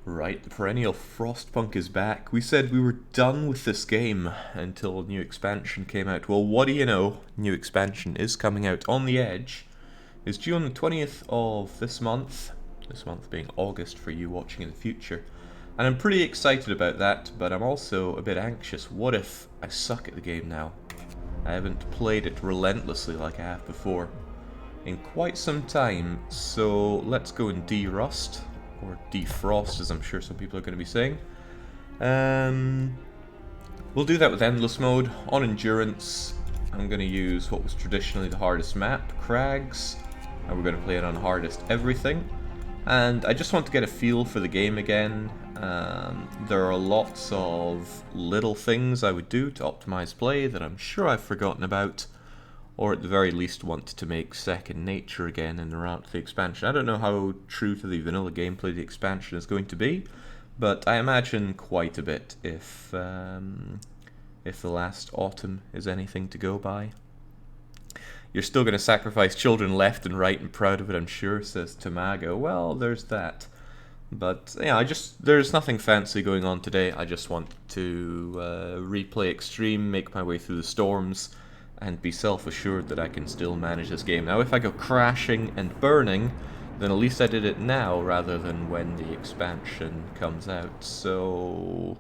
Right, the perennial Frostpunk is back. We said we were done with this game until new expansion came out. Well, what do you know? New expansion is coming out on the Edge. It's due on the 20th of this month being August for you watching in the future. And I'm pretty excited about that, but I'm also a bit anxious. What if I suck at the game now? I haven't played it relentlessly like I have before in quite some time, so let's go and de-rust, or defrost as I'm sure some people are going to be saying. We'll do that with endless mode. On endurance, I'm going to use what was traditionally the hardest map, Crags, and we're going to play it on hardest everything. And I just want to get a feel for the game again. There are lots of little things I would do to optimize play that I'm sure I've forgotten about, or at the very least want to make second nature again in the run to the expansion. I don't know how true to the vanilla gameplay the expansion is going to be, but I imagine quite a bit if the last autumn is anything to go by. You're still going to sacrifice children left and right and proud of it, I'm sure, says Tamago. Well, there's that. But yeah, there's nothing fancy going on today. I just want to replay Extreme, make my way through the storms, and be self-assured that I can still manage this game. Now, if I go crashing and burning, then at least I did it now rather than when the expansion comes out. So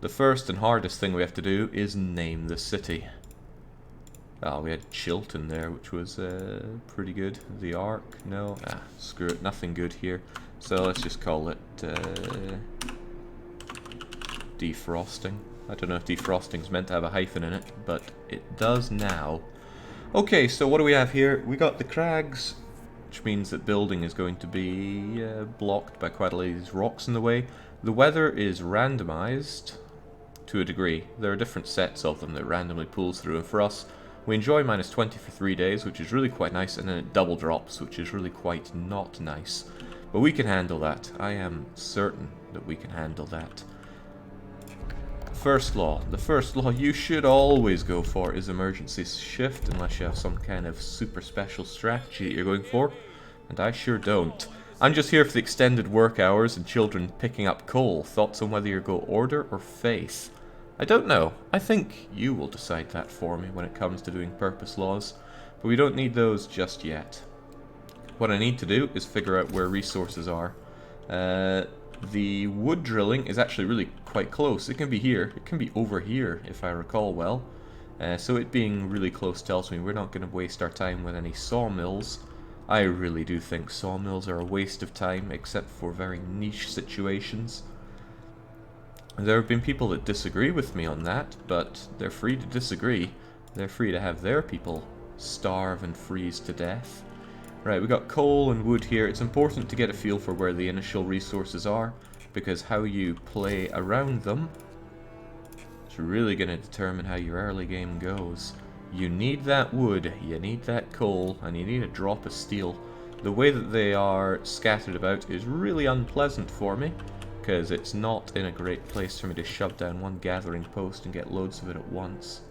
the first and hardest thing we have to do is name the city. Oh, we had Chilton there, which was pretty good. The Ark? No? Ah, screw it. Nothing good here. So let's just call it defrosting. I don't know if defrosting's meant to have a hyphen in it, but it does now. Okay, so what do we have here? We got the crags, which means that building is going to be blocked by quite a lot of these rocks in the way. The weather is randomized to a degree. There are different sets of them that randomly pulls through, and for us, we enjoy -20 for 3 days, which is really quite nice, and then it double drops, which is really quite not nice. But we can handle that. I am certain that we can handle that. First law. The first law you should always go for is emergency shift, unless you have some kind of super special strategy that you're going for, and I sure don't. I'm just here for the extended work hours and children picking up coal. Thoughts on whether you go order or faith? I don't know. I think you will decide that for me when it comes to doing purpose laws, but we don't need those just yet. What I need to do is figure out where resources are. The wood drilling is actually really quite close. It can be here. It can be over here, if I recall well. So it being really close tells me we're not going to waste our time with any sawmills. I really do think sawmills are a waste of time, except for very niche situations. There have been people that disagree with me on that, but they're free to disagree. They're free to have their people starve and freeze to death. Right, we got coal and wood here. It's important to get a feel for where the initial resources are, because how you play around them is really going to determine how your early game goes. You need that wood, you need that coal, and you need a drop of steel. The way that they are scattered about is really unpleasant for me, because it's not in a great place for me to shove down one gathering post and get loads of it at once.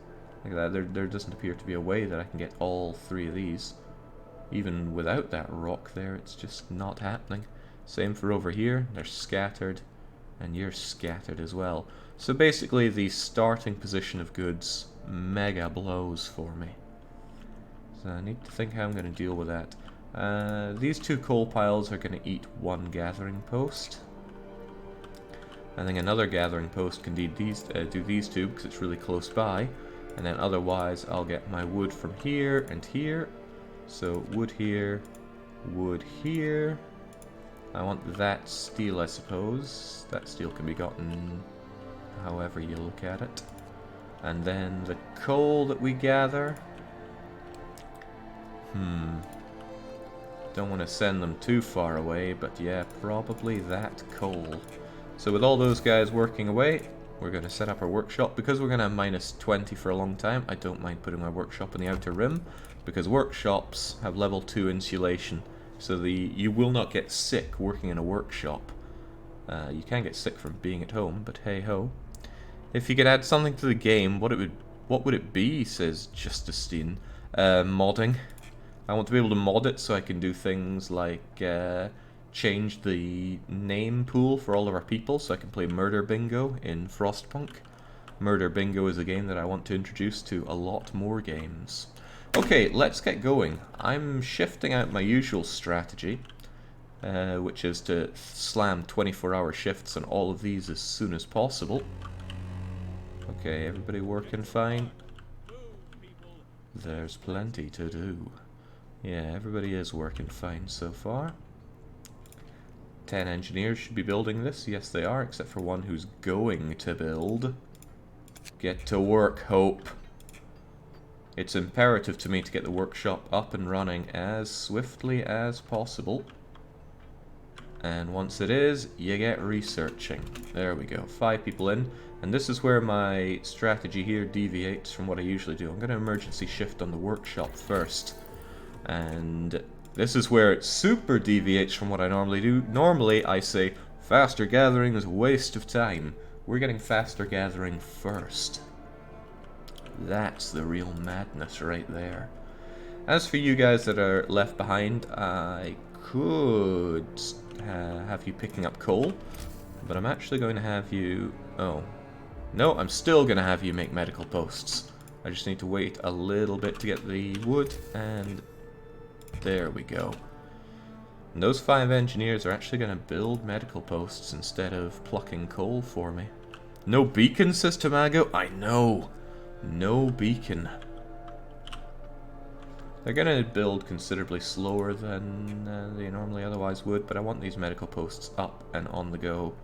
Like that, there doesn't appear to be a way that I can get all 3 of these. Even without that rock there, it's just not happening. Same for over here, they're scattered, and you're scattered as well. So basically the starting position of goods mega blows for me. So I need to think how I'm going to deal with that. These 2 coal piles are going to eat 1 gathering post. I think another gathering post can do these 2 because it's really close by. And then otherwise I'll get my wood from here and here. So wood here, wood here. I want that steel, I suppose. That steel can be gotten however you look at it. And then the coal that we gather. Don't want to send them too far away, but yeah, probably that coal. So with all those guys working away, we're going to set up our workshop. Because we're going to have -20 for a long time, I don't mind putting my workshop in the outer rim, because workshops have level 2 insulation, so you will not get sick working in a workshop. You can get sick from being at home, but hey ho. If you could add something to the game, what would it be? Says Justine. Modding. I want to be able to mod it so I can do things like changed the name pool for all of our people so I can play Murder Bingo in Frostpunk. Murder Bingo is a game that I want to introduce to a lot more games. Okay, let's get going. I'm shifting out my usual strategy, which is to slam 24-hour shifts on all of these as soon as possible. Okay, everybody working fine? There's plenty to do. Yeah, everybody is working fine so far. 10 engineers should be building this. Yes, they are, except for one who's going to build. Get to work, Hope. It's imperative to me to get the workshop up and running as swiftly as possible. And once it is, you get researching. There we go, 5 people in. And this is where my strategy here deviates from what I usually do. I'm going to emergency shift on the workshop first. And this is where it super deviates from what I normally do. Normally, I say, faster gathering is a waste of time. We're getting faster gathering first. That's the real madness right there. As for you guys that are left behind, I could have you picking up coal, but I'm actually going to have you... Oh. No, I'm still going to have you make medical posts. I just need to wait a little bit to get the wood, and there we go. And those 5 engineers are actually going to build medical posts instead of plucking coal for me. No beacon, says Tamago? I know. No beacon. They're going to build considerably slower than they normally otherwise would, but I want these medical posts up and on the go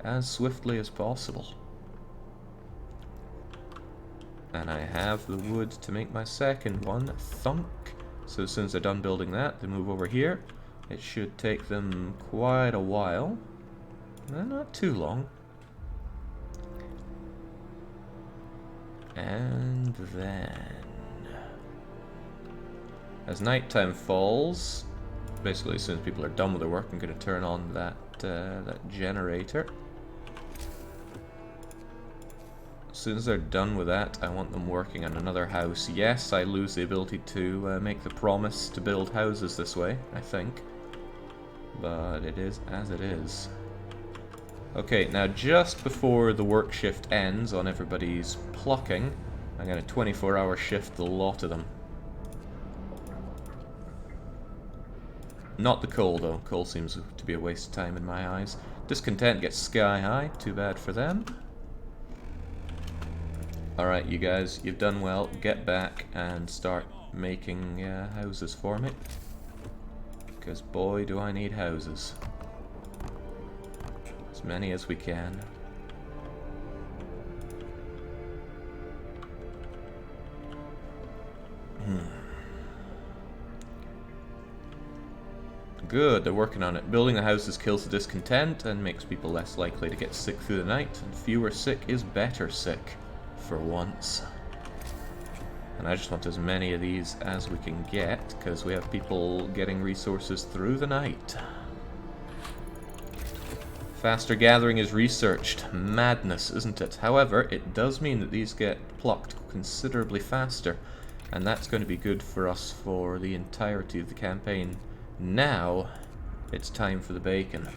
as swiftly as possible. And I have the wood to make my second one, thunk. So as soon as they're done building that, they move over here. It should take them quite a while. Not too long. And then, as nighttime falls, basically as soon as people are done with their work, I'm going to turn on that generator. As soon as they're done with that, I want them working on another house. Yes, I lose the ability to make the promise to build houses this way, I think. But it is as it is. Okay, now just before the work shift ends on everybody's plucking, I'm going to 24-hour shift the lot of them. Not the coal, though. Coal seems to be a waste of time in my eyes. Discontent gets sky high. Too bad for them. Alright, you guys, you've done well. Get back and start making houses for me. Because boy, do I need houses. As many as we can. Good, they're working on it. Building the houses kills the discontent and makes people less likely to get sick through the night. And fewer sick is better sick. For once. And I just want as many of these as we can get, because we have people getting resources through the night. Faster gathering is researched. Madness, isn't it? However, it does mean that these get plucked considerably faster, and that's going to be good for us for the entirety of the campaign. Now, it's time for the bacon.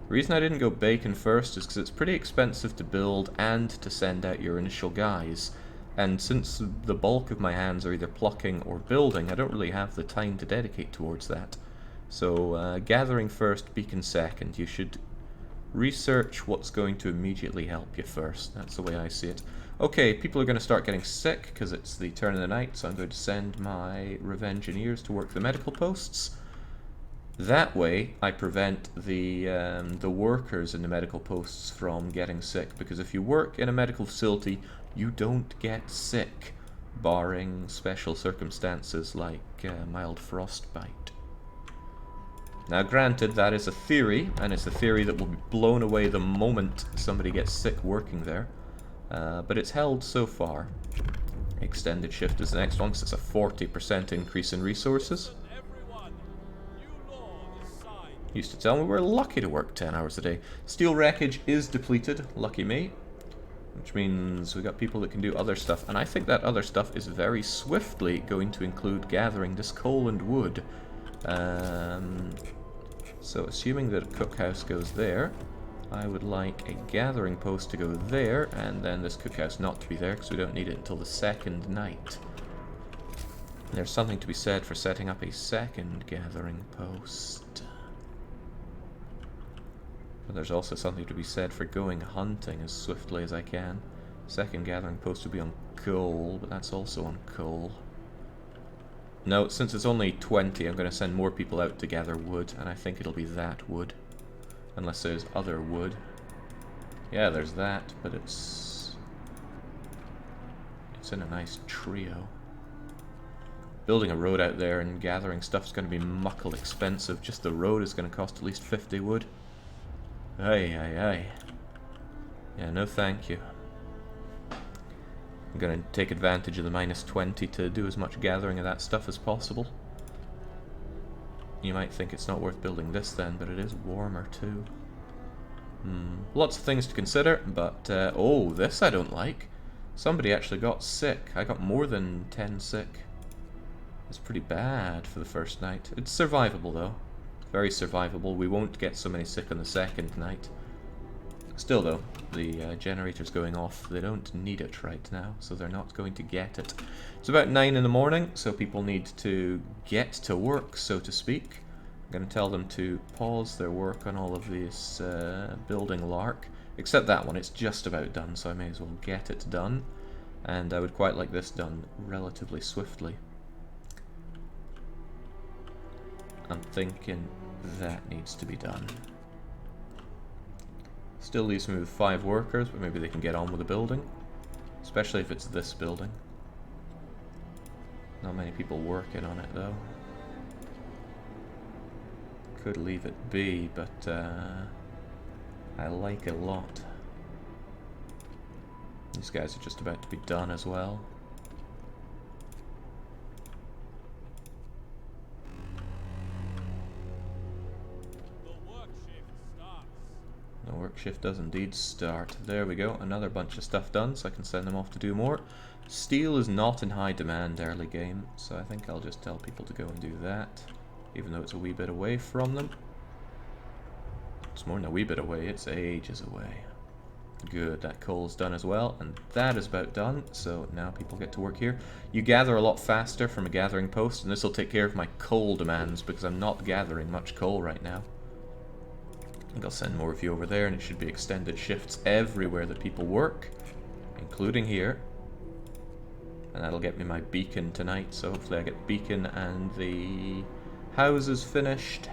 The reason I didn't go bacon first is because it's pretty expensive to build and to send out your initial guys. And since the bulk of my hands are either plucking or building, I don't really have the time to dedicate towards that. So gathering first, beacon second. You should research what's going to immediately help you first. That's the way I see it. Okay, people are going to start getting sick because it's the turn of the night, so I'm going to send my Revengineers to work the medical posts. That way, I prevent the workers in the medical posts from getting sick, because if you work in a medical facility, you don't get sick, barring special circumstances like mild frostbite. Now granted, that is a theory, and it's a theory that will be blown away the moment somebody gets sick working there, but it's held so far. Extended shift is the next one, because it's a 40% increase in resources. Used to tell me we're lucky to work 10 hours a day. Steel wreckage is depleted, lucky me. Which means we got people that can do other stuff. And I think that other stuff is very swiftly going to include gathering this coal and wood. So assuming that a cookhouse goes there, I would like a gathering post to go there, and then this cookhouse not to be there, because we don't need it until the second night. There's something to be said for setting up a second gathering post. But there's also something to be said for going hunting as swiftly as I can. Second gathering post would be on coal, but that's also on coal. No, since it's only 20, I'm going to send more people out to gather wood, and I think it'll be that wood. Unless there's other wood. Yeah, there's that, but it's in a nice trio. Building a road out there and gathering stuff's going to be muckle expensive. Just the road is going to cost at least 50 wood. Aye, aye, aye. Yeah, no thank you. I'm going to take advantage of the -20 to do as much gathering of that stuff as possible. You might think it's not worth building this then, but it is warmer too. Lots of things to consider, but oh, this I don't like. Somebody actually got sick. I got more than 10 sick. It's pretty bad for the first night. It's survivable though. Very survivable. We won't get so many sick on the second night. Still though, the generator's going off. They don't need it right now, so they're not going to get it. It's about 9 in the morning, so people need to get to work, so to speak. I'm going to tell them to pause their work on all of this building lark. Except that one, it's just about done, so I may as well get it done. And I would quite like this done relatively swiftly. I'm thinking that needs to be done. Still leaves me with 5 workers, but maybe they can get on with the building. Especially if it's this building. Not many people working on it though. Could leave it be, but I like it a lot. These guys are just about to be done as well. The work shift does indeed start. There we go, another bunch of stuff done, so I can send them off to do more. Steel is not in high demand early game, so I think I'll just tell people to go and do that, even though it's a wee bit away from them. It's more than a wee bit away, it's ages away. Good, that coal's done as well, and that is about done, so now people get to work here. You gather a lot faster from a gathering post, and this will take care of my coal demands, because I'm not gathering much coal right now. I think I'll send more of you over there, and it should be extended shifts everywhere that people work, including here. And that'll get me my beacon tonight, so hopefully I get beacon and the houses finished.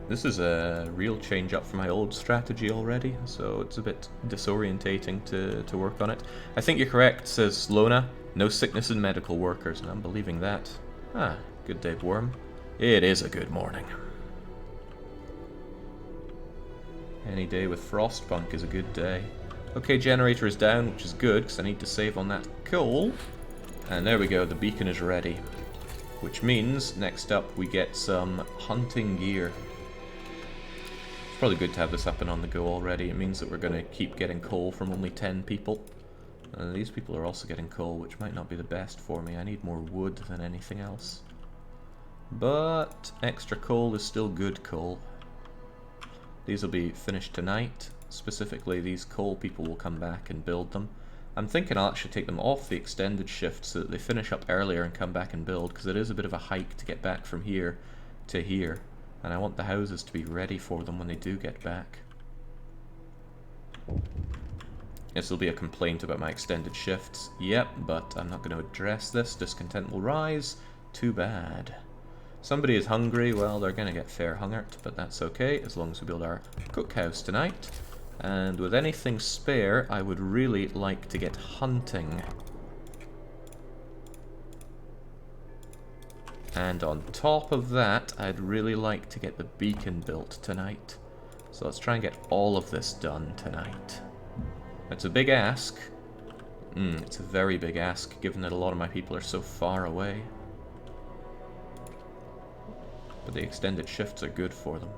This is a real change up from my old strategy already, so it's a bit disorientating to work on it. I think you're correct, says Lona. No sickness in medical workers, and I'm believing that. Ah, good day, Worm. It is a good morning. Any day with Frostpunk is a good day. Okay, generator is down, which is good, because I need to save on that coal. And there we go, the beacon is ready. Which means, next up, we get some hunting gear. It's probably good to have this up and on the go already. It means that we're going to keep getting coal from only 10 people. And these people are also getting coal, which might not be the best for me. I need more wood than anything else. But extra coal is still good coal. These will be finished tonight. Specifically, these coal people will come back and build them. I'm thinking I'll actually take them off the extended shift so that they finish up earlier and come back and build, because it is a bit of a hike to get back from here to here. And I want the houses to be ready for them when they do get back. This will be a complaint about my extended shifts. Yep, but I'm not going to address this. Discontent will rise. Too bad. Somebody is hungry. Well, they're going to get fair hungert, but that's okay as long as we build our cookhouse tonight. And with anything spare, I would really like to get hunting. And on top of that, I'd really like to get the beacon built tonight. So let's try and get all of this done tonight. It's a big ask. It's a very big ask, given that a lot of my people are so far away. But the extended shifts are good for them.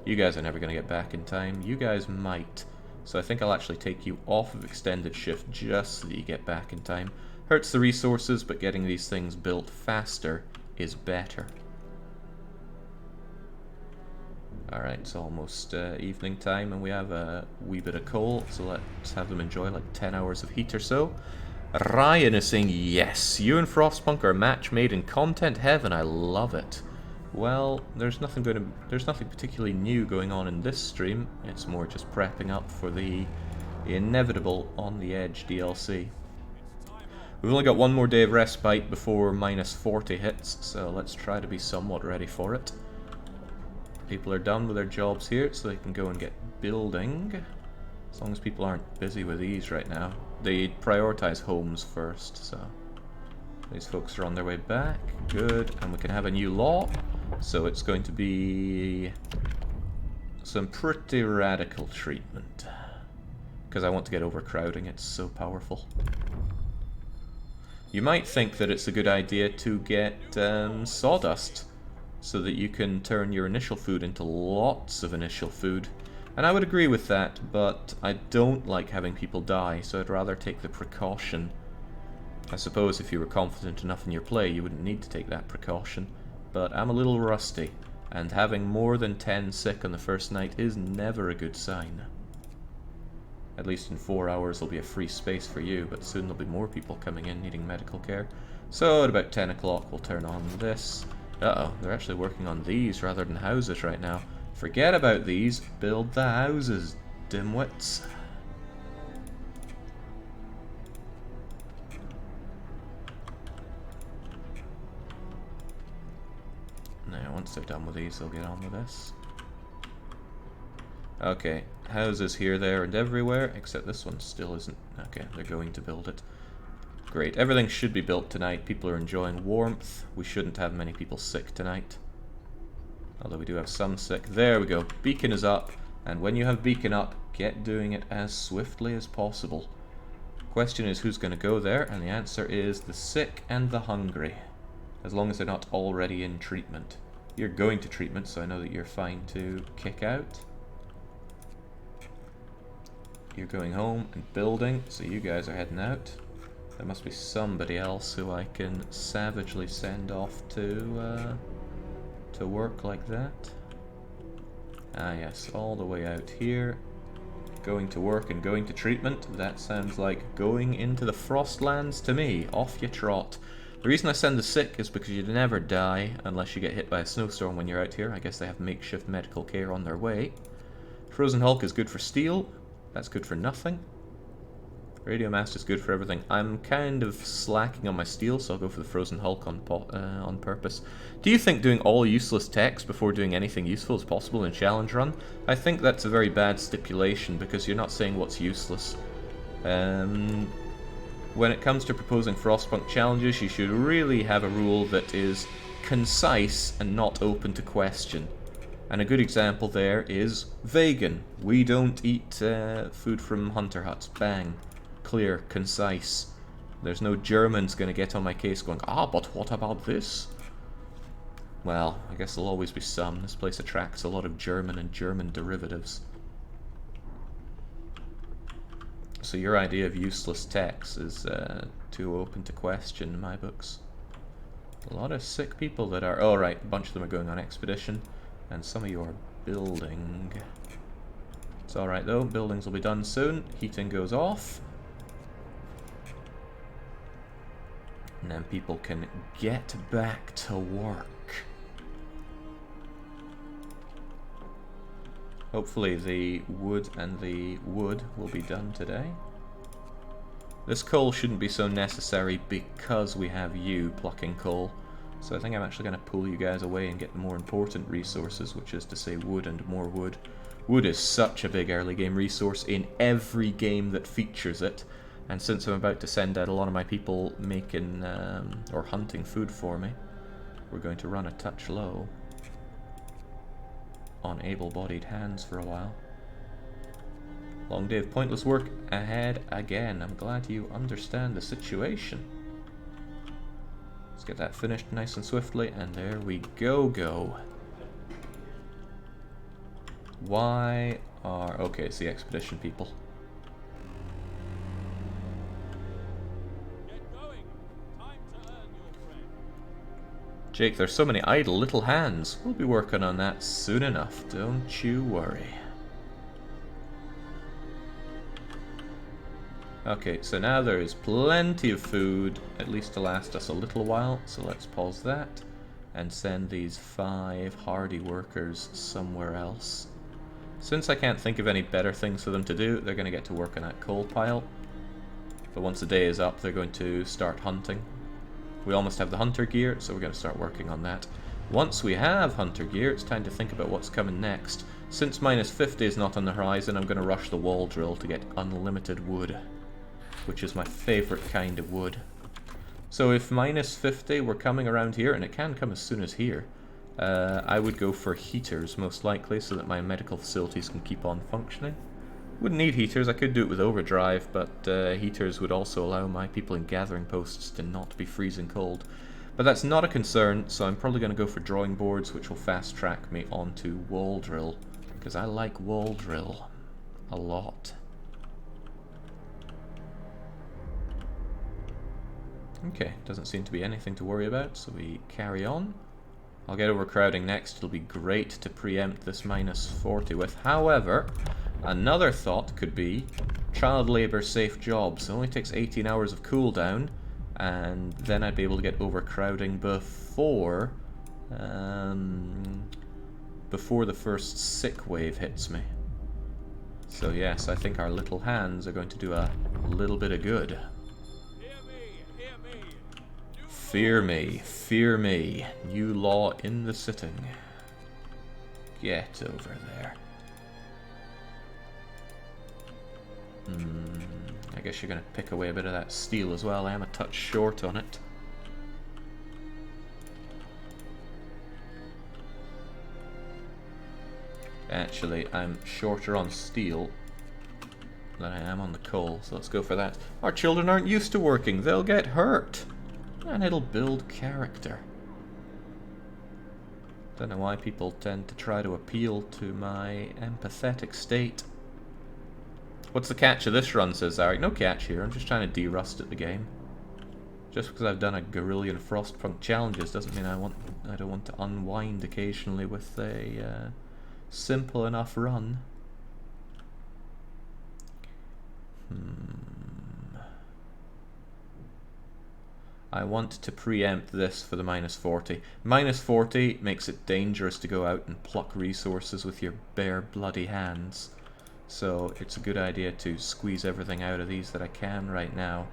You guys are never going to get back in time. You guys might. So I think I'll actually take you off of extended shift just so that you get back in time. Hurts the resources, but getting these things built faster is better. Alright, it's almost evening time and we have a wee bit of coal, so let's have them enjoy like 10 hours of heat or so. Ryan is saying, yes, you and Frostpunk are a match made in content heaven, I love it. Well, there's nothing particularly new going on in this stream, it's more just prepping up for the inevitable On the Edge DLC. We've only got one more day of respite before -40 hits, so let's try to be somewhat ready for it. People are done with their jobs here, so they can go and get building. As long as people aren't busy with these right now. They prioritize homes first, so these folks are on their way back. Good, and we can have a new law. So it's going to be some pretty radical treatment. Because I want to get overcrowding, it's so powerful. You might think that it's a good idea to get sawdust, so that you can turn your initial food into lots of initial food. And I would agree with that, but I don't like having people die, so I'd rather take the precaution. I suppose if you were confident enough in your play, you wouldn't need to take that precaution. But I'm a little rusty, and having more than 10 sick on the first night is never a good sign. At least in 4 hours there'll be a free space for you, but soon there'll be more people coming in needing medical care. So at about 10 o'clock we'll turn on this. Uh-oh, they're actually working on these rather than houses right now. Forget about these, build the houses, dimwits. Now, once they're done with these, they'll get on with this. Okay, houses here, there, and everywhere, except this one still isn't. Okay, they're going to build it. Great, everything should be built tonight. People are enjoying warmth. We shouldn't have many people sick tonight. Although we do have some sick. There we go, beacon is up. And when you have beacon up, get doing it as swiftly as possible. Question is who's going to go there, and the answer is the sick and the hungry. As long as they're not already in treatment. You're going to treatment, so I know that you're fine to kick out. You're going home and building, so you guys are heading out. There must be somebody else who I can savagely send off to work like that. Ah yes, all the way out here. Going to work and going to treatment. That sounds like going into the Frostlands to me. Off you trot. The reason I send the sick is because you never die unless you get hit by a snowstorm when you're out here. I guess they have makeshift medical care on their way. Frozen Hulk is good for steel. That's good for nothing. Radio Mast is good for everything. I'm kind of slacking on my steel, so I'll go for the Frozen Hulk on purpose. Do you think doing all useless techs before doing anything useful is possible in Challenge Run? I think that's a very bad stipulation, because you're not saying what's useless. When it comes to proposing Frostpunk challenges, you should really have a rule that is concise and not open to question. And a good example there is vegan. We don't eat food from hunter huts. Bang. Clear, concise. There's no Germans going to get on my case going, ah, but what about this? Well, I guess there'll always be some. This place attracts a lot of German and German derivatives. So your idea of useless techs is too open to question in my books. A lot of sick people that are... Oh, right, a bunch of them are going on expedition. And some of you are building. It's alright though, buildings will be done soon. Heating goes off. And then people can get back to work. Hopefully the wood and the wood will be done today. This coal shouldn't be so necessary because we have you plucking coal. So I think I'm actually going to pull you guys away and get the more important resources, which is to say wood and more wood. Wood is such a big early game resource in every game that features it. And since I'm about to send out a lot of my people making or hunting food for me, we're going to run a touch low on able-bodied hands for a while. Long day of pointless work ahead again. I'm glad you understand the situation. Let's get that finished nice and swiftly, and there we go. Why are... Okay, it's the expedition people. Jake, there's so many idle little hands. We'll be working on that soon enough, don't you worry. Okay, so now there is plenty of food, at least to last us a little while, so let's pause that and send these 5 hardy workers somewhere else. Since I can't think of any better things for them to do, they're going to get to work on that coal pile. But once the day is up, they're going to start hunting. We almost have the hunter gear, so we're going to start working on that. Once we have hunter gear, it's time to think about what's coming next. Since minus 50 is not on the horizon, I'm going to rush the wall drill to get unlimited wood, which is my favorite kind of wood. So if minus 50 were coming around here, and it can come as soon as here, I would go for heaters most likely so that my medical facilities can keep on functioning. Wouldn't need heaters, I could do it with overdrive, but heaters would also allow my people in gathering posts to not be freezing cold. But that's not a concern, so I'm probably going to go for drawing boards, which will fast track me onto wall drill, because I like wall drill a lot. Okay, doesn't seem to be anything to worry about, so we carry on. I'll get overcrowding next. It'll be great to preempt this minus 40 with. However, another thought could be child labor safe jobs. It only takes 18 hours of cooldown, and then I'd be able to get overcrowding before the first sick wave hits me. So yes, I think our little hands are going to do a little bit of good. Fear me, fear me, new law in the sitting. Get over there. I guess you're going to pick away a bit of that steel as well. I am a touch short on it. Actually, I'm shorter on steel than I am on the coal, so let's go for that. Our children aren't used to working, they'll get hurt. And it'll build character. Don't know why people tend to try to appeal to my empathetic state. What's the catch of this run, says Zarek? No catch here, I'm just trying to de-rust at the game. Just because I've done a Guerrillian Frostpunk challenges doesn't mean I don't want to unwind occasionally with a simple enough run. I want to preempt this for the minus 40. Minus 40 makes it dangerous to go out and pluck resources with your bare bloody hands. So it's a good idea to squeeze everything out of these that I can right now.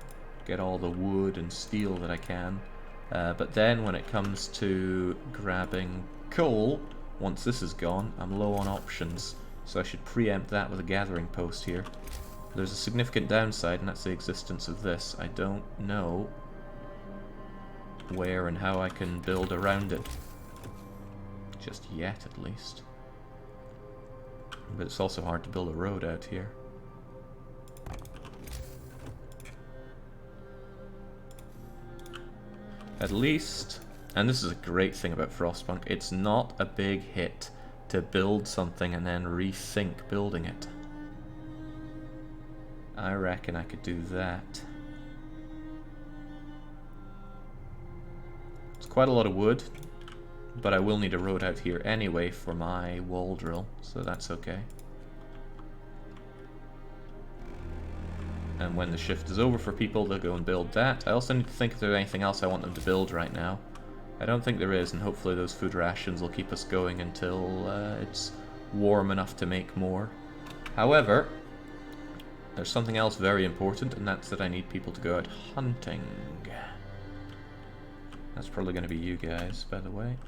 Get all the wood and steel that I can. But then when it comes to grabbing coal, once this is gone, I'm low on options. So I should preempt that with a gathering post here. There's a significant downside, and that's the existence of this. I don't know where and how I can build around it. Just yet, at least. But it's also hard to build a road out here. At least, and this is a great thing about Frostpunk, it's not a big hit to build something and then rethink building it. I reckon I could do that. Quite a lot of wood, but I will need a road out here anyway for my wall drill, so that's okay. And when the shift is over for people, they'll go and build that. I also need to think if there's anything else I want them to build right now. I don't think there is, and hopefully those food rations will keep us going until it's warm enough to make more. However, there's something else very important, and that's that I need people to go out hunting. That's probably going to be you guys, by the way.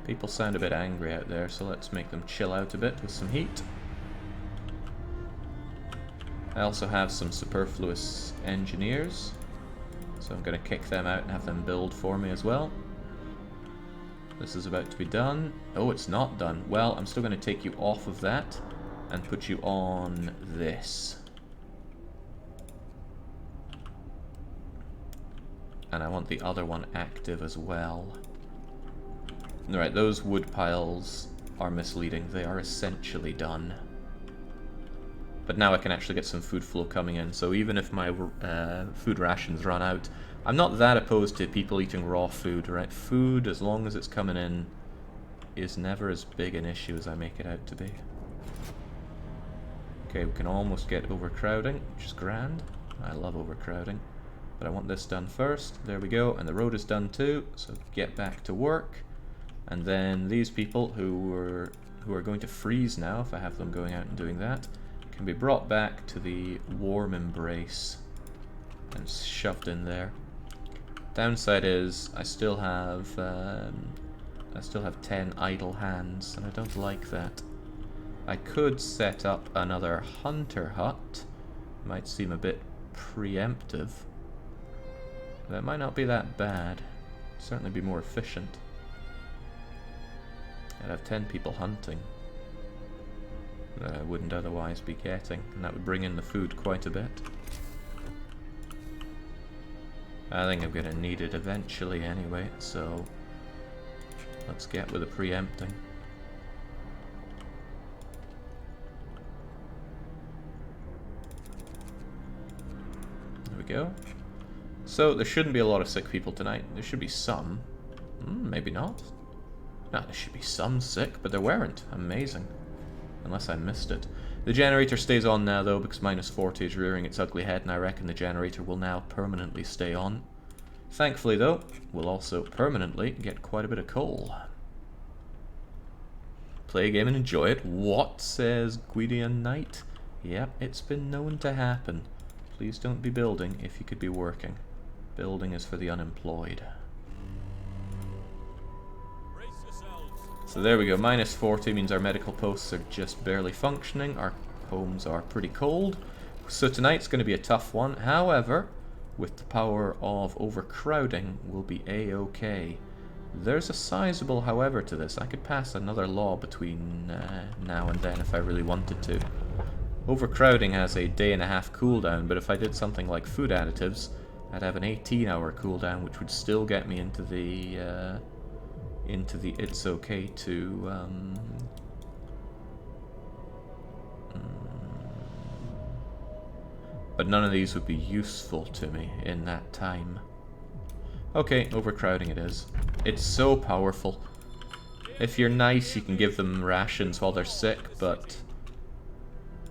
People sound a bit angry out there, so let's make them chill out a bit with some heat. I also have some superfluous engineers, so I'm going to kick them out and have them build for me as well. This is about to be done. Oh, it's not done. Well, I'm still going to take you off of that and put you on this. And I want the other one active as well. Alright, those wood piles are misleading. They are essentially done. But now I can actually get some food flow coming in, so even if my food rations run out, I'm not that opposed to people eating raw food, right? Food, as long as it's coming in, is never as big an issue as I make it out to be. Okay, we can almost get overcrowding, which is grand. I love overcrowding. But I want this done first. There we go, and the road is done too, so get back to work. And then these people who are going to freeze now, if I have them going out and doing that, can be brought back to the warm embrace and shoved in there. Downside is I still have 10 idle hands, and I don't like that. I could set up another hunter hut. Might seem a bit preemptive. That might not be that bad. Certainly be more efficient. I'd have 10 people hunting that I wouldn't otherwise be getting, and that would bring in the food quite a bit. I think I'm going to need it eventually anyway, so let's get with the preempting. There we go. So there shouldn't be a lot of sick people tonight. There should be some. Maybe not. No, there should be some sick, but there weren't. Amazing. Unless I missed it. The generator stays on now, though, because -40 is rearing its ugly head, and I reckon the generator will now permanently stay on. Thankfully, though, we'll also permanently get quite a bit of coal. Play a game and enjoy it. What, says Gwydion Knight? Yep, it's been known to happen. Please don't be building if you could be working. Building is for the unemployed. So there we go, -40 means our medical posts are just barely functioning, our homes are pretty cold. So tonight's going to be a tough one, however, with the power of overcrowding, we'll be a-okay. There's a sizable however to this. I could pass another law between now and then if I really wanted to. Overcrowding has a day-and-a-half cooldown, but if I did something like food additives, I'd have an 18-hour cooldown, which would still get me into the it's okay to but none of these would be useful to me in that time. Okay, overcrowding it is. It's so powerful. If you're nice, you can give them rations while they're sick, but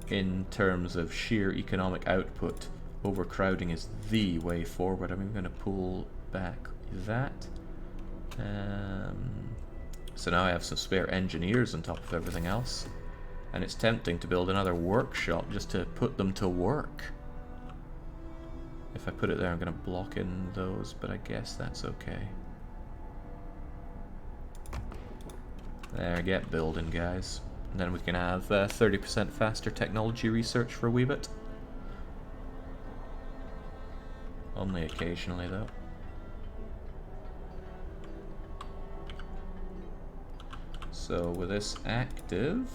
in terms of sheer economic output, overcrowding is the way forward. I'm going to pull back that. So now I have some spare engineers on top of everything else, and it's tempting to build another workshop just to put them to work. If I put it there, I'm going to block in those, but I guess that's okay. There, get building, guys. And then we can have 30% faster technology research for a wee bit. Only occasionally, though. So with this active,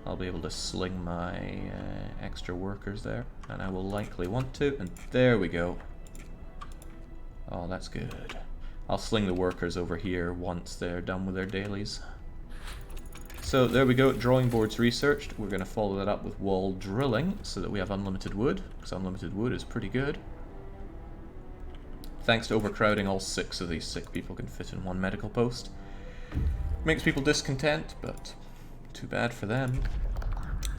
I'll be able to sling my extra workers there, and I will likely want to, and there we go. Oh, that's good. I'll sling the workers over here once they're done with their dailies. So there we go, drawing boards researched. We're going to follow that up with wall drilling so that we have unlimited wood, because unlimited wood is pretty good. Thanks to overcrowding, all 6 of these sick people can fit in one medical post. Makes people discontent, but too bad for them.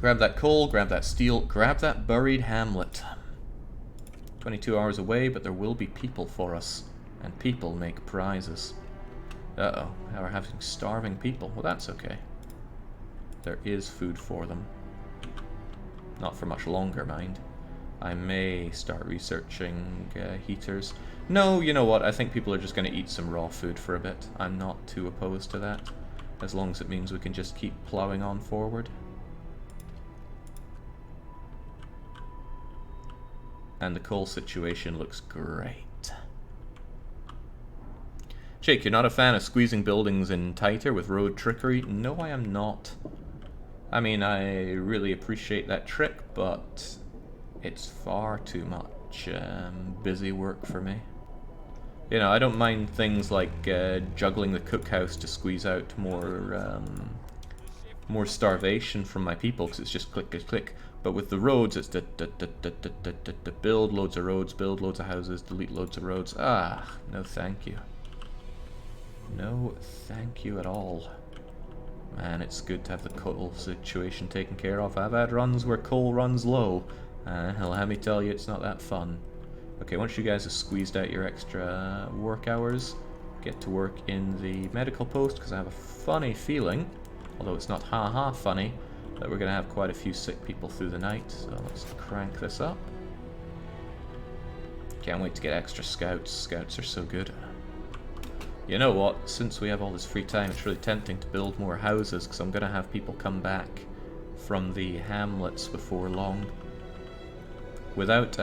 Grab that coal, grab that steel, grab that buried hamlet. 22 hours away, but there will be people for us, and people make prizes. Uh-oh, now we're having starving people. Well, that's okay. There is food for them. Not for much longer, mind. I may start researching heaters. No, you know what? I think people are just going to eat some raw food for a bit. I'm not too opposed to that, as long as it means we can just keep plowing on forward. And the coal situation looks great. Jake, you're not a fan of squeezing buildings in tighter with road trickery? No, I am not. I mean, I really appreciate that trick, but it's far too much busy work for me. You know, I don't mind things like juggling the cookhouse to squeeze out more starvation from my people, because it's just click, click, click. But with the roads, it's build loads of roads, build loads of houses, delete loads of roads. Ah, no thank you. No thank you at all. Man, it's good to have the coal situation taken care of. I've had runs where coal runs low, and let me tell you, it's not that fun. Okay, once you guys have squeezed out your extra work hours, get to work in the medical post, because I have a funny feeling, although it's not ha-ha funny, that we're going to have quite a few sick people through the night, so let's crank this up. Can't wait to get extra scouts. Scouts are so good. You know what, since we have all this free time, it's really tempting to build more houses, because I'm going to have people come back from the hamlets before long. Without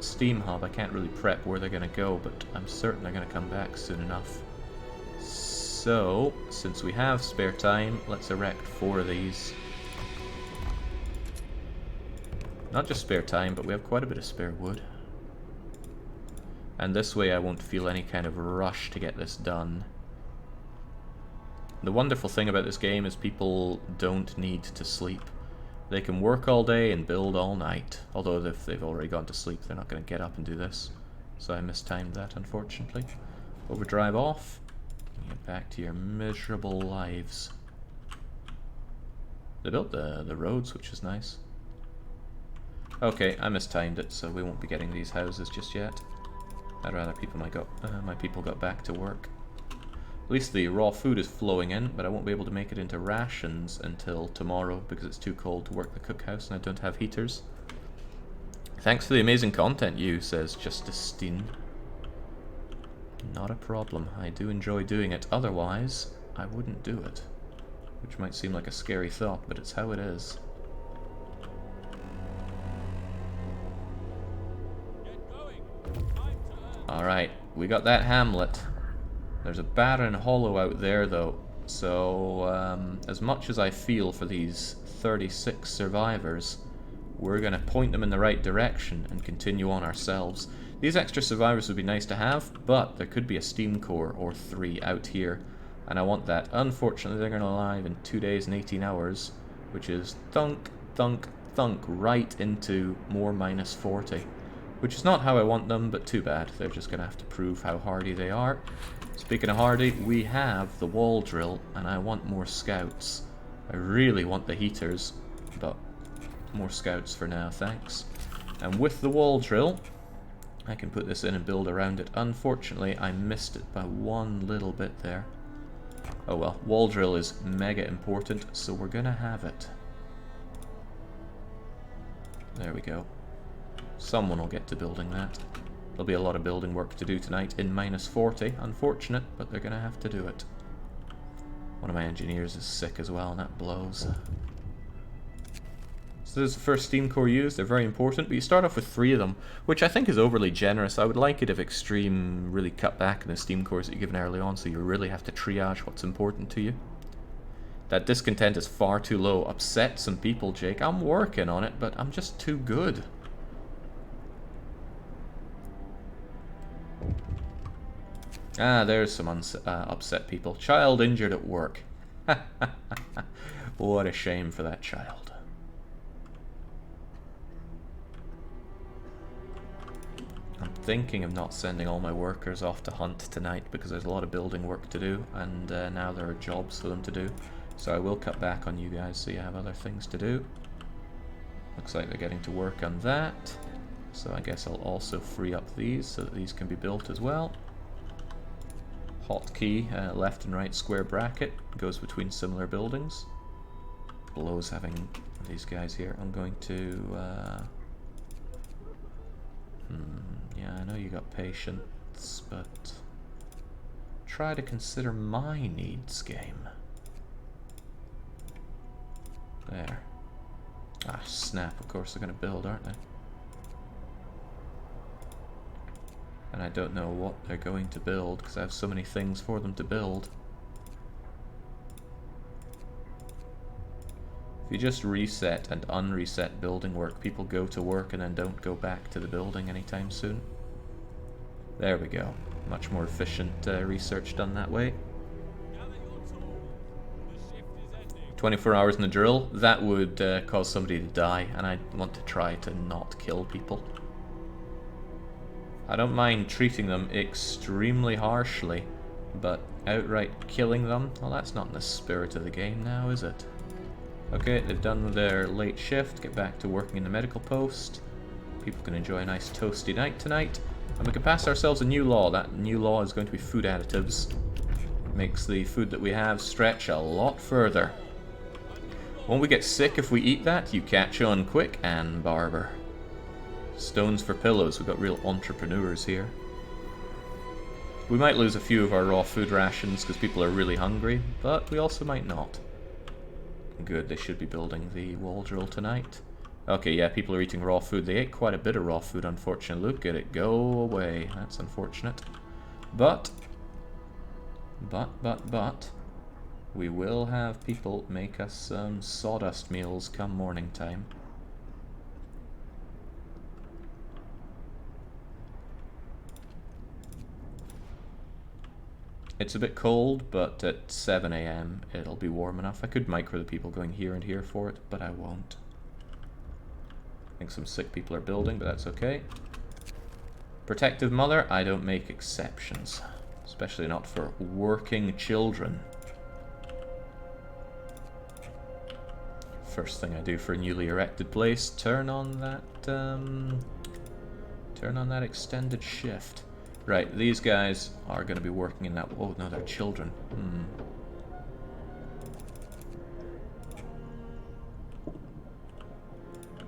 Steam Hub, I can't really prep where they're going to go, but I'm certain they're going to come back soon enough. So, since we have spare time, let's erect 4 of these. Not just spare time, but we have quite a bit of spare wood. And this way I won't feel any kind of rush to get this done. The wonderful thing about this game is people don't need to sleep. They can work all day and build all night. Although if they've already gone to sleep, they're not going to get up and do this. So I mistimed that, unfortunately. Overdrive off. Get back to your miserable lives. They built the roads, which is nice. Okay, I mistimed it, so we won't be getting these houses just yet. I'd rather my people got back to work. At least the raw food is flowing in, but I won't be able to make it into rations until tomorrow because it's too cold to work the cookhouse and I don't have heaters. Thanks for the amazing content, you, says Justine. Not a problem. I do enjoy doing it. Otherwise, I wouldn't do it. Which might seem like a scary thought, but it's how it is. Alright, we got that hamlet. There's a barren hollow out there though, so as much as I feel for these 36 survivors, we're going to point them in the right direction and continue on ourselves. These extra survivors would be nice to have, but there could be a steam core or 3 out here, and I want that. Unfortunately, they're going to arrive in 2 days and 18 hours, which is thunk, thunk, thunk, right into more minus 40. Which is not how I want them, but too bad. They're just going to have to prove how hardy they are. Speaking of hardy, we have the wall drill, and I want more scouts. I really want the heaters, but more scouts for now, thanks. And with the wall drill, I can put this in and build around it. Unfortunately, I missed it by one little bit there. Oh well, wall drill is mega important, so we're going to have it. There we go. Someone will get to building that. There'll be a lot of building work to do tonight in minus 40. Unfortunate, but they're going to have to do it. One of my engineers is sick as well, and that blows. So this is the first steam core used. They're very important, but you start off with 3 of them, which I think is overly generous. I would like it if Extreme really cut back in the steam cores that you're given early on, so you really have to triage what's important to you. That discontent is far too low. Upset some people, Jake. I'm working on it, but I'm just too good. Ah, there's some upset people. Child injured at work. What a shame for that child. I'm thinking of not sending all my workers off to hunt tonight because there's a lot of building work to do, and now there are jobs for them to do. So I will cut back on you guys so you have other things to do. Looks like they're getting to work on that. So I guess I'll also free up these so that these can be built as well. Hotkey, left and right square bracket, goes between similar buildings. Blows having these guys here. I'm going to... yeah, I know you got patience, but... try to consider my needs, game. There. Ah, snap, of course they're going to build, aren't they? And I don't know what they're going to build, because I have so many things for them to build. If you just reset and unreset building work, people go to work and then don't go back to the building anytime soon. There we go. Much more efficient research done that way. 24 hours in the drill, that would cause somebody to die, and I want to try to not kill people. I don't mind treating them extremely harshly, but outright killing them, well, that's not in the spirit of the game now, is it? Okay, they've done their late shift, get back to working in the medical post. People can enjoy a nice toasty night tonight. And we can pass ourselves a new law. That new law is going to be food additives. Makes the food that we have stretch a lot further. Won't we get sick if we eat that? You catch on quick, and Barber. Stones for pillows. We've got real entrepreneurs here. We might lose a few of our raw food rations because people are really hungry, but we also might not. Good, they should be building the wall drill tonight. Okay, yeah, people are eating raw food. They ate quite a bit of raw food, unfortunately. Look at it go away. That's unfortunate. But, we will have people make us some sawdust meals come morning time. It's a bit cold, but at 7 AM it'll be warm enough. I could micro the people going here and here for it, but I won't. I think some sick people are building, but that's okay. Protective mother, I don't make exceptions. Especially not for working children. First thing I do for a newly erected place, turn on that extended shift. Right, these guys are going to be working in that... Oh, no, they're children.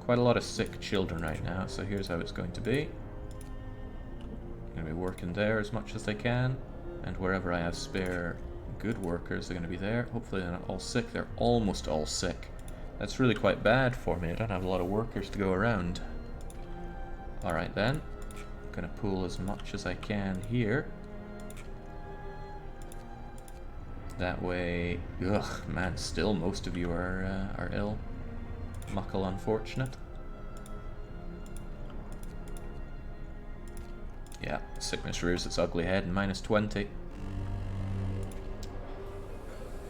Quite a lot of sick children right now, so here's how it's going to be. I'm going to be working there as much as they can, and wherever I have spare good workers, they're going to be there. Hopefully they're not all sick. They're almost all sick. That's really quite bad for me. I don't have a lot of workers to go around. Alright then. Gonna pool as much as I can here. That way, ugh, man, still most of you are ill. Muckle unfortunate. Yeah, sickness rears its ugly head and -20.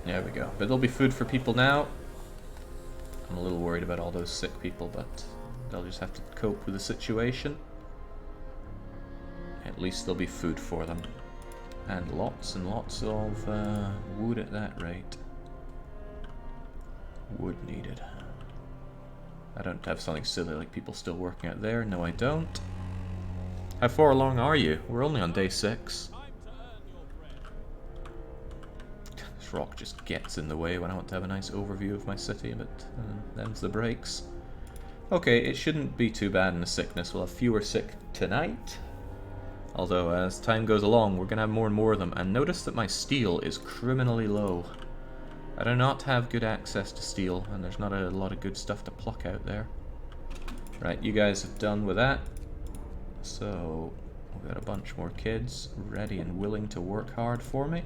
There we go. But there'll be food for people now. I'm a little worried about all those sick people, but they'll just have to cope with the situation. At least there'll be food for them. And lots of wood at that rate. Wood needed. I don't have something silly like people still working out there. No, I don't. How far along are you? We're only on day 6. This rock just gets in the way when I want to have a nice overview of my city, but them's the breaks. Okay, it shouldn't be too bad in the sickness. We'll have fewer sick tonight. Although, as time goes along, we're going to have more and more of them. And notice that my steel is criminally low. I do not have good access to steel, and there's not a lot of good stuff to pluck out there. Right, you guys are done with that. So, we've got a bunch more kids ready and willing to work hard for me.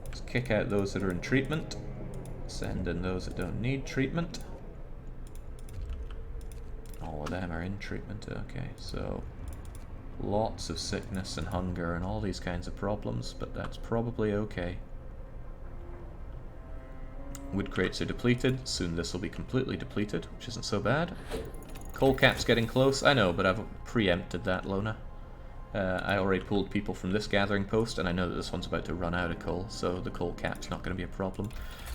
Let's kick out those that are in treatment. Send in those that don't need treatment. All of them are in treatment, okay, so... Lots of sickness and hunger and all these kinds of problems, but that's probably okay. Wood crates are depleted. Soon this will be completely depleted, which isn't so bad. Coal cap's getting close. I know, but I've preempted that, Lona. I already pulled people from this gathering post, and I know that this one's about to run out of coal, so the coal cap's not going to be a problem.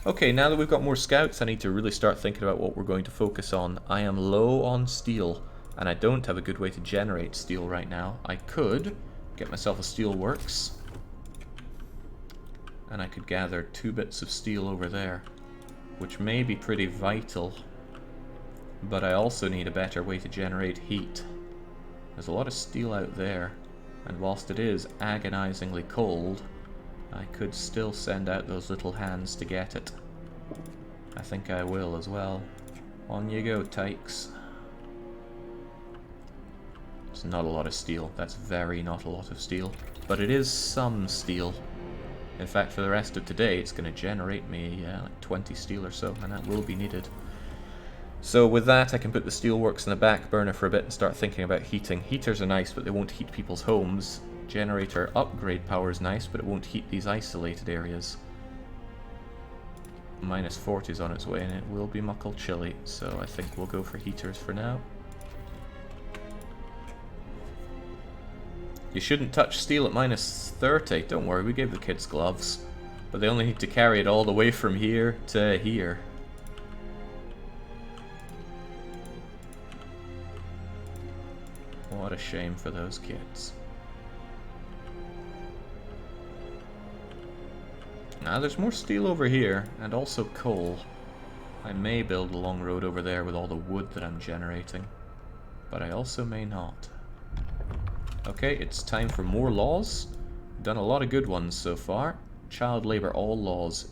Okay, now that we've got more scouts, I need to really start thinking about what we're going to focus on. I am low on steel. And I don't have a good way to generate steel right now. I could get myself a steel works. And I could gather 2 bits of steel over there. Which may be pretty vital. But I also need a better way to generate heat. There's a lot of steel out there. And whilst it is agonizingly cold, I could still send out those little hands to get it. I think I will as well. On you go, tykes. It's not a lot of steel. That's very not a lot of steel. But it is some steel. In fact, for the rest of today, it's going to generate me like 20 steel or so, and that will be needed. So with that, I can put the steelworks in the back burner for a bit and start thinking about heating. Heaters are nice, but they won't heat people's homes. Generator upgrade power is nice, but it won't heat these isolated areas. minus 40 is on its way and it will be muckle chilly, so I think we'll go for heaters for now. You shouldn't touch steel at minus 30. Don't worry, we gave the kids gloves. But they only need to carry it all the way from here to here. What a shame for those kids. Now there's more steel over here, and also coal. I may build a long road over there with all the wood that I'm generating. But I also may not. Okay, it's time for more laws. Done a lot of good ones so far. Child labor, all laws,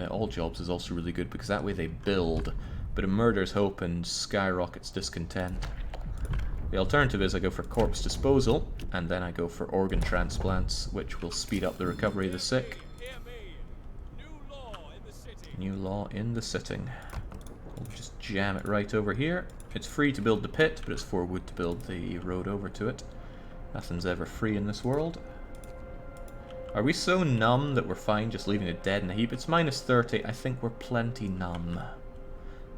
all jobs is also really good because that way they build. But it murders hope and skyrockets discontent. The alternative is I go for corpse disposal, and then I go for organ transplants, which will speed up the recovery of the sick. New law in the sitting. We'll just jam it right over here. It's free to build the pit, but it's 4 wood to build the road over to it. Nothing's ever free in this world. Are we so numb that we're fine just leaving it dead in a heap? It's minus 30. I think we're plenty numb.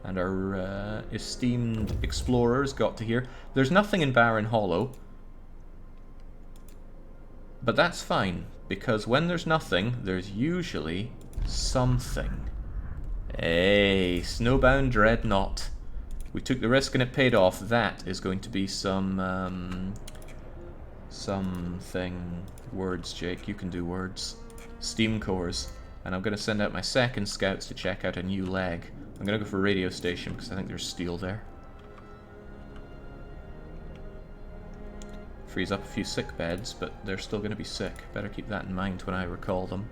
And our esteemed explorers got to here. There's nothing in Barren Hollow. But that's fine, because when there's nothing, there's usually something. Hey, Snowbound Dreadnought. We took the risk and it paid off. That is going to be something. Words, Jake. You can do words. Steam cores. And I'm going to send out my second scouts to check out a new leg. I'm going to go for radio station because I think there's steel there. Frees up a few sick beds, but they're still going to be sick. Better keep that in mind when I recall them.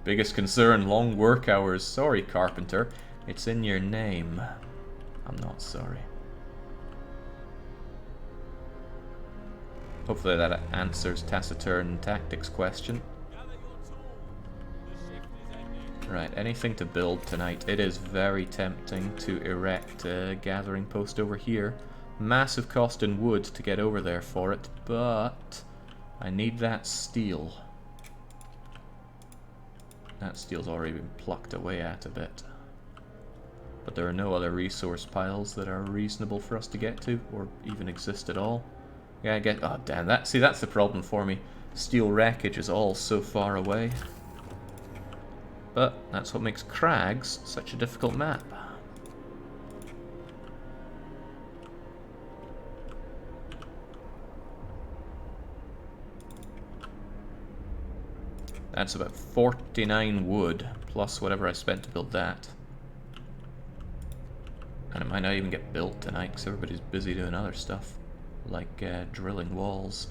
Biggest concern, long work hours. Sorry, Carpenter. It's in your name. I'm not sorry. Hopefully that answers Taciturn Tactics question. Right, anything to build tonight. It is very tempting to erect a gathering post over here. Massive cost in wood to get over there for it, but I need that steel. That steel's already been plucked away at a bit. But there are no other resource piles that are reasonable for us to get to, or even exist at all. Yeah, I get... oh, damn. That's the problem for me. Steel wreckage is all so far away. But that's what makes Crags such a difficult map. That's about 49 wood, plus whatever I spent to build that. And it might not even get built tonight, because everybody's busy doing other stuff, like drilling walls.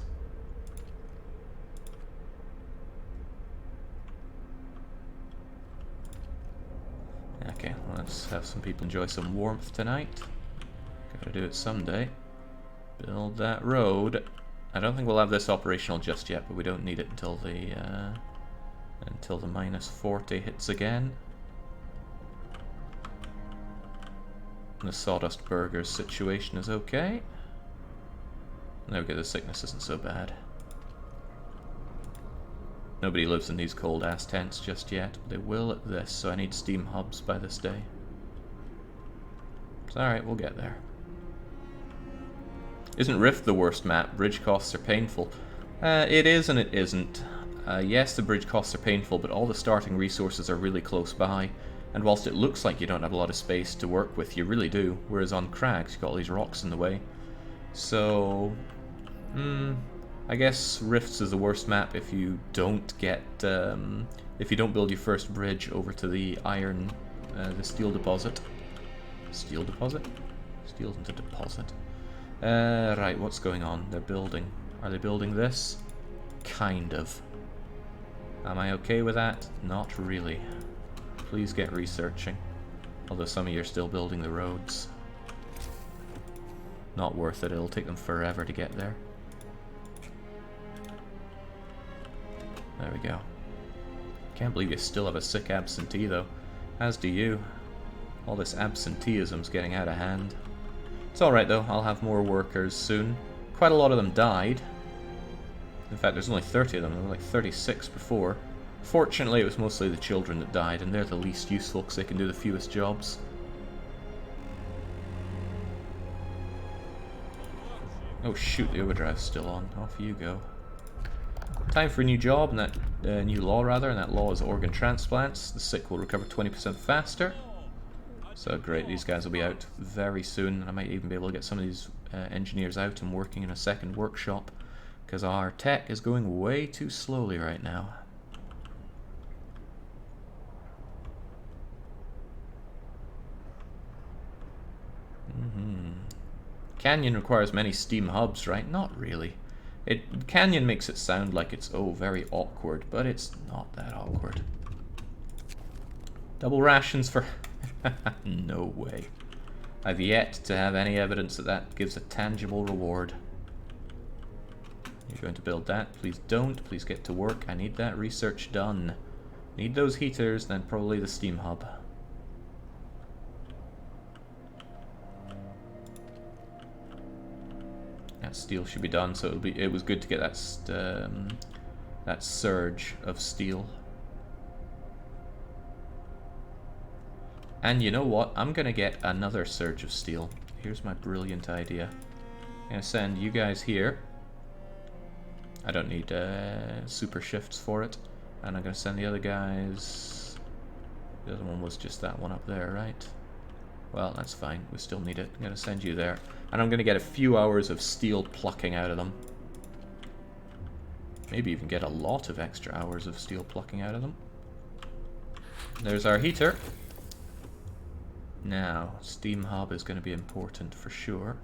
Okay, let's have some people enjoy some warmth tonight. Gotta do it someday. Build that road. I don't think we'll have this operational just yet, but we don't need it until the minus 40 hits again. The Sawdust Burgers situation is okay. There we go, the sickness isn't so bad. Nobody lives in these cold-ass tents just yet, but they will at this, so I need steam hubs by this day. It's alright, we'll get there. Isn't Rift the worst map? Bridge costs are painful. It is and it isn't. Yes, the bridge costs are painful, but all the starting resources are really close by. And whilst it looks like you don't have a lot of space to work with, you really do. Whereas on Crags, you've got all these rocks in the way. So... I guess Rifts is the worst map if you don't get... if you don't build your first bridge over to the iron... the steel deposit. Steel deposit? Steel isn't a deposit. Right, what's going on? They're building. Are they building this? Kind of. Am I okay with that? Not really. Please get researching. Although some of you are still building the roads. Not worth it, it'll take them forever to get there. There we go. Can't believe you still have a sick absentee though. As do you. All this absenteeism's getting out of hand. It's alright though, I'll have more workers soon. Quite a lot of them died. In fact, there's only 30 of them. There were like 36 before. Fortunately, it was mostly the children that died, and they're the least useful because they can do the fewest jobs. Oh shoot, the overdrive's still on. Off you go. Time for a new job, and that new law rather, and that law is organ transplants. The sick will recover 20% faster. So great, these guys will be out very soon. I might even be able to get some of these engineers out and working in a second workshop, because our tech is going way too slowly right now. Canyon requires many steam hubs, right? Not really. Canyon makes it sound like it's, oh, very awkward, but it's not that awkward. Double rations for... No way. I've yet to have any evidence that that gives a tangible reward. You're going to build that. Please don't. Please get to work. I need that research done. Need those heaters, then probably the steam hub. That steel should be done, so it was good to get that surge of steel. And you know what? I'm gonna get another surge of steel. Here's my brilliant idea. I'm gonna send you guys here. I don't need super shifts for it. And I'm gonna send the other guys... The other one was just that one up there, right? Well, that's fine. We still need it. I'm gonna send you there. And I'm gonna get a few hours of steel plucking out of them. Maybe even get a lot of extra hours of steel plucking out of them. There's our heater. Now, steam hub is going to be important for sure.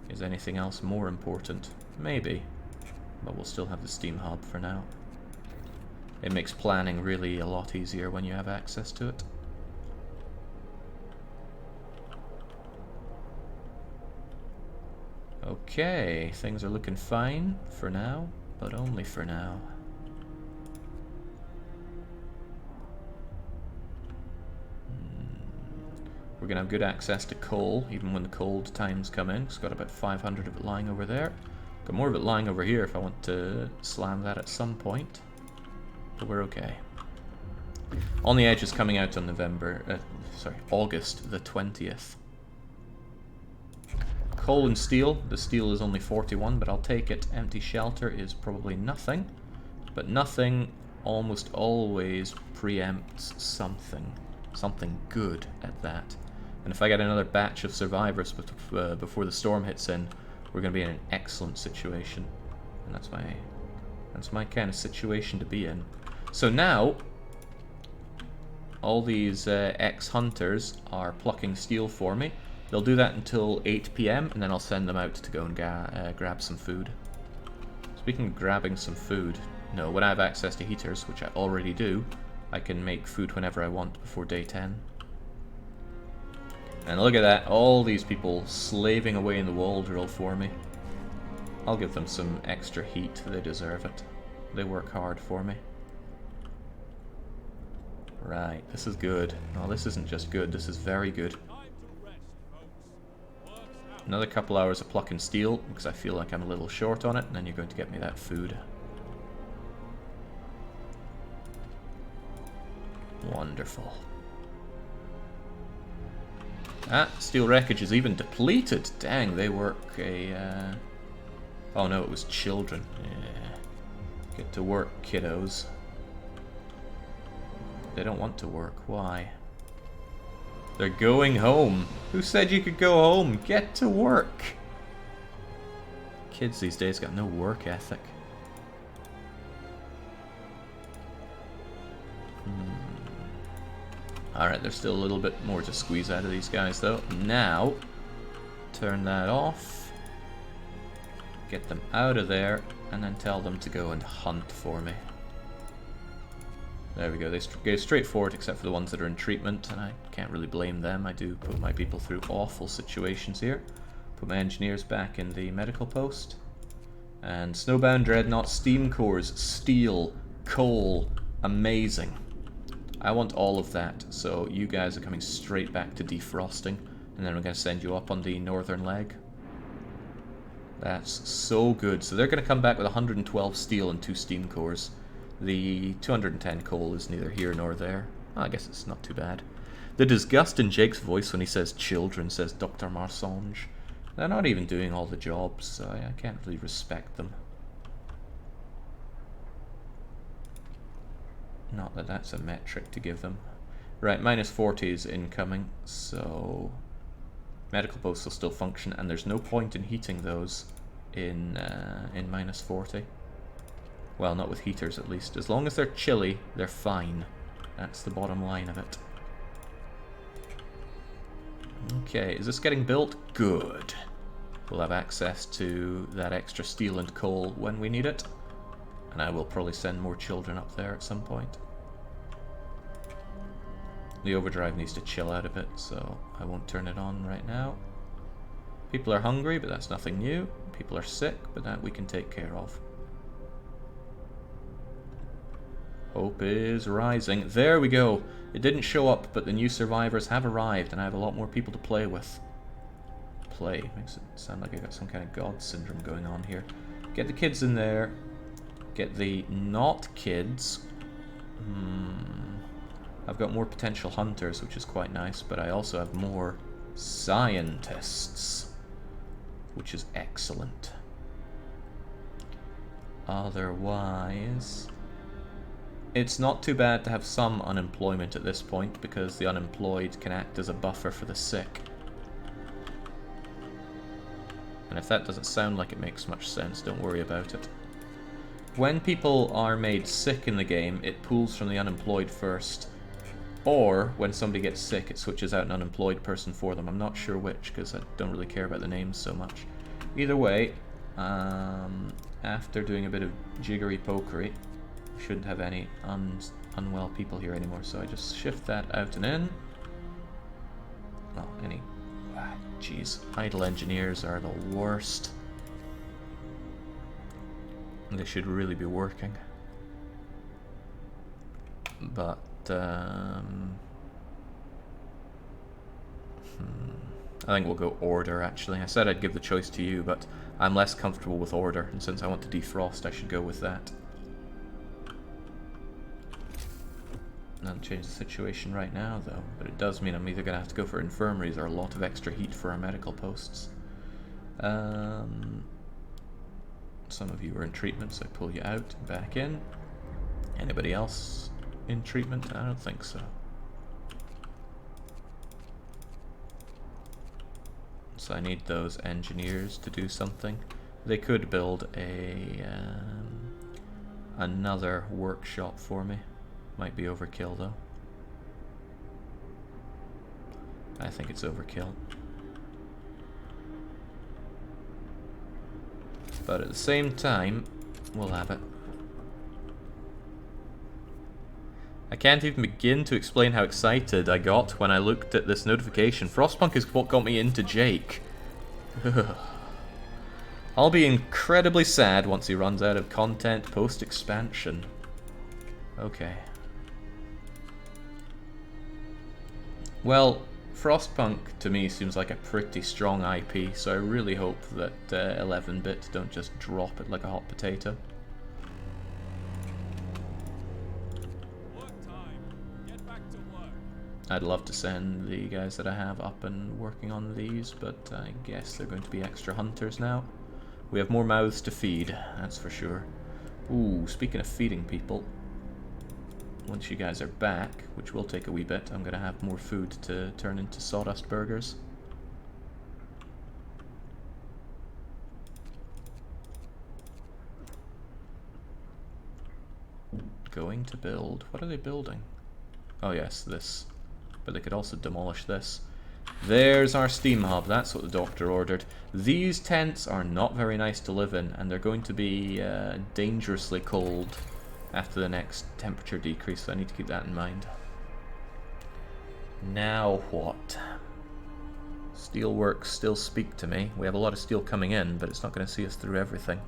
Is anything else more important? Maybe. But we'll still have the steam hub for now. It makes planning really a lot easier when you have access to it. Okay, things are looking fine for now, but only for now. We're going to have good access to coal, even when the cold times come in. It's got about 500 of it lying over there. Got more of it lying over here if I want to slam that at some point. But we're okay. On the Edge is coming out on August the 20th. Coal and steel. The steel is only 41, but I'll take it. Empty shelter is probably nothing. But nothing almost always preempts something. Something good at that. And if I get another batch of survivors before the storm hits in, we're going to be in an excellent situation. And that's my kind of situation to be in. So now, all these ex-hunters are plucking steel for me. They'll do that until 8 PM, and then I'll send them out to go and grab some food. Speaking of grabbing some food, no, when I have access to heaters, which I already do, I can make food whenever I want before day 10. And look at that, all these people slaving away in the wall drill for me. I'll give them some extra heat, they deserve it. They work hard for me. Right, this is good. No, this isn't just good, this is very good. Another couple hours of plucking steel, because I feel like I'm a little short on it, and then you're going to get me that food. Wonderful. Ah, steel wreckage is even depleted. Dang, they work a... Oh no, it was children. Yeah. Get to work, kiddos. They don't want to work. Why? They're going home. Who said you could go home? Get to work. Kids these days got no work ethic. Alright, there's still a little bit more to squeeze out of these guys though. Now, turn that off. Get them out of there, and then tell them to go and hunt for me. There we go, they go straight forward except for the ones that are in treatment, and I can't really blame them. I do put my people through awful situations here. Put my engineers back in the medical post. And Snowbound Dreadnought steam cores, steel, coal, amazing. I want all of that, so you guys are coming straight back to defrosting, and then we're going to send you up on the northern leg. That's so good. So they're going to come back with 112 steel and 2 steam cores. The 210 coal is neither here nor there. Oh, I guess it's not too bad. The disgust in Jake's voice when he says children, says Dr. Marsange. They're not even doing all the jobs, so I can't really respect them. Not that that's a metric to give them. Right, minus 40 is incoming, so medical posts will still function, and there's no point in heating those in minus 40. Well, not with heaters at least. As long as they're chilly, they're fine. That's the bottom line of it. Okay, is this getting built? Good. We'll have access to that extra steel and coal when we need it. And I will probably send more children up there at some point. The overdrive needs to chill out a bit, so I won't turn it on right now. People are hungry, but that's nothing new. People are sick, but that we can take care of. Hope is rising. There we go. It didn't show up, but the new survivors have arrived, and I have a lot more people to play with. Play makes it sound like I got some kind of god syndrome going on here. Get the kids in there. Get the not kids. I've got more potential hunters, which is quite nice, but I also have more scientists, which is excellent. Otherwise, it's not too bad to have some unemployment at this point, because the unemployed can act as a buffer for the sick. And if that doesn't sound like it makes much sense, don't worry about it. When people are made sick in the game, it pulls from the unemployed first. Or, when somebody gets sick, it switches out an unemployed person for them. I'm not sure which, because I don't really care about the names so much. Either way, after doing a bit of jiggery-pokery, we shouldn't have any unwell people here anymore, so I just shift that out and in. Well, jeez, idle engineers are the worst. They should really be working. But, I think we'll go order, actually. I said I'd give the choice to you, but I'm less comfortable with order, and since I want to defrost, I should go with that. Doesn't change the situation right now, though, but it does mean I'm either going to have to go for infirmaries or a lot of extra heat for our medical posts. Some of you are in treatment, so I pull you out and back in. Anybody else in treatment? I don't think so. So I need those engineers to do something. They could build a another workshop for me. Might be overkill though. I think it's overkill. But at the same time, we'll have it. I can't even begin to explain how excited I got when I looked at this notification. Frostpunk is what got me into Jake. I'll be incredibly sad once he runs out of content post-expansion. Okay. Well, Frostpunk to me seems like a pretty strong IP, so I really hope that 11-bit don't just drop it like a hot potato. I'd love to send the guys that I have up and working on these, but I guess they're going to be extra hunters now. We have more mouths to feed, that's for sure. Ooh, speaking of feeding people, once you guys are back, which will take a wee bit, I'm going to have more food to turn into sawdust burgers. Going to build. What are they building? Oh yes, this. But they could also demolish this. There's our steam hub. That's what the doctor ordered. These tents are not very nice to live in, and they're going to be dangerously cold after the next temperature decrease, so I need to keep that in mind. Now what? Steelworks still speak to me. We have a lot of steel coming in, but it's not going to see us through everything.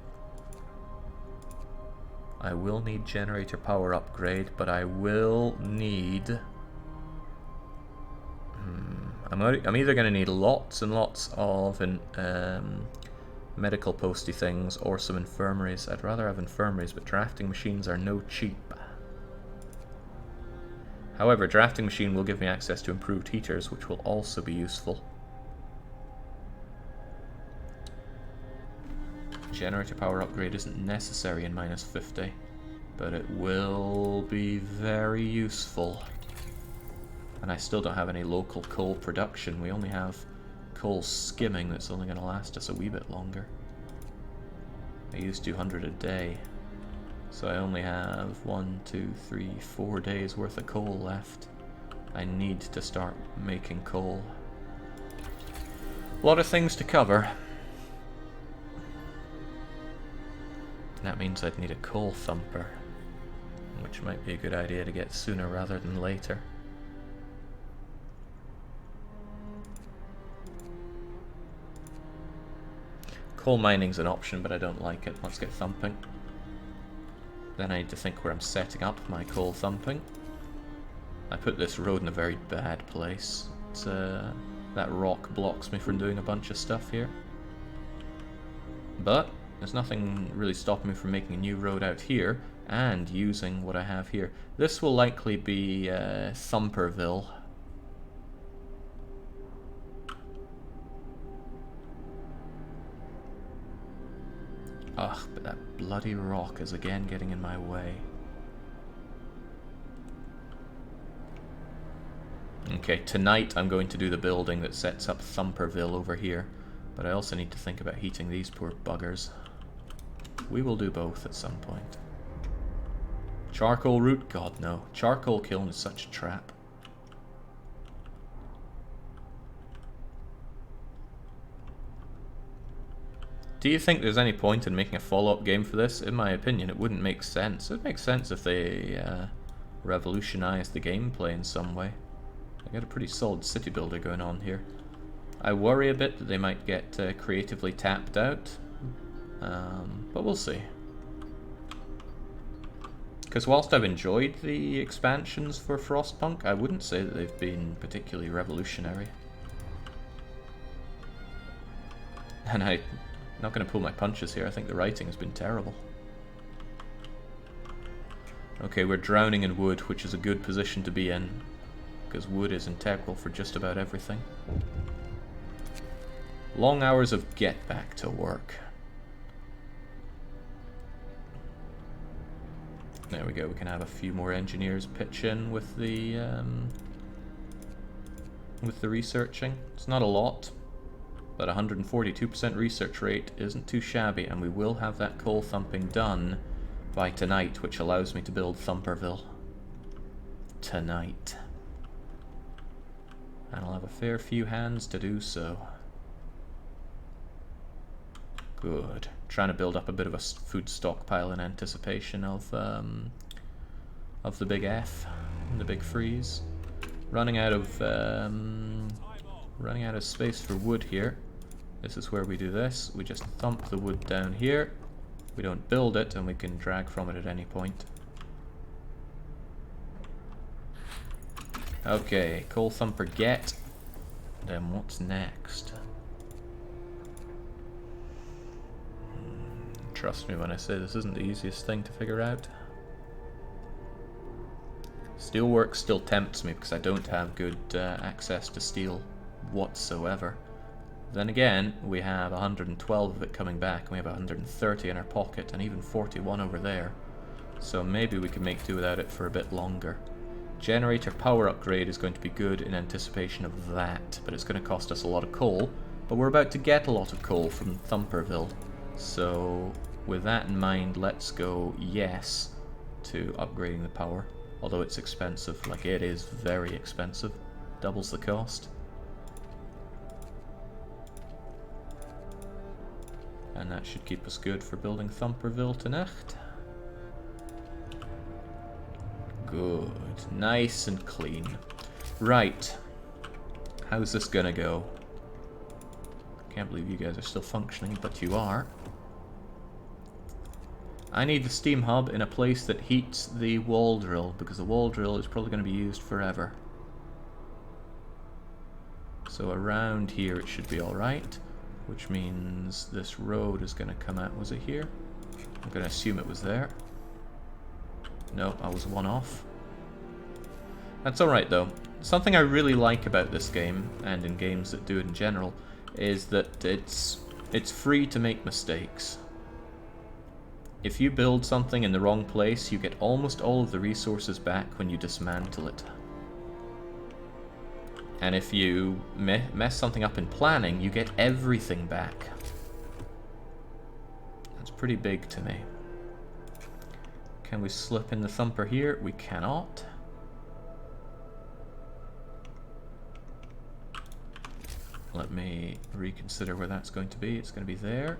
I will need generator power upgrade, but I will need... I'm either going to need lots and lots of medical posty things or some infirmaries. I'd rather have infirmaries, but drafting machines are no cheap. However, drafting machine will give me access to improved heaters, which will also be useful. Generator power upgrade isn't necessary in -50, but it will be very useful. And I still don't have any local coal production. We only have coal skimming that's only going to last us a wee bit longer. I use 200 a day, so I only have 1, 2, 3, 4 days worth of coal left. I need to start making coal. A lot of things to cover. That means I'd need a coal thumper, which might be a good idea to get sooner rather than later. Coal mining's an option, but I don't like it. Let's get thumping. Then I need to think where I'm setting up my coal thumping. I put this road in a very bad place. It's, that rock blocks me from doing a bunch of stuff here. But there's nothing really stopping me from making a new road out here and using what I have here. This will likely be Thumperville. Ugh, but that bloody rock is again getting in my way. Okay, tonight I'm going to do the building that sets up Thumperville over here, but I also need to think about heating these poor buggers. We will do both at some point. Charcoal route? God no. Charcoal kiln is such a trap. Do you think there's any point in making a follow-up game for this? In my opinion, it wouldn't make sense. It would make sense if they revolutionized the gameplay in some way. I got a pretty solid city builder going on here. I worry a bit that they might get creatively tapped out, but we'll see. Because whilst I've enjoyed the expansions for Frostpunk, I wouldn't say that they've been particularly revolutionary. And I'm not going to pull my punches here. I think the writing has been terrible. Okay, we're drowning in wood, which is a good position to be in, because wood is integral for just about everything. Long hours of get back to work. There we go, we can have a few more engineers pitch in with the researching. It's not a lot, but 142% research rate isn't too shabby, and we will have that coal thumping done by tonight, which allows me to build Thumperville. Tonight. And I'll have a fair few hands to do so. Good. Trying to build up a bit of a food stockpile in anticipation of the big F, the big freeze. Running out of space for wood here. This is where we do this. We just thump the wood down here. We don't build it, and we can drag from it at any point. Okay, coal thumper get. Then what's next? Trust me when I say this isn't the easiest thing to figure out. Steelwork still tempts me because I don't have good access to steel whatsoever. Then again, we have 112 of it coming back, and we have 130 in our pocket, and even 41 over there. So maybe we can make do without it for a bit longer. Generator power upgrade is going to be good in anticipation of that, but it's going to cost us a lot of coal. But we're about to get a lot of coal from Thumperville. So with that in mind, let's go yes to upgrading the power. Although it's expensive, like it is very expensive. Doubles the cost. And that should keep us good for building Thumperville tonight. Good. Nice and clean. Right. How's this gonna go? Can't believe you guys are still functioning, but you are. I need the steam hub in a place that heats the wall drill, because the wall drill is probably going to be used forever. So around here it should be alright. which means this road is going to come out. Was it here? I'm going to assume it was there. No, I was one off. That's alright though. Something I really like about this game, and in games that do it in general, is that it's free to make mistakes. If you build something in the wrong place, you get almost all of the resources back when you dismantle it. And if you mess something up in planning, you get everything back. That's pretty big to me. Can we slip in the thumper here? We cannot. Let me reconsider where that's going to be. It's going to be there.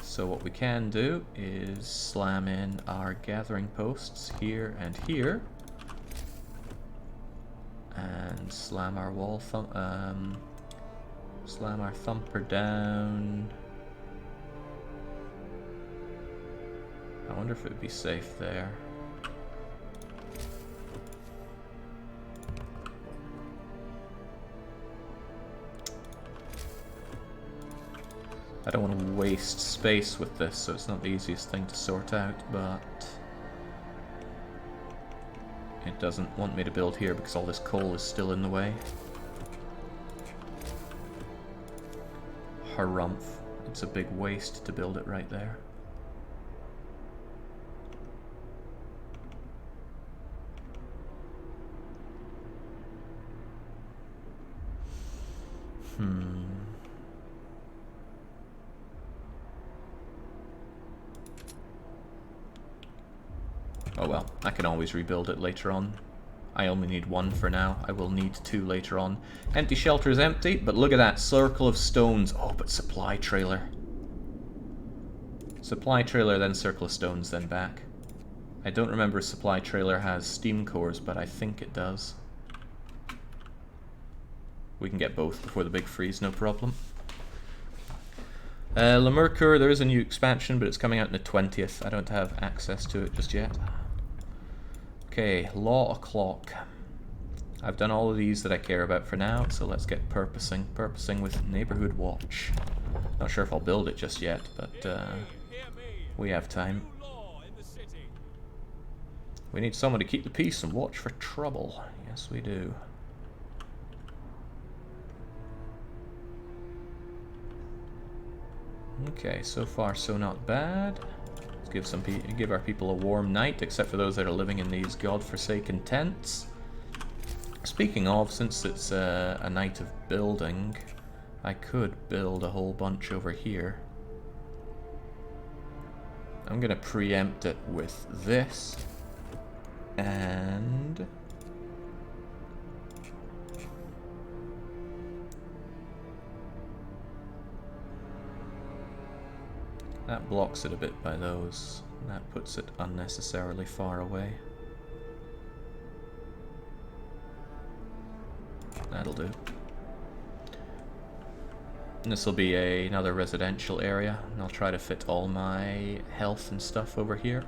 So what we can do is slam in our gathering posts here and here. And slam our wall slam our thumper down. I wonder if it would be safe there. I don't want to waste space with this, so it's not the easiest thing to sort out, but it doesn't want me to build here because all this coal is still in the way. Harumph. It's a big waste to build it right there. Oh well, I can always rebuild it later on. I only need one for now. I will need two later on. Empty shelter is empty, but look at that circle of stones. Oh, but supply trailer. Supply trailer, then circle of stones, then back. I don't remember if supply trailer has steam cores, but I think it does. We can get both before the big freeze, no problem. Le Mercure, there is a new expansion, but it's coming out on the 20th. I don't have access to it just yet. Okay, Law O'Clock. I've done all of these that I care about for now, so let's get purposing. Purposing with Neighborhood Watch. Not sure if I'll build it just yet, but we have time. We need someone to keep the peace and watch for trouble. Yes, we do. Okay, so far so not bad. Let's give our people a warm night, except for those that are living in these godforsaken tents. Speaking of, since it's a night of building, I could build a whole bunch over here. I'm gonna preempt it with this, and that blocks it a bit by those. That puts it unnecessarily far away. That'll do. And this will be another residential area, and I'll try to fit all my health and stuff over here,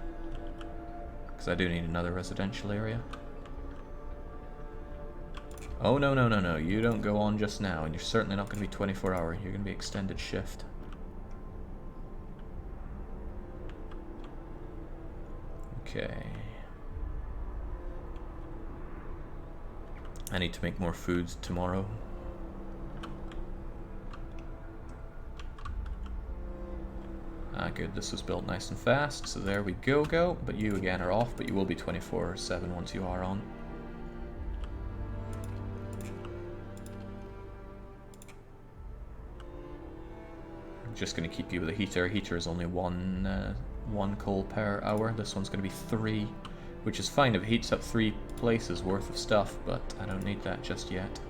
because I do need another residential area. Oh no, no, no, no, you don't go on just now, and you're certainly not going to be 24-hour, you're going to be extended shift. Okay. I need to make more foods tomorrow. Ah, good, this was built nice and fast, so there we go. But you again are off, but you will be 24/7 once you are on. I'm just going to keep you with a heater. Heater is only one coal per hour. This one's going to be 3, which is fine if it heats up 3 places worth of stuff, but I don't need that just yet.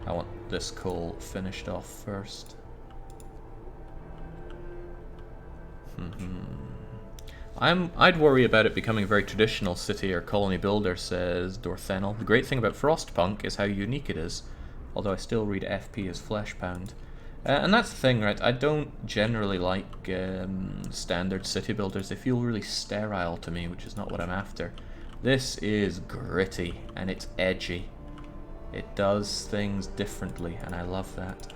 I want this coal finished off first. I'd worry about it becoming a very traditional city or colony builder, says Dorthenel. The great thing about Frostpunk is how unique it is, although I still read FP as Fleshpound. And that's the thing, right? I don't generally like standard city builders. They feel really sterile to me, which is not what I'm after. This is gritty, and it's edgy. It does things differently, and I love that.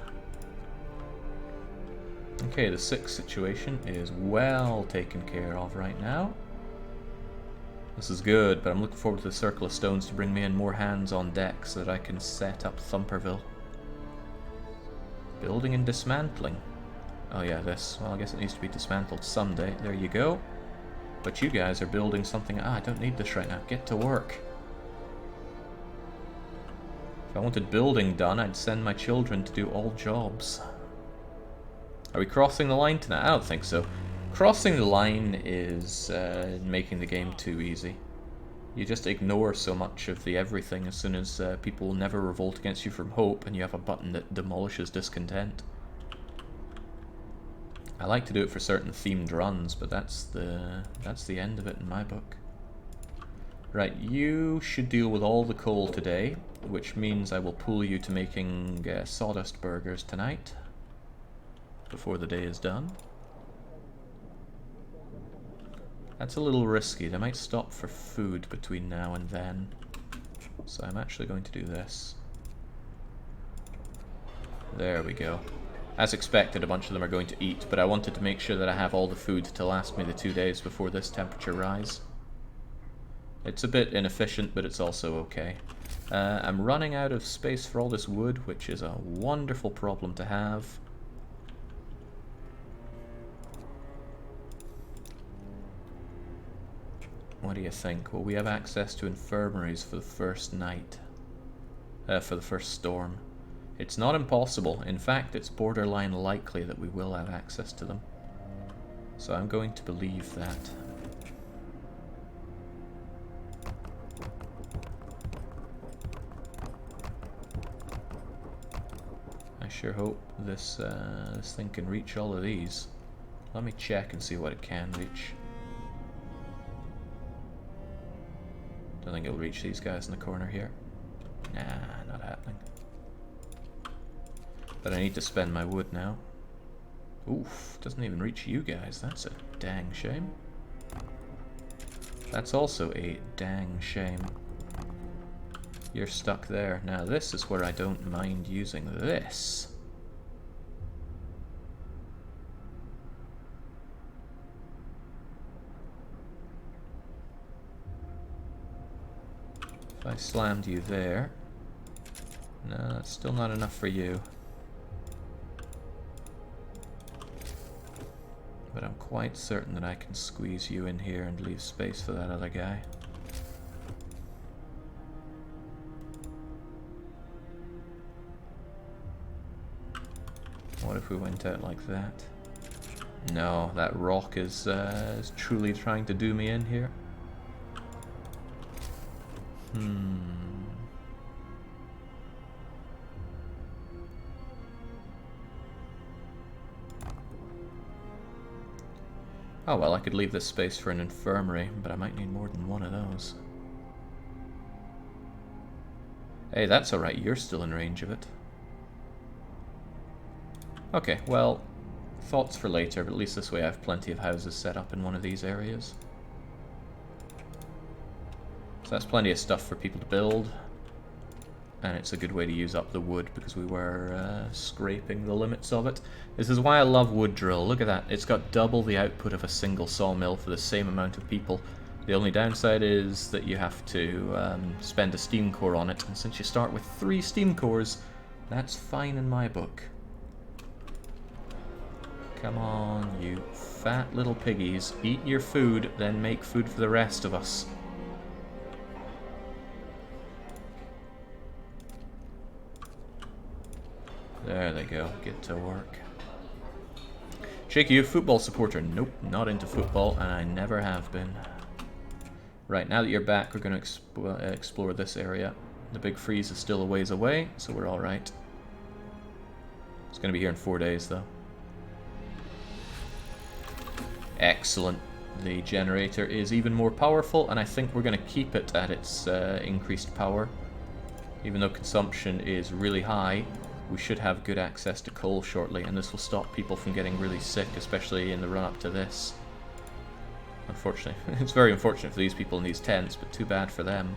Okay, the sick situation is well taken care of right now. This is good, but I'm looking forward to the Circle of Stones to bring me in more hands on deck so that I can set up Thumperville. Building and dismantling. Oh yeah, this. Well, I guess it needs to be dismantled someday. There you go. But you guys are building something... I don't need this right now. Get to work. If I wanted building done, I'd send my children to do all jobs. Are we crossing the line tonight? I don't think so. Crossing the line is making the game too easy. You just ignore so much of the everything as soon as people will never revolt against you from hope, and you have a button that demolishes discontent. I like to do it for certain themed runs, but that's the end of it in my book. Right, you should deal with all the coal today, which means I will pull you to making sawdust burgers tonight, before the day is done. That's a little risky. They might stop for food between now and then. So I'm actually going to do this. There we go. As expected, a bunch of them are going to eat, but I wanted to make sure that I have all the food to last me the 2 days before this temperature rise. It's a bit inefficient, but it's also okay. I'm running out of space for all this wood, which is a wonderful problem to have. What do you think? Will we have access to infirmaries for the first night? For the first storm? It's not impossible. In fact, it's borderline likely that we will have access to them. So I'm going to believe that. I sure hope this thing can reach all of these. Let me check and see what it can reach. Don't think it'll reach these guys in the corner here. Nah, not happening. But I need to spend my wood now. Oof, doesn't even reach you guys. That's a dang shame. That's also a dang shame. You're stuck there. Now this is where I don't mind using this. If I slammed you there... No, that's still not enough for you. But I'm quite certain that I can squeeze you in here and leave space for that other guy. What if we went out like that? No, that rock is truly trying to do me in here. Oh well, I could leave this space for an infirmary, but I might need more than one of those. Hey, that's alright, you're still in range of it. Okay, well, thoughts for later, but at least this way I have plenty of houses set up in one of these areas. So that's plenty of stuff for people to build. And it's a good way to use up the wood because we were scraping the limits of it. This is why I love wood drill. Look at that. It's got double the output of a single sawmill for the same amount of people. The only downside is that you have to spend a steam core on it. And since you start with 3 steam cores, that's fine in my book. Come on, you fat little piggies. Eat your food, then make food for the rest of us. There they go. Get to work. Shaky, you a football supporter? Nope, not into football, and I never have been. Right, now that you're back, we're going to explore this area. The big freeze is still a ways away, so we're alright. It's going to be here in 4 days, though. Excellent. The generator is even more powerful, and I think we're going to keep it at its increased power. Even though consumption is really high, we should have good access to coal shortly, and this will stop people from getting really sick, especially in the run-up to this. Unfortunately. It's very unfortunate for these people in these tents, but too bad for them.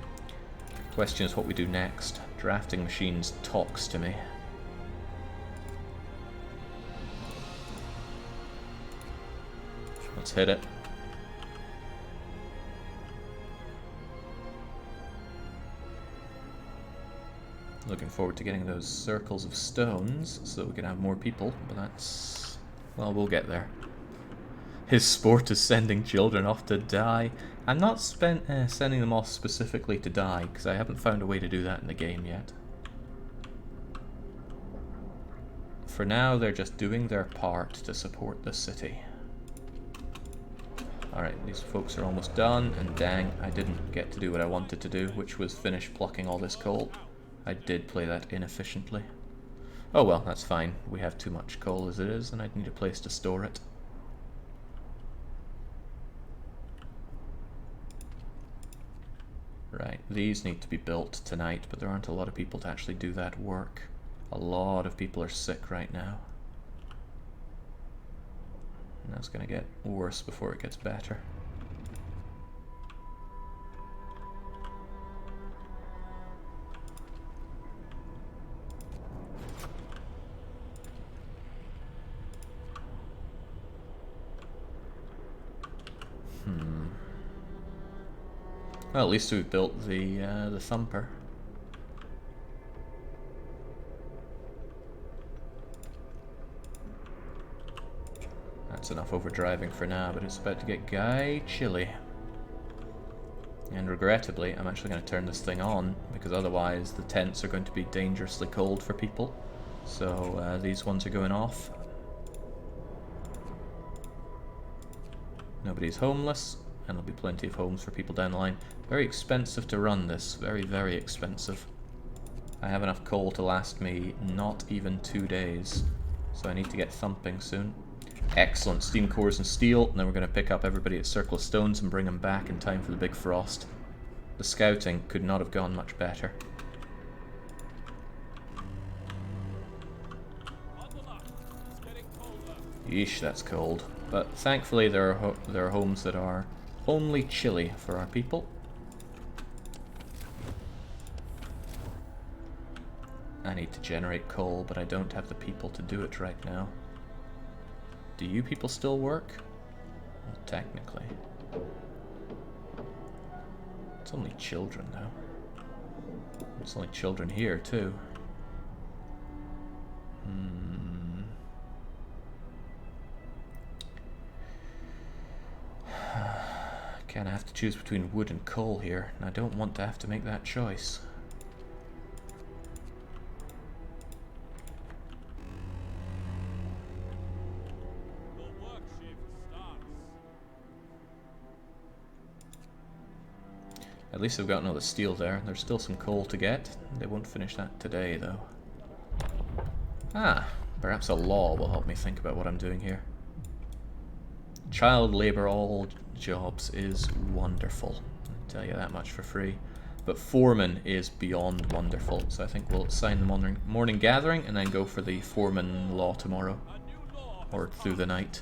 Question is what we do next. Drafting machines talks to me. Let's hit it. Looking forward to getting those circles of stones so that we can have more people, but that's... well, we'll get there. His sport is sending children off to die. I'm not sending them off specifically to die, because I haven't found a way to do that in the game yet. For now, they're just doing their part to support the city. Alright, these folks are almost done, and dang, I didn't get to do what I wanted to do, which was finish plucking all this coal. I did play that inefficiently. Oh well, that's fine. We have too much coal as it is, and I'd need a place to store it. Right, these need to be built tonight, but there aren't a lot of people to actually do that work. A lot of people are sick right now. And that's going to get worse before it gets better. Well, at least we've built the thumper. That's enough overdriving for now, but it's about to get guy chilly. And regrettably, I'm actually going to turn this thing on, because otherwise the tents are going to be dangerously cold for people. So these ones are going off. Nobody's homeless, and there'll be plenty of homes for people down the line. Very expensive to run this, very, very expensive. I have enough coal to last me not even 2 days, so I need to get thumping soon. Excellent, steam cores and steel, and then we're going to pick up everybody at Circle of Stones and bring them back in time for the big frost. The scouting could not have gone much better. Yeesh, that's cold. But thankfully there are homes that are only chilly for our people. I need to generate coal, but I don't have the people to do it right now. Do you people still work? Well, technically. It's only children, though. It's only children here, too. Kinda have to choose between wood and coal here, and I don't want to have to make that choice. At least I've gotten all the steel there. There's still some coal to get. They won't finish that today, though. Ah, perhaps a law will help me think about what I'm doing here. Child labor all jobs is wonderful. I'll tell you that much for free. But foreman is beyond wonderful, so I think we'll sign the morning gathering and then go for the foreman law tomorrow. Or through the night.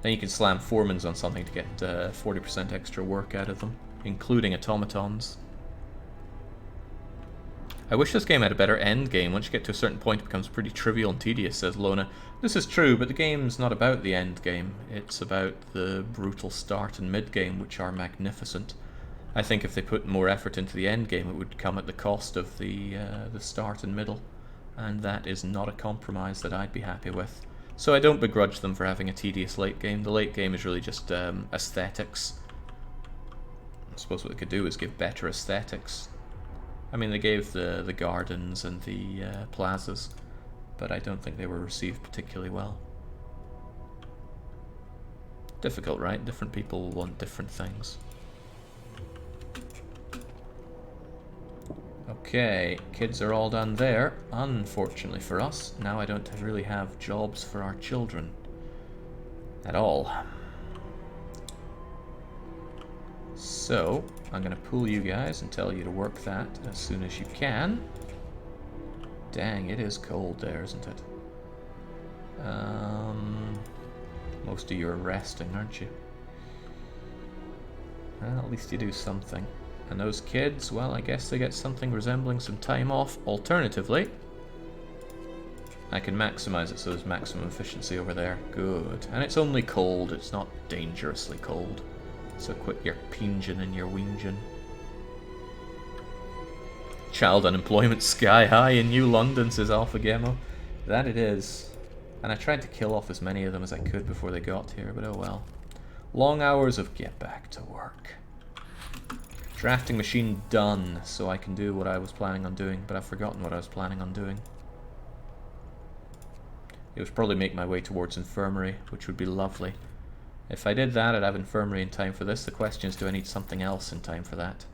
Then you can slam foremans on something to get 40% extra work out of them, including automatons. I wish this game had a better end game. Once you get to a certain point, it becomes pretty trivial and tedious, says Lona. This is true, but the game's not about the end game. It's about the brutal start and mid game, which are magnificent. I think if they put more effort into the end game, it would come at the cost of the start and middle, and that is not a compromise that I'd be happy with. So I don't begrudge them for having a tedious late game. The late game is really just aesthetics. I suppose what they could do is give better aesthetics. I mean, they gave the gardens and the plazas, but I don't think they were received particularly well. Difficult, right? Different people want different things. Okay, kids are all done there. Unfortunately for us, now I don't really have jobs for our children at all. So, I'm going to pull you guys and tell you to work that as soon as you can. Dang, it is cold there, isn't it? Most of you are resting, aren't you? Well, at least you do something. And those kids, well, I guess they get something resembling some time off. Alternatively, I can maximize it so there's maximum efficiency over there. Good. And it's only cold, it's not dangerously cold. So quit your pingin' and your whingin'. Child unemployment sky high in New London, says Alpha Gemo. That it is. And I tried to kill off as many of them as I could before they got here, but oh well. Long hours of get back to work. Drafting machine done, so I can do what I was planning on doing, but I've forgotten what I was planning on doing. It would probably make my way towards infirmary, which would be lovely. If I did that, I'd have infirmary in time for this. The question is, do I need something else in time for that?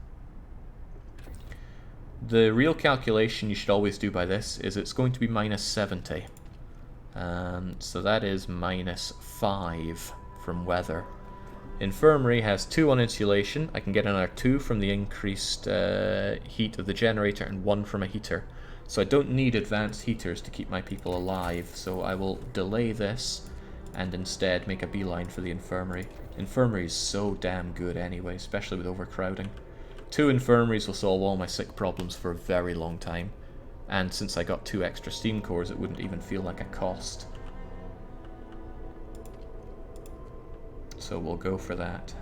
The real calculation you should always do by this is it's going to be minus 70. So that is minus 5 from weather. Infirmary has 2 on insulation. I can get another 2 from the increased heat of the generator and 1 from a heater. So I don't need advanced heaters to keep my people alive, so I will delay this and instead make a beeline for the infirmary. Infirmary is so damn good anyway, especially with overcrowding. 2 infirmaries will solve all my sick problems for a very long time. And since I got 2 extra steam cores, it wouldn't even feel like a cost. So we'll go for that.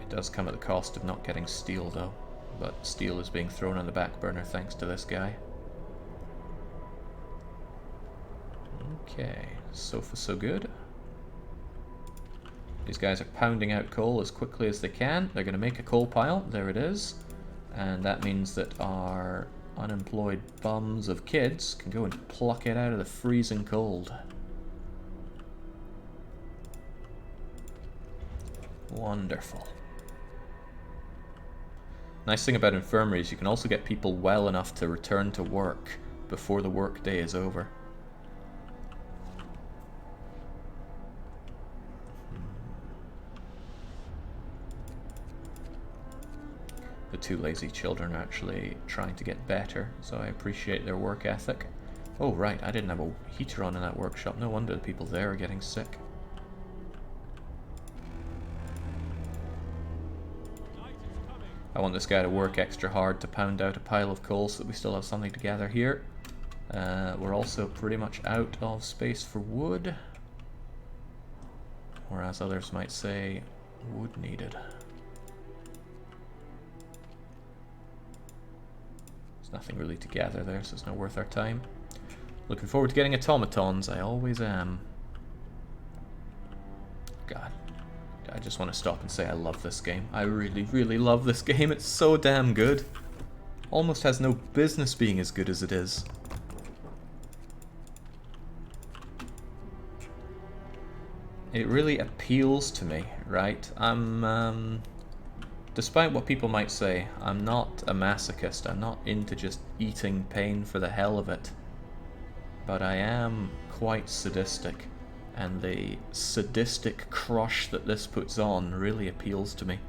It does come at the cost of not getting steel though, but steel is being thrown on the back burner thanks to this guy. Okay, so far so good. These guys are pounding out coal as quickly as they can. They're going to make a coal pile, there it is. And that means that our unemployed bums of kids can go and pluck it out of the freezing cold. Wonderful. Nice thing about infirmary is you can also get people well enough to return to work before the work day is over. The 2 lazy children are actually trying to get better, so I appreciate their work ethic. Oh right, I didn't have a heater on in that workshop. No wonder the people there are getting sick. I want this guy to work extra hard to pound out a pile of coal so that we still have something to gather here. We're also pretty much out of space for wood. Whereas others might say, wood needed. There's nothing really to gather there, so it's not worth our time. Looking forward to getting automatons, I always am. God. I just want to stop and say I love this game. I really, really love this game. It's so damn good. Almost has no business being as good as it is. It really appeals to me, right? Despite what people might say, I'm not a masochist. I'm not into just eating pain for the hell of it. But I am quite sadistic. And the sadistic crush that this puts on really appeals to me.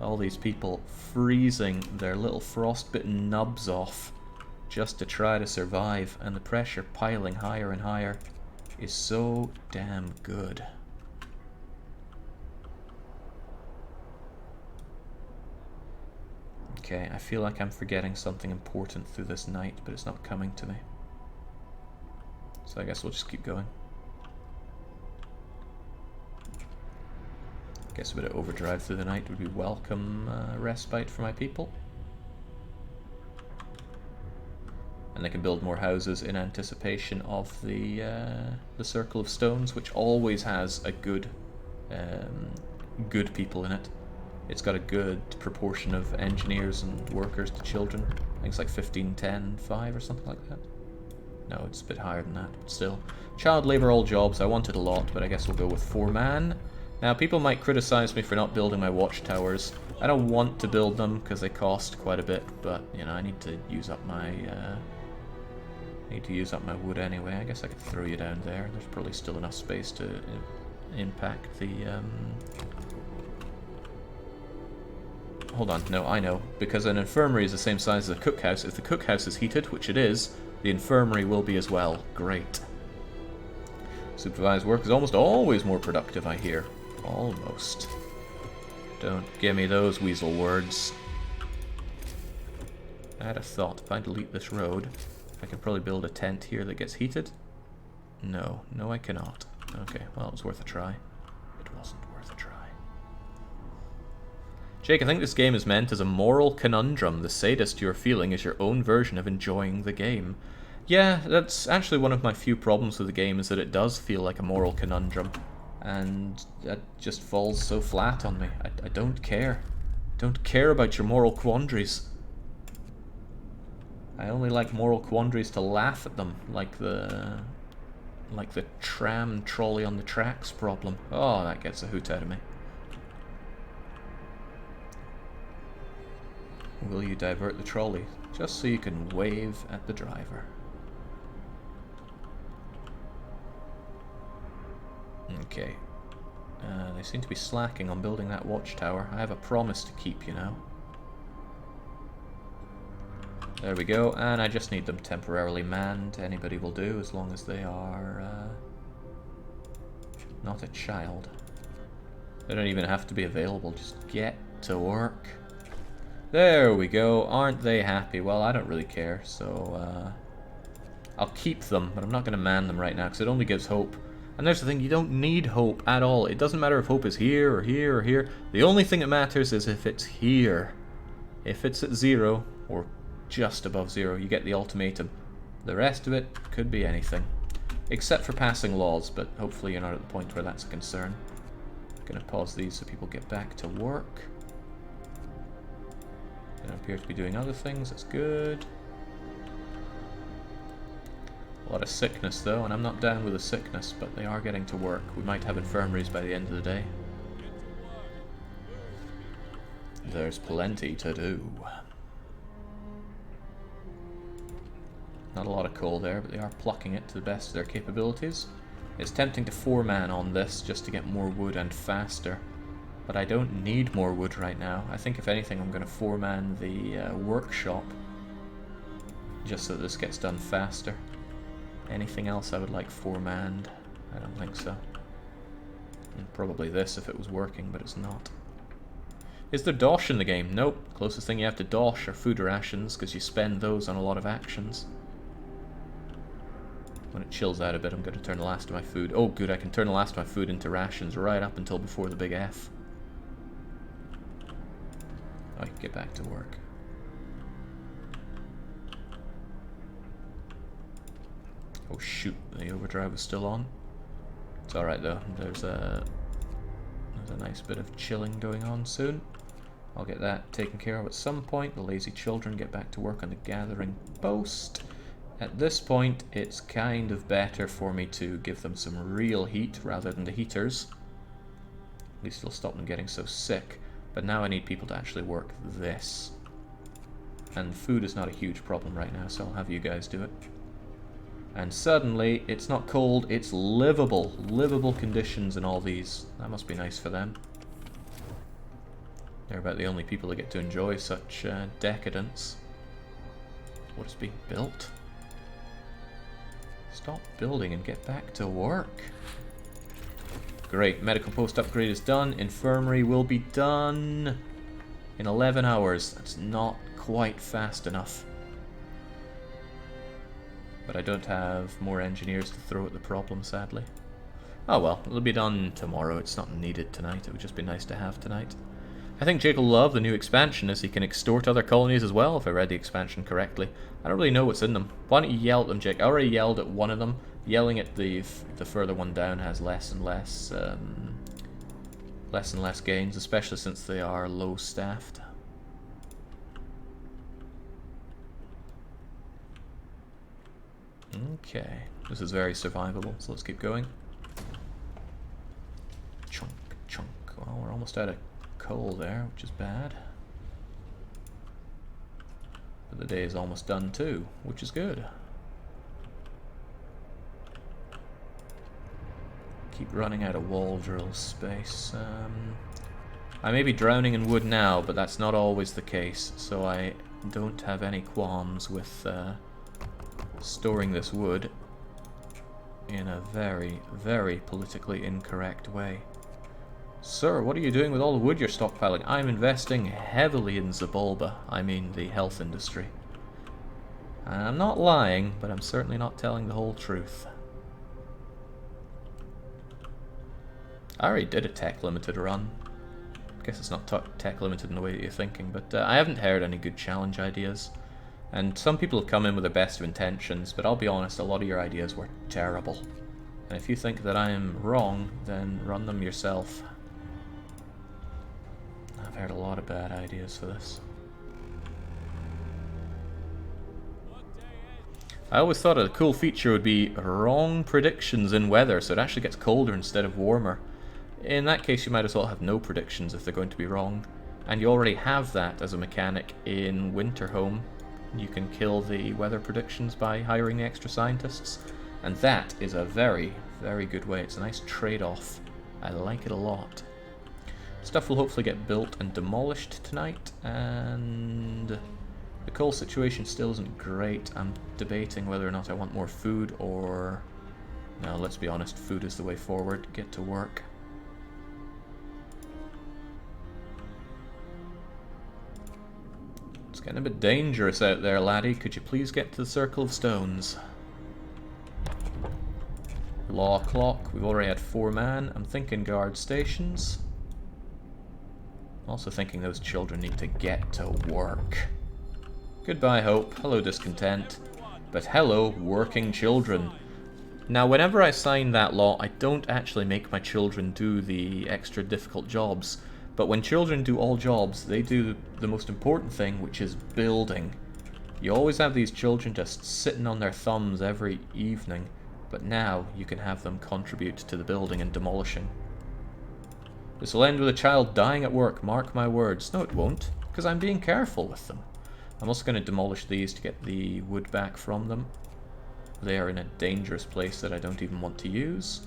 All these people freezing their little frostbitten nubs off just to try to survive, and the pressure piling higher and higher is so damn good. Okay, I feel like I'm forgetting something important through this night, but it's not coming to me. So I guess we'll just keep going. Guess a bit of overdrive through the night would be welcome respite for my people. And they can build more houses in anticipation of the Circle of Stones, which always has a good people in it. It's got a good proportion of engineers and workers to children. I think it's like 15, 10, 5 or something like that. No, it's a bit higher than that, but still. Child labour, all jobs. I wanted a lot, but I guess we'll go with 4-man. Now, people might criticize me for not building my watchtowers. I don't want to build them because they cost quite a bit, but you know, I need to use up my wood anyway. I guess I could throw you down there. There's probably still enough space to impact the. Hold on, no, I know, because an infirmary is the same size as a cookhouse. If the cookhouse is heated, which it is, the infirmary will be as well. Great. Supervised work is almost always more productive, I hear. Almost. Don't give me those weasel words. I had a thought. If I delete this road, I can probably build a tent here that gets heated. No, no I cannot. Okay, well it was worth a try. It wasn't worth a try. Jake, I think this game is meant as a moral conundrum. The sadist you're feeling is your own version of enjoying the game. Yeah, that's actually one of my few problems with the game, is that it does feel like a moral conundrum. And that just falls so flat on me. I don't care. Don't care about your moral quandaries. I only like moral quandaries to laugh at them, like the tram trolley on the tracks problem. Oh, that gets a hoot out of me. Will you divert the trolley just so you can wave at the driver? Okay. They seem to be slacking on building that watchtower. I have a promise to keep, you know. There we go, and I just need them temporarily manned. Anybody will do, as long as they are not a child. They don't even have to be available, just get to work. There we go, aren't they happy? Well, I don't really care, so I'll keep them, but I'm not going to man them right now, because it only gives hope. And there's the thing, you don't need hope at all. It doesn't matter if hope is here, or here, or here. The only thing that matters is if it's here. If it's at 0, or just above 0, you get the ultimatum. The rest of it could be anything. Except for passing laws, but hopefully you're not at the point where that's a concern. I'm going to pause these so people get back to work. They don't appear to be doing other things, that's good. A lot of sickness though, and I'm not down with the sickness, but they are getting to work. We might have infirmaries by the end of the day. There's plenty to do. Not a lot of coal there, but they are plucking it to the best of their capabilities. It's tempting to 4-man on this just to get more wood and faster. But I don't need more wood right now. I think if anything I'm going to 4-man the workshop. Just so that this gets done faster. Anything else I would like 4-manned? I don't think so. And probably this if it was working, but it's not. Is there dosh in the game? Nope. Closest thing you have to dosh are food rations, because you spend those on a lot of actions. When it chills out a bit, I'm going to turn the last of my food. Oh, good, I can turn the last of my food into rations right up until before the big F. I can get back to work. Oh shoot, the overdrive is still on. It's alright though, there's a nice bit of chilling going on soon. I'll get that taken care of at some point. The lazy children get back to work on the gathering post. At this point, it's kind of better for me to give them some real heat rather than the heaters. At least it'll stop them getting so sick. But now I need people to actually work this. And food is not a huge problem right now, so I'll have you guys do it. And suddenly, it's not cold, it's livable. Livable conditions in all these. That must be nice for them. They're about the only people that get to enjoy such decadence. What is being built? Stop building and get back to work. Great, medical post upgrade is done. Infirmary will be done in 11 hours. That's not quite fast enough. But I don't have more engineers to throw at the problem, sadly. Oh well, it'll be done tomorrow. It's not needed tonight. It would just be nice to have tonight. I think Jake will love the new expansion, as he can extort other colonies as well, if I read the expansion correctly. I don't really know what's in them. Why don't you yell at them, Jake? I already yelled at one of them. Yelling at the further one down has less and less gains, especially since they are low staffed. Okay, this is very survivable, so let's keep going. Chunk, chunk. Well, we're almost out of coal there, which is bad. But the day is almost done too, which is good. Keep running out of wall drill space. I may be drowning in wood now, but that's not always the case, so I don't have any qualms with storing this wood in a very, very politically incorrect way. Sir, what are you doing with all the wood you're stockpiling? I'm investing heavily in Zabulba. I mean the health industry. I'm not lying, but I'm certainly not telling the whole truth. I already did a tech limited run. I guess it's not tech limited in the way that you're thinking, but I haven't heard any good challenge ideas. And some people have come in with the best of intentions, but I'll be honest, a lot of your ideas were terrible. And if you think that I am wrong, then run them yourself. I've heard a lot of bad ideas for this. I always thought a cool feature would be wrong predictions in weather, so it actually gets colder instead of warmer. In that case, you might as well have no predictions if they're going to be wrong. And you already have that as a mechanic in Winterhome. You can kill the weather predictions by hiring the extra scientists. And that is a very, very good way. It's a nice trade-off. I like it a lot. Stuff will hopefully get built and demolished tonight, and the coal situation still isn't great. I'm debating whether or not I want more food or... No, let's be honest, food is the way forward. Get to work. It's getting a bit dangerous out there, laddie. Could you please get to the Circle of Stones? Law clock. We've already had 4 man. I'm thinking guard stations. Also thinking those children need to get to work. Goodbye, hope. Hello, discontent. But hello, working children. Now, whenever I sign that law, I don't actually make my children do the extra difficult jobs. But when children do all jobs, they do the most important thing, which is building. You always have these children just sitting on their thumbs every evening, but now you can have them contribute to the building and demolishing. This will end with a child dying at work, mark my words. No, it won't, because I'm being careful with them. I'm also going to demolish these to get the wood back from them. They are in a dangerous place that I don't even want to use.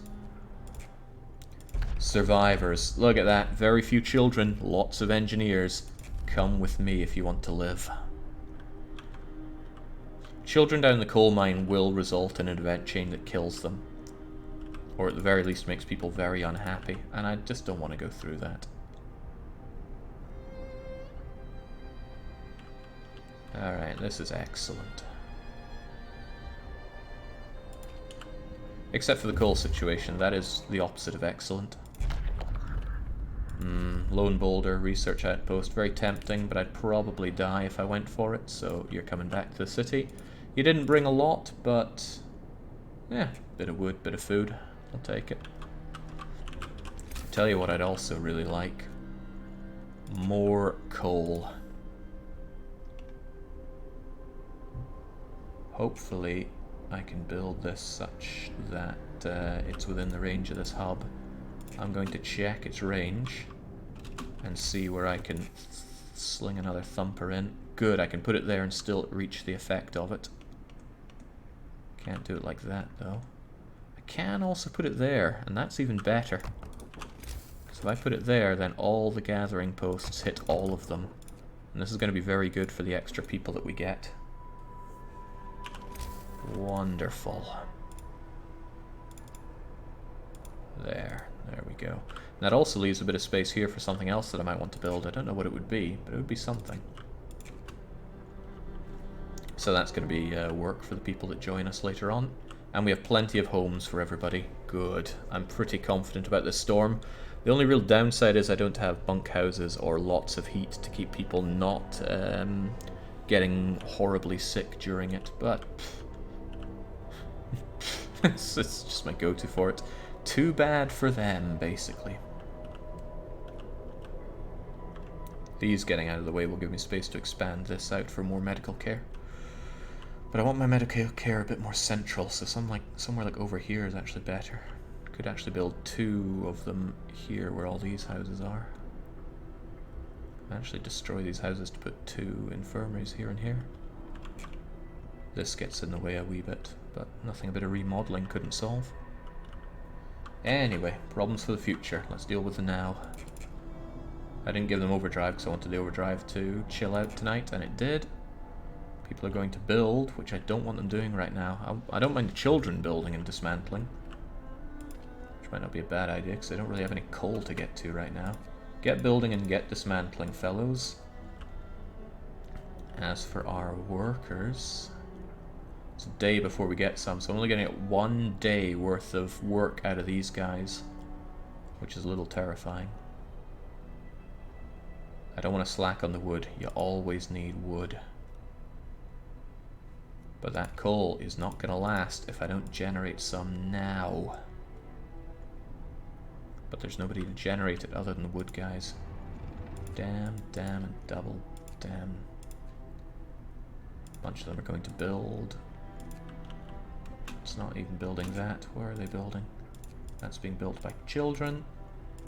Survivors. Look at that. Very few children, lots of engineers. Come with me if you want to live. Children down the coal mine will result in an event chain that kills them. Or at the very least makes people very unhappy, and I just don't want to go through that. Alright, this is excellent. Except for the coal situation, that is the opposite of excellent. Lone Boulder, research outpost, very tempting, but I'd probably die if I went for it, so you're coming back to the city. You didn't bring a lot, but... yeah, bit of wood, bit of food. I'll take it. Tell you what I'd also really like. More coal. Hopefully I can build this such that it's within the range of this hub. I'm going to check its range and see where I can sling another thumper in. Good, I can put it there and still reach the effect of it. Can't do it like that though. I can also put it there, and that's even better. Because if I put it there, then all the gathering posts hit all of them. And this is going to be very good for the extra people that we get. Wonderful. There we go. And that also leaves a bit of space here for something else that I might want to build. I don't know what it would be, but it would be something. So that's going to be work for the people that join us later on. And we have plenty of homes for everybody. Good. I'm pretty confident about this storm. The only real downside is I don't have bunkhouses or lots of heat to keep people not getting horribly sick during it, but it's just my go-to for it. Too bad for them, basically. These getting out of the way will give me space to expand this out for more medical care. But I want my medical care a bit more central, so somewhere like over here is actually better. Could actually build 2 of them here where all these houses are. Actually destroy these houses to put 2 infirmaries here and here. This gets in the way a wee bit, but nothing a bit of remodeling couldn't solve. Anyway, problems for the future. Let's deal with the now. I didn't give them overdrive because I wanted the overdrive to chill out tonight, and it did. People are going to build, which I don't want them doing right now. I don't mind the children building and dismantling, which might not be a bad idea because I don't really have any coal to get to right now. Get building and get dismantling, fellows. As for our workers, It's a day before we get some, so I'm only going to get 1 day worth of work out of these guys, which is a little terrifying. I don't want to slack on the wood. You always need wood. But that coal is not going to last if I don't generate some now. But there's nobody to generate it other than the wood guys. Damn, damn, and double damn. A bunch of them are going to build. It's not even building that. Where are they building? That's being built by children.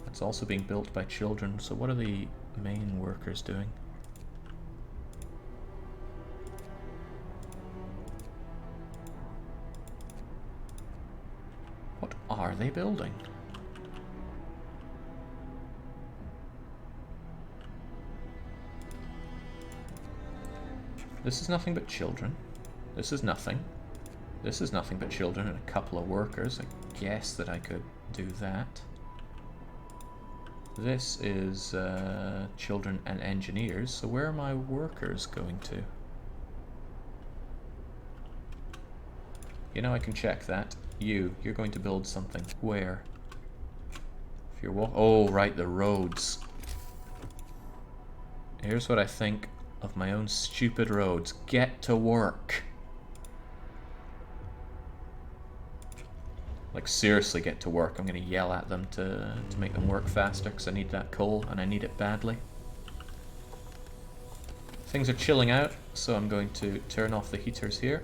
That's also being built by children. So what are the main workers doing? What are they building? This is nothing but children. This is nothing. This is nothing but children and a couple of workers. I guess that I could do that. This is children and engineers. So where are my workers going to? You know, I can check that. You're going to build something. Where? If you're oh, right, the roads. Here's what I think of my own stupid roads. Get to work. Like, seriously, get to work. I'm going to yell at them to make them work faster, because I need that coal, and I need it badly. Things are chilling out, so I'm going to turn off the heaters here.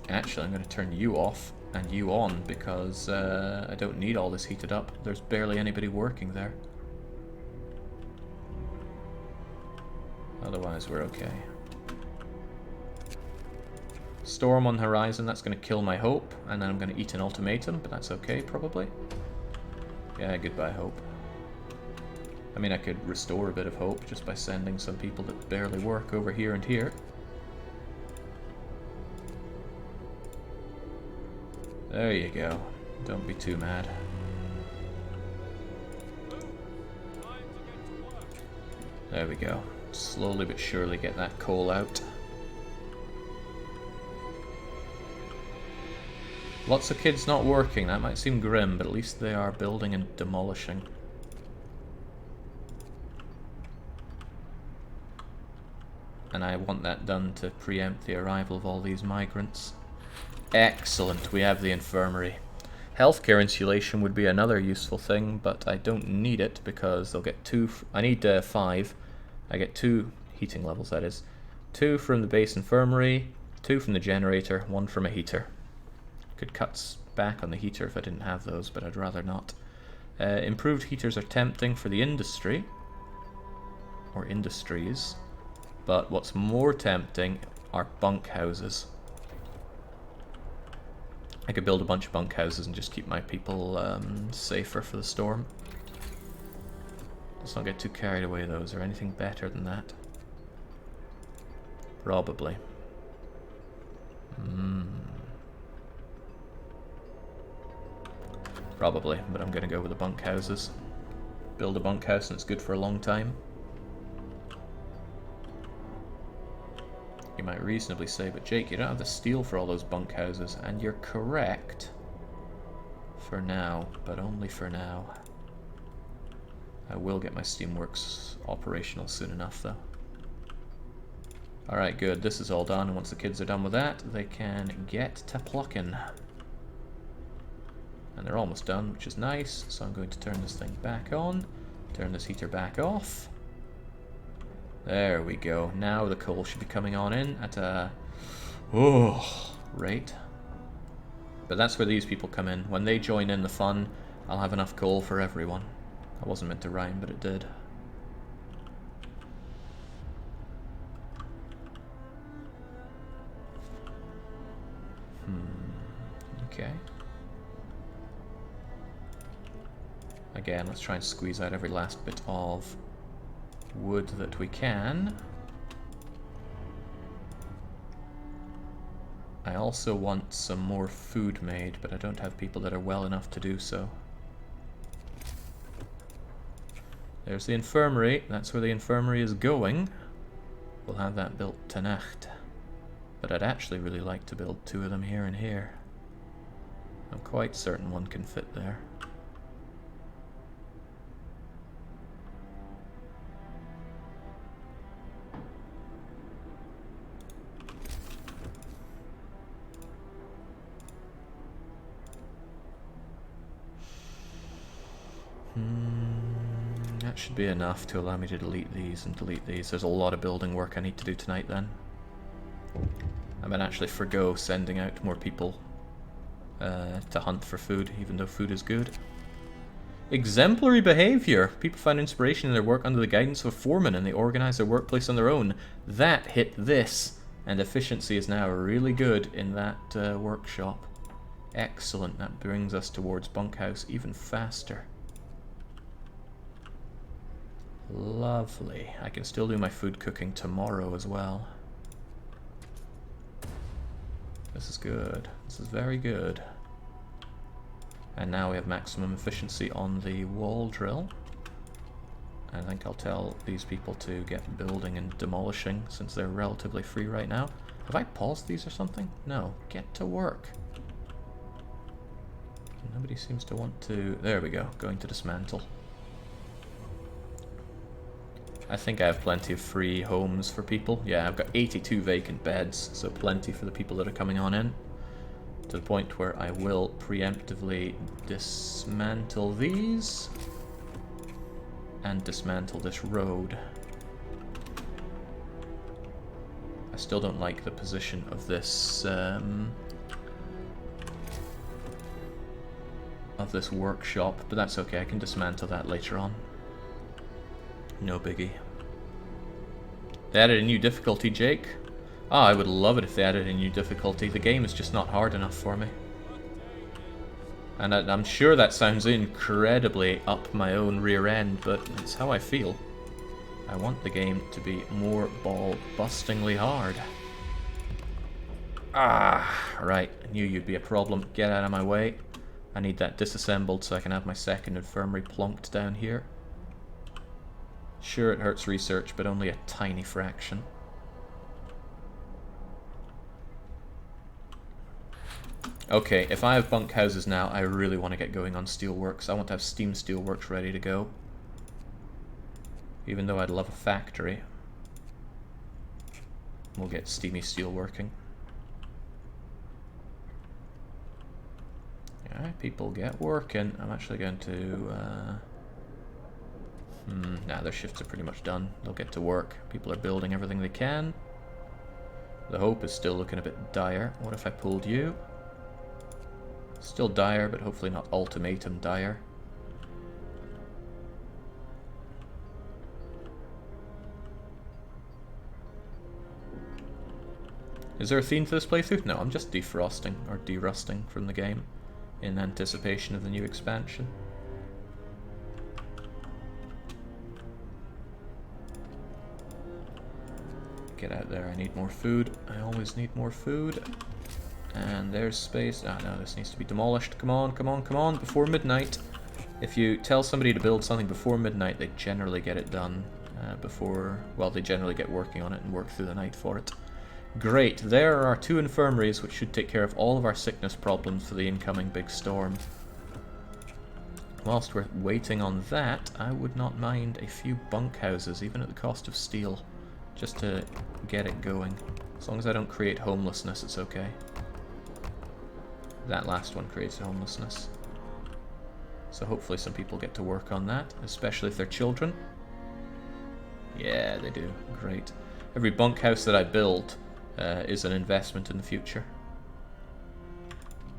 Actually, I'm going to turn you off and you on, because I don't need all this heated up. There's barely anybody working there. Otherwise, we're okay. Storm on horizon, that's going to kill my hope, and then I'm going to eat an ultimatum, but that's okay, probably. Yeah, goodbye, hope. I mean, I could restore a bit of hope just by sending some people that barely work over here and here. There you go. Don't be too mad. There we go. Slowly but surely get that coal out. Lots of kids not working. That might seem grim, but at least they are building and demolishing. And I want that done to preempt the arrival of all these migrants. Excellent, we have the infirmary. Healthcare insulation would be another useful thing, but I don't need it because they'll get 2... I need 5. I get 2 heating levels, that is. 2 from the base infirmary, 2 from the generator, 1 from a heater. Could cut back on the heater if I didn't have those, but I'd rather not. Improved heaters are tempting for the industry, or industries, but what's more tempting are bunkhouses. I could build a bunch of bunkhouses and just keep my people safer for the storm. Let's not get too carried away though. Is there anything better than that? Probably. Probably, but I'm gonna go with the bunkhouses. Build a bunkhouse and it's good for a long time. You might reasonably say, but Jake, you don't have the steel for all those bunkhouses, and you're correct. For now, but only for now. I will get my steamworks operational soon enough, though. Alright, good. This is all done, and once the kids are done with that, they can get to plucking. And they're almost done, which is nice, so I'm going to turn this thing back on, turn this heater back off. There we go. Now the coal should be coming on in at a rate. But that's where these people come in. When they join in the fun, I'll have enough coal for everyone. I wasn't meant to rhyme, but it did. Okay. Again, let's try and squeeze out every last bit of wood that we can. I also want some more food made, but I don't have people that are well enough to do so. There's the infirmary. That's where the infirmary is going. We'll have that built tonight. But I'd actually really like to build 2 of them here and here. I'm quite certain one can fit there. That should be enough to allow me to delete these and delete these. There's a lot of building work I need to do tonight then. I might actually forgo sending out more people to hunt for food, even though food is good. Exemplary behavior. People find inspiration in their work under the guidance of a foreman and they organize their workplace on their own. That hit this, and efficiency is now really good in that workshop. Excellent. That brings us towards bunkhouse even faster. Lovely. I can still do my food cooking tomorrow as well. This is good. This is very good. And now we have maximum efficiency on the wall drill. I think I'll tell these people to get building and demolishing since they're relatively free right now. Have I paused these or something? No. Get to work. Nobody seems to want to... There we go. Going to dismantle. I think I have plenty of free homes for people. Yeah, I've got 82 vacant beds, so plenty for the people that are coming on in. To the point where I will preemptively dismantle these and dismantle this road. I still don't like the position of this workshop, but that's okay. I can dismantle that later on. No biggie. They added a new difficulty, Jake. Oh, I would love it if they added a new difficulty. The game is just not hard enough for me. And I'm sure that sounds incredibly up my own rear end, but it's how I feel. I want the game to be more ball-bustingly hard. Ah, right. I knew you'd be a problem. Get out of my way. I need that disassembled so I can have my second infirmary plonked down here. Sure, it hurts research, but only a tiny fraction. Okay, if I have bunkhouses now, I really want to get going on steelworks. I want to have steam steelworks ready to go. Even though I'd love a factory. We'll get steamy steel working. Alright, people get working. I'm actually going to... Nah, their shifts are pretty much done. They'll get to work. People are building everything they can. The hope is still looking a bit dire. What if I pulled you? Still dire, but hopefully not ultimatum dire. Is there a theme to this playthrough? No, I'm just defrosting, or derusting from the game in anticipation of the new expansion. Get out there, I need more food. I always need more food. And there's space. Ah, no, this needs to be demolished. Come on, come on, come on, before midnight. If you tell somebody to build something before midnight, they generally get it done before... Well, they generally get working on it and work through the night for it. Great, there are our 2 infirmaries which should take care of all of our sickness problems for the incoming big storm. Whilst we're waiting on that, I would not mind a few bunkhouses, even at the cost of steel, just to get it going. As long as I don't create homelessness, it's okay. That last one creates homelessness. So hopefully some people get to work on that, especially if they're children. Yeah, they do. Great. Every bunkhouse that I build is an investment in the future.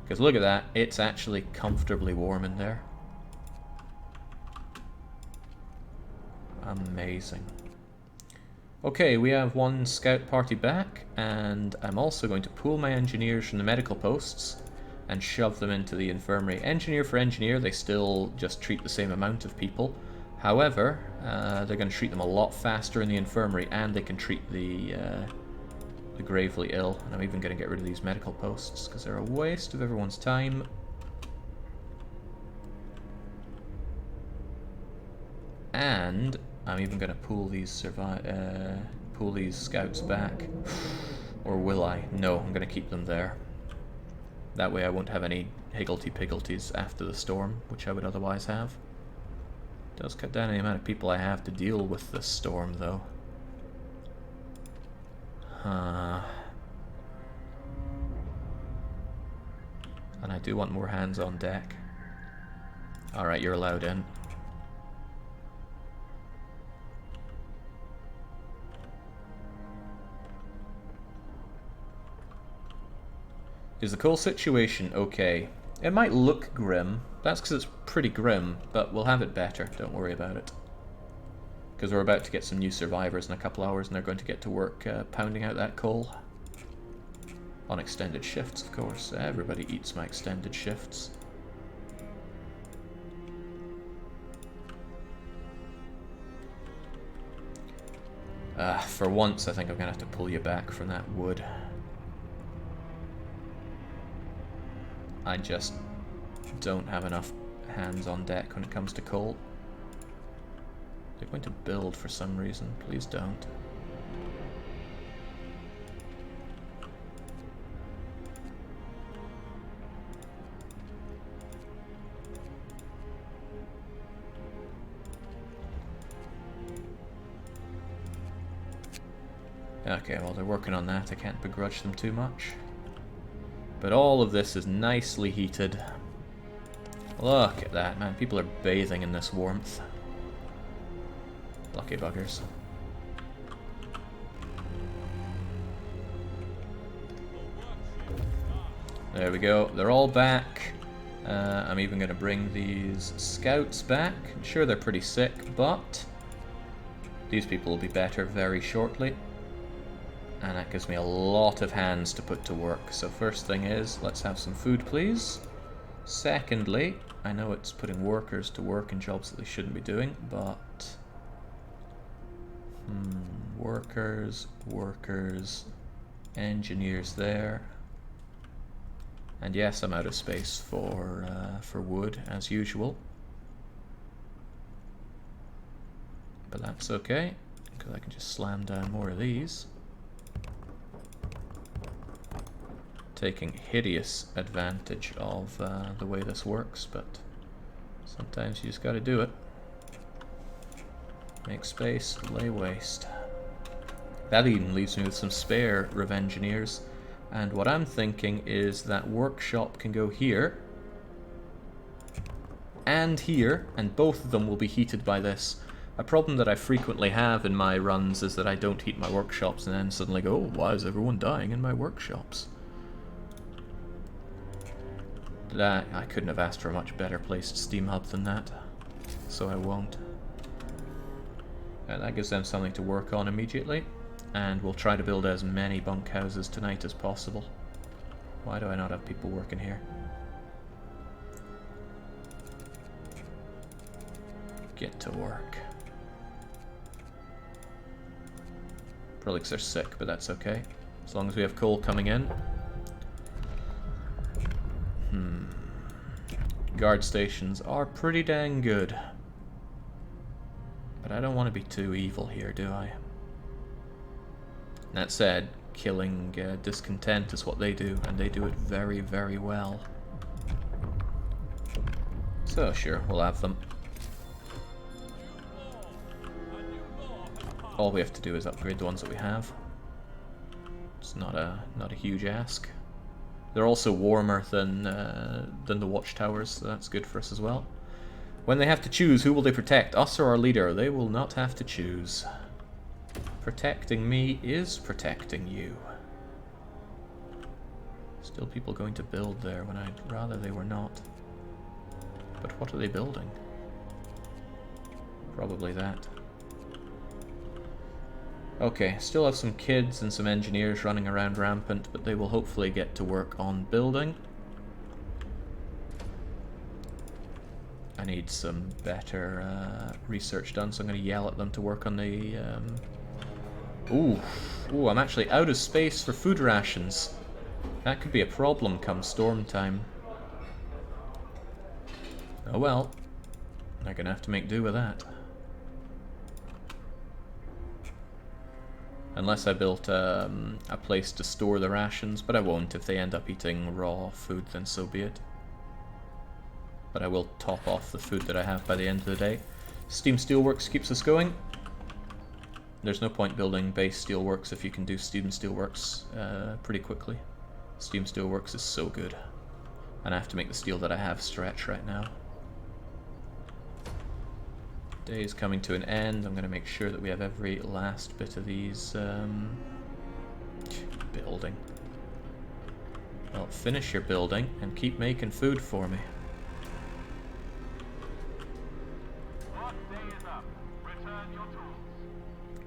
Because look at that, it's actually comfortably warm in there. Amazing. Okay, we have 1 scout party back, and I'm also going to pull my engineers from the medical posts and shove them into the infirmary. Engineer for engineer, they still just treat the same amount of people. However, they're going to treat them a lot faster in the infirmary, and they can treat the gravely ill. And I'm even going to get rid of these medical posts, because they're a waste of everyone's time. And I'm even going to pull these scouts back. Or will I? No, I'm going to keep them there. That way I won't have any higgledy-piggledies after the storm, which I would otherwise have. It does cut down the amount of people I have to deal with this storm, though. And I do want more hands on deck. Alright, you're allowed in. Is the coal situation okay? It might look grim. That's because it's pretty grim, but we'll have it better. Don't worry about it. Because we're about to get some new survivors in a couple hours, and they're going to get to work pounding out that coal. On extended shifts, of course. Everybody eats my extended shifts. For once, I think I'm going to have to pull you back from that wood. I just don't have enough hands on deck when it comes to coal. They're going to build for some reason. Please don't. Okay, well, they're working on that. I can't begrudge them too much. But all of this is nicely heated. Look at that, man. People are bathing in this warmth. Lucky buggers. There we go. They're all back. I'm even going to bring these scouts back. I'm sure they're pretty sick, but these people will be better very shortly. And that gives me a lot of hands to put to work. So first thing is, let's have some food, please. Secondly, I know it's putting workers to work in jobs that they shouldn't be doing, but... workers, engineers there. And yes, I'm out of space for wood, as usual. But that's okay, because I can just slam down more of these. Taking hideous advantage of the way this works, but sometimes you just gotta do it. Make space, lay waste. That even leaves me with some spare Revengineers, and what I'm thinking is that workshop can go here and here, and both of them will be heated by this. A problem that I frequently have in my runs is that I don't heat my workshops and then suddenly go, oh, why is everyone dying in my workshops? I couldn't have asked for a much better placed steam hub than that, so I won't. And that gives them something to work on immediately, and we'll try to build as many bunkhouses tonight as possible. Why do I not have people working here? Get to work. Probably because they're sick, but that's okay. As long as we have coal coming in. Guard stations are pretty dang good. But I don't want to be too evil here, do I? That said, killing discontent is what they do, and they do it very, very well. So sure, we'll have them. All we have to do is upgrade the ones that we have. It's not a huge ask. They're also warmer than the watchtowers, so that's good for us as well. When they have to choose, who will they protect, us or our leader? They will not have to choose. Protecting me is protecting you. Still people going to build there when I'd rather they were not. But what are they building? Probably that. Okay, still have some kids and some engineers running around rampant, but they will hopefully get to work on building. I need some better research done, so I'm going to yell at them to work on the... Ooh, I'm actually out of space for food rations. That could be a problem come storm time. Oh well, they're going to have to make do with that. Unless I built a place to store the rations, but I won't. If they end up eating raw food, then so be it. But I will top off the food that I have by the end of the day. Steam Steelworks keeps us going. There's no point building base steelworks if you can do Steam Steelworks pretty quickly. Steam Steelworks is so good. And I have to make the steel that I have stretch right now. Day is coming to an end. I'm going to make sure that we have every last bit of these building. Well, finish your building and keep making food for me.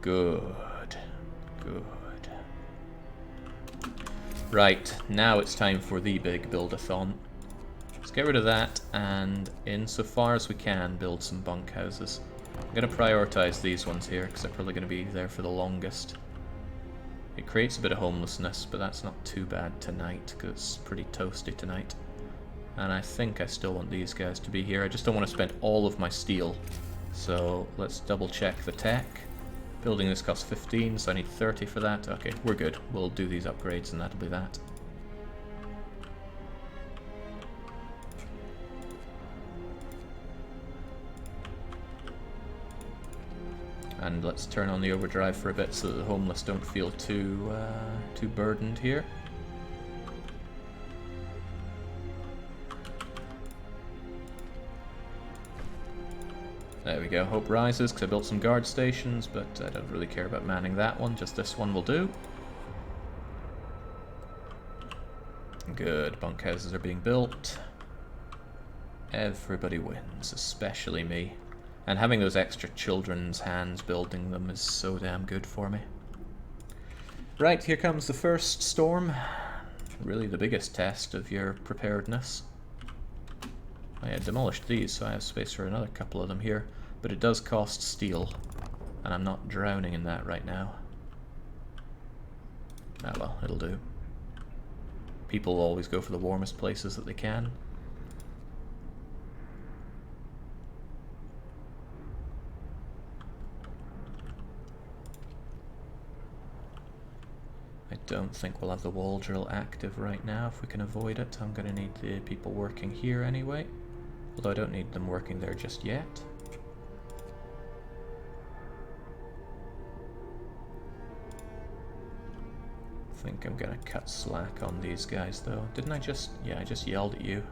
Good. Good. Right, now it's time for the big build-a-thon. Let's get rid of that, and insofar as we can, build some bunkhouses. I'm going to prioritize these ones here, because they're probably going to be there for the longest. It creates a bit of homelessness, but that's not too bad tonight, because it's pretty toasty tonight. And I think I still want these guys to be here. I just don't want to spend all of my steel. So let's double check the tech. Building this costs 15, so I need 30 for that. Okay, we're good. We'll do these upgrades and that'll be that. And let's turn on the overdrive for a bit so that the homeless don't feel too burdened here. There we go, hope rises, because I built some guard stations, but I don't really care about manning that one, just this one will do. Good, bunkhouses are being built. Everybody wins, especially me. And having those extra children's hands building them is so damn good for me. Right, here comes the first storm. Really the biggest test of your preparedness. I had demolished these, so I have space for another couple of them here. But it does cost steel, and I'm not drowning in that right now. Ah well, it'll do. People always go for the warmest places that they can. I don't think we'll have the wall drill active right now if we can avoid it. I'm going to need the people working here anyway, although I don't need them working there just yet. I think I'm going to cut slack on these guys though. Didn't I just... yeah, I just yelled at you.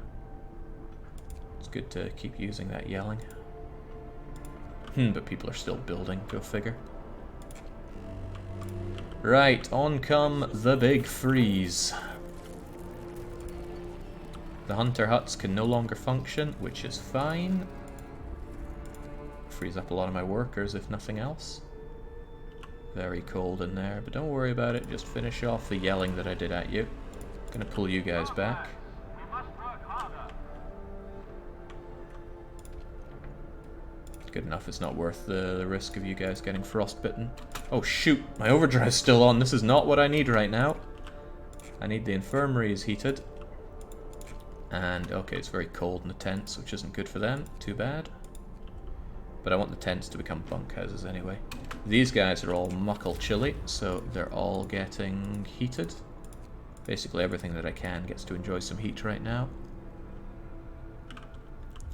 It's good to keep using that yelling. But people are still building, go figure. Right, on come the big freeze. The hunter huts can no longer function, which is fine. Frees up a lot of my workers, if nothing else. Very cold in there, but don't worry about it. Just finish off the yelling that I did at you. Gonna pull you guys back. Good enough, it's not worth the risk of you guys getting frostbitten. Oh shoot, my overdrive's still on. This is not what I need right now. I need the infirmaries heated. And okay, it's very cold in the tents, which isn't good for them. Too bad. But I want the tents to become bunkhouses anyway. These guys are all muckle chilly, so they're all getting heated. Basically everything that I can gets to enjoy some heat right now.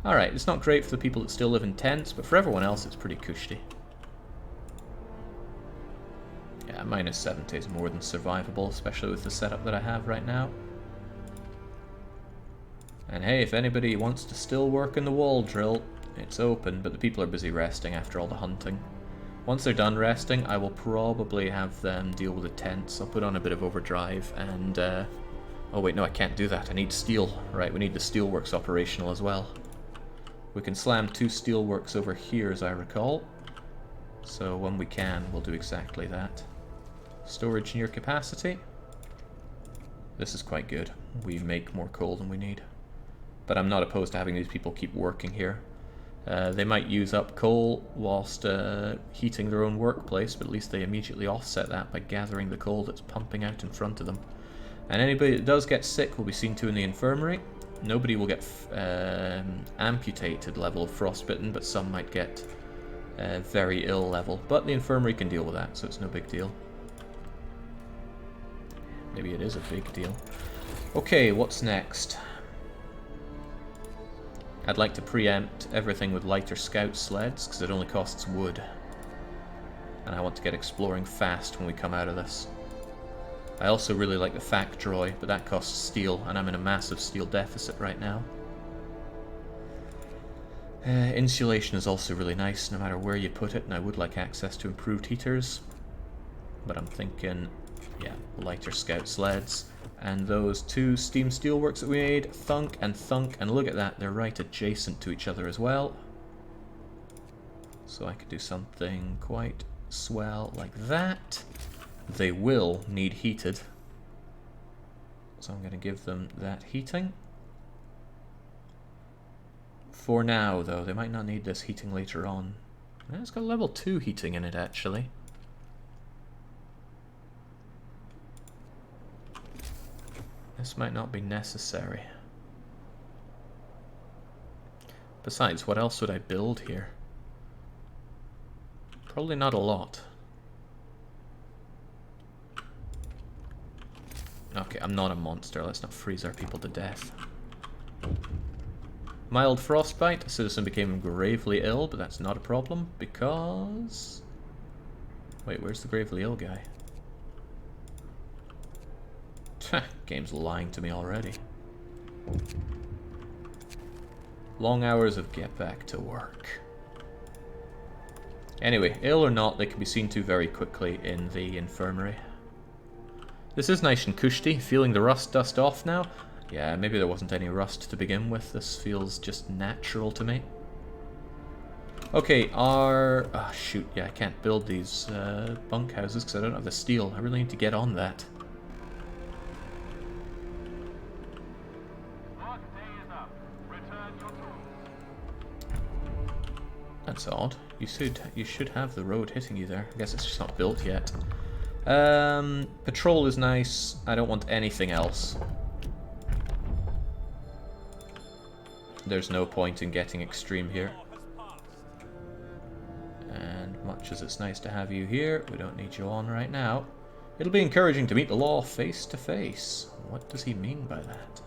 Alright, it's not great for the people that still live in tents, but for everyone else it's pretty cushy. Yeah, minus 70 is more than survivable, especially with the setup that I have right now. And hey, if anybody wants to still work in the wall drill, it's open, but the people are busy resting after all the hunting. Once they're done resting, I will probably have them deal with the tents. I'll put on a bit of overdrive and... oh wait, no, I can't do that. I need steel. Right, we need the steelworks operational as well. We can slam 2 steelworks over here, as I recall. So when we can, we'll do exactly that. Storage near capacity. This is quite good. We make more coal than we need. But I'm not opposed to having these people keep working here. They might use up coal whilst heating their own workplace, but at least they immediately offset that by gathering the coal that's pumping out in front of them. And anybody that does get sick will be seen to in the infirmary. Nobody will get amputated level of frostbitten, but some might get very ill level. But the infirmary can deal with that, so it's no big deal. Maybe it is a big deal. Okay, what's next? I'd like to preempt everything with lighter scout sleds, because it only costs wood. And I want to get exploring fast when we come out of this. I also really like the factory, but that costs steel, and I'm in a massive steel deficit right now. Insulation is also really nice, no matter where you put it, and I would like access to improved heaters. But I'm thinking, yeah, lighter scout sleds. And those two steam steelworks that we made, thunk, and look at that, they're right adjacent to each other as well. So I could do something quite swell like that. They will need heated. So I'm going to give them that heating. For now, though, they might not need this heating later on. It's got level 2 heating in it, actually. This might not be necessary. Besides, what else would I build here? Probably not a lot. Okay, I'm not a monster. Let's not freeze our people to death. Mild frostbite. A citizen became gravely ill, but that's not a problem because... Wait, where's the gravely ill guy? Game's lying to me already. Long hours of get back to work. Anyway, ill or not, they can be seen to very quickly in the infirmary. This is nice and cushy. Feeling the rust dust off now? Yeah, maybe there wasn't any rust to begin with. This feels just natural to me. Okay, our... Oh, shoot. Yeah, I can't build these bunkhouses because I don't have the steel. I really need to get on that. That's odd. You should have the road hitting you there. I guess it's just not built yet. Patrol is nice. I don't want anything else. There's no point in getting extreme here. And much as it's nice to have you here, we don't need you on right now. It'll be encouraging to meet the law face to face. What does he mean by that?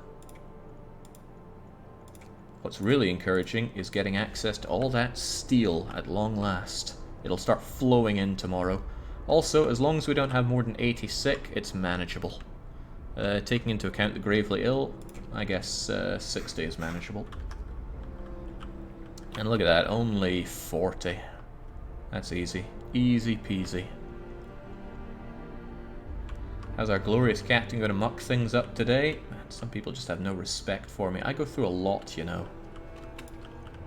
What's really encouraging is getting access to all that steel at long last. It'll start flowing in tomorrow. Also, as long as we don't have more than 80 sick, it's manageable. Taking into account the gravely ill, I guess 60 is manageable. And look at that, only 40. That's easy. Easy peasy. How's our glorious captain going to muck things up today? Some people just have no respect for me. I go through a lot, you know.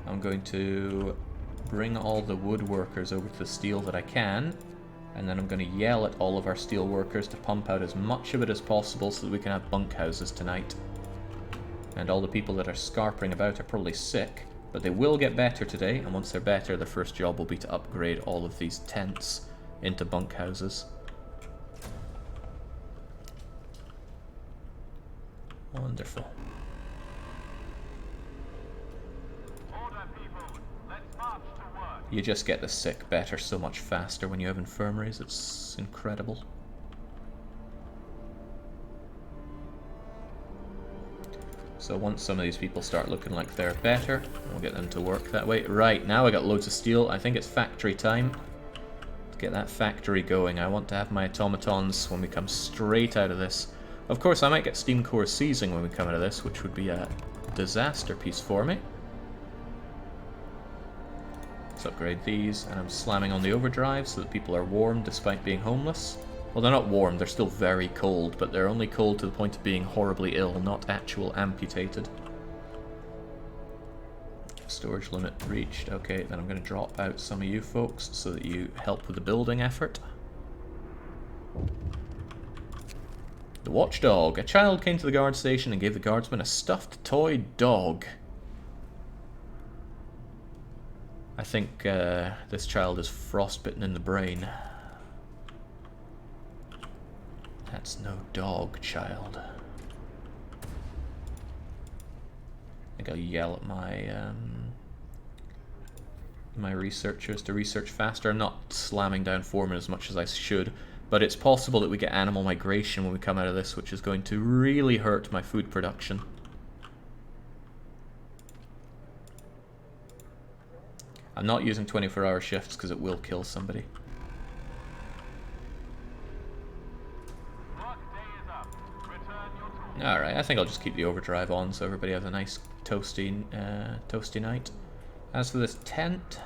I'm going to bring all the woodworkers over to the steel that I can, and then I'm going to yell at all of our steel workers to pump out as much of it as possible so that we can have bunkhouses tonight. And all the people that are scarpering about are probably sick, but they will get better today, and once they're better, their first job will be to upgrade all of these tents into bunkhouses. Wonderful. You just get the sick better so much faster when you have infirmaries. It's incredible. So once some of these people start looking like they're better, we'll get them to work that way. Right, now I got loads of steel. I think it's factory time. Let's get that factory going. I want to have my automatons when we come straight out of this. Of course, I might get steam core seizing when we come out of this, which would be a disaster piece for me. Let's upgrade these, and I'm slamming on the overdrive so that people are warm despite being homeless. Well, they're not warm, they're still very cold, but they're only cold to the point of being horribly ill, not actual amputated. Storage limit reached. Okay, then I'm going to drop out some of you folks so that you help with the building effort. The watchdog. A child came to the guard station and gave the guardsman a stuffed toy dog. I think this child is frostbitten in the brain. That's no dog, child. I think I'll yell at my my researchers to research faster. I'm not slamming down foremen as much as I should. But it's possible that we get animal migration when we come out of this, which is going to really hurt my food production. I'm not using 24-hour shifts because it will kill somebody. Alright, I think I'll just keep the overdrive on so everybody has a nice toasty night. As for this tent,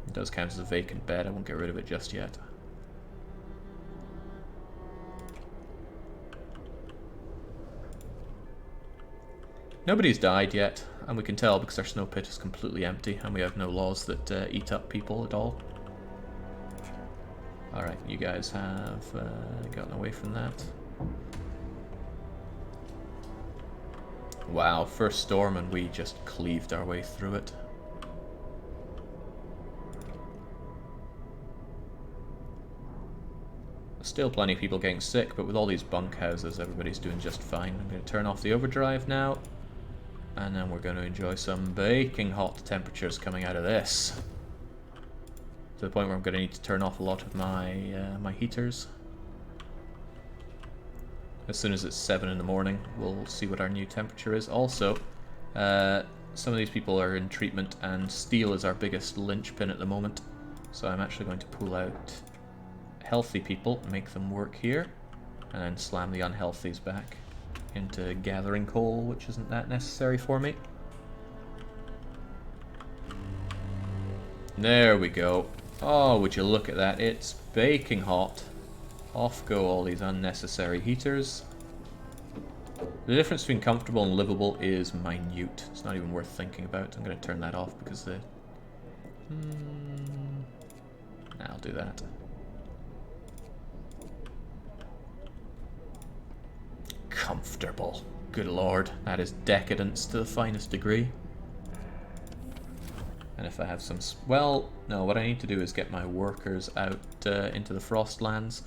it does count as a vacant bed. I won't get rid of it just yet. Nobody's died yet, and we can tell because our snow pit is completely empty and we have no laws that eat up people at all. Alright, you guys have gotten away from that. Wow, first storm and we just cleaved our way through it. Still plenty of people getting sick, but with all these bunkhouses, everybody's doing just fine. I'm going to turn off the overdrive now, and then we're going to enjoy some baking hot temperatures coming out of this. To the point where I'm going to need to turn off a lot of my my heaters. As soon as it's 7 in the morning, we'll see what our new temperature is. Also, some of these people are in treatment, and steel is our biggest linchpin at the moment. So I'm actually going to pull out healthy people, make them work here, and then slam the unhealthies back into gathering coal, which isn't that necessary for me. There we go. Oh, would you look at that? It's baking hot. Off go all these unnecessary heaters. The difference between comfortable and livable is minute. It's not even worth thinking about. I'm going to turn that off because the... I'll do that. Comfortable. Good lord. That is decadence to the finest degree. And if I have some... Well, no, what I need to do is get my workers out into the Frostlands.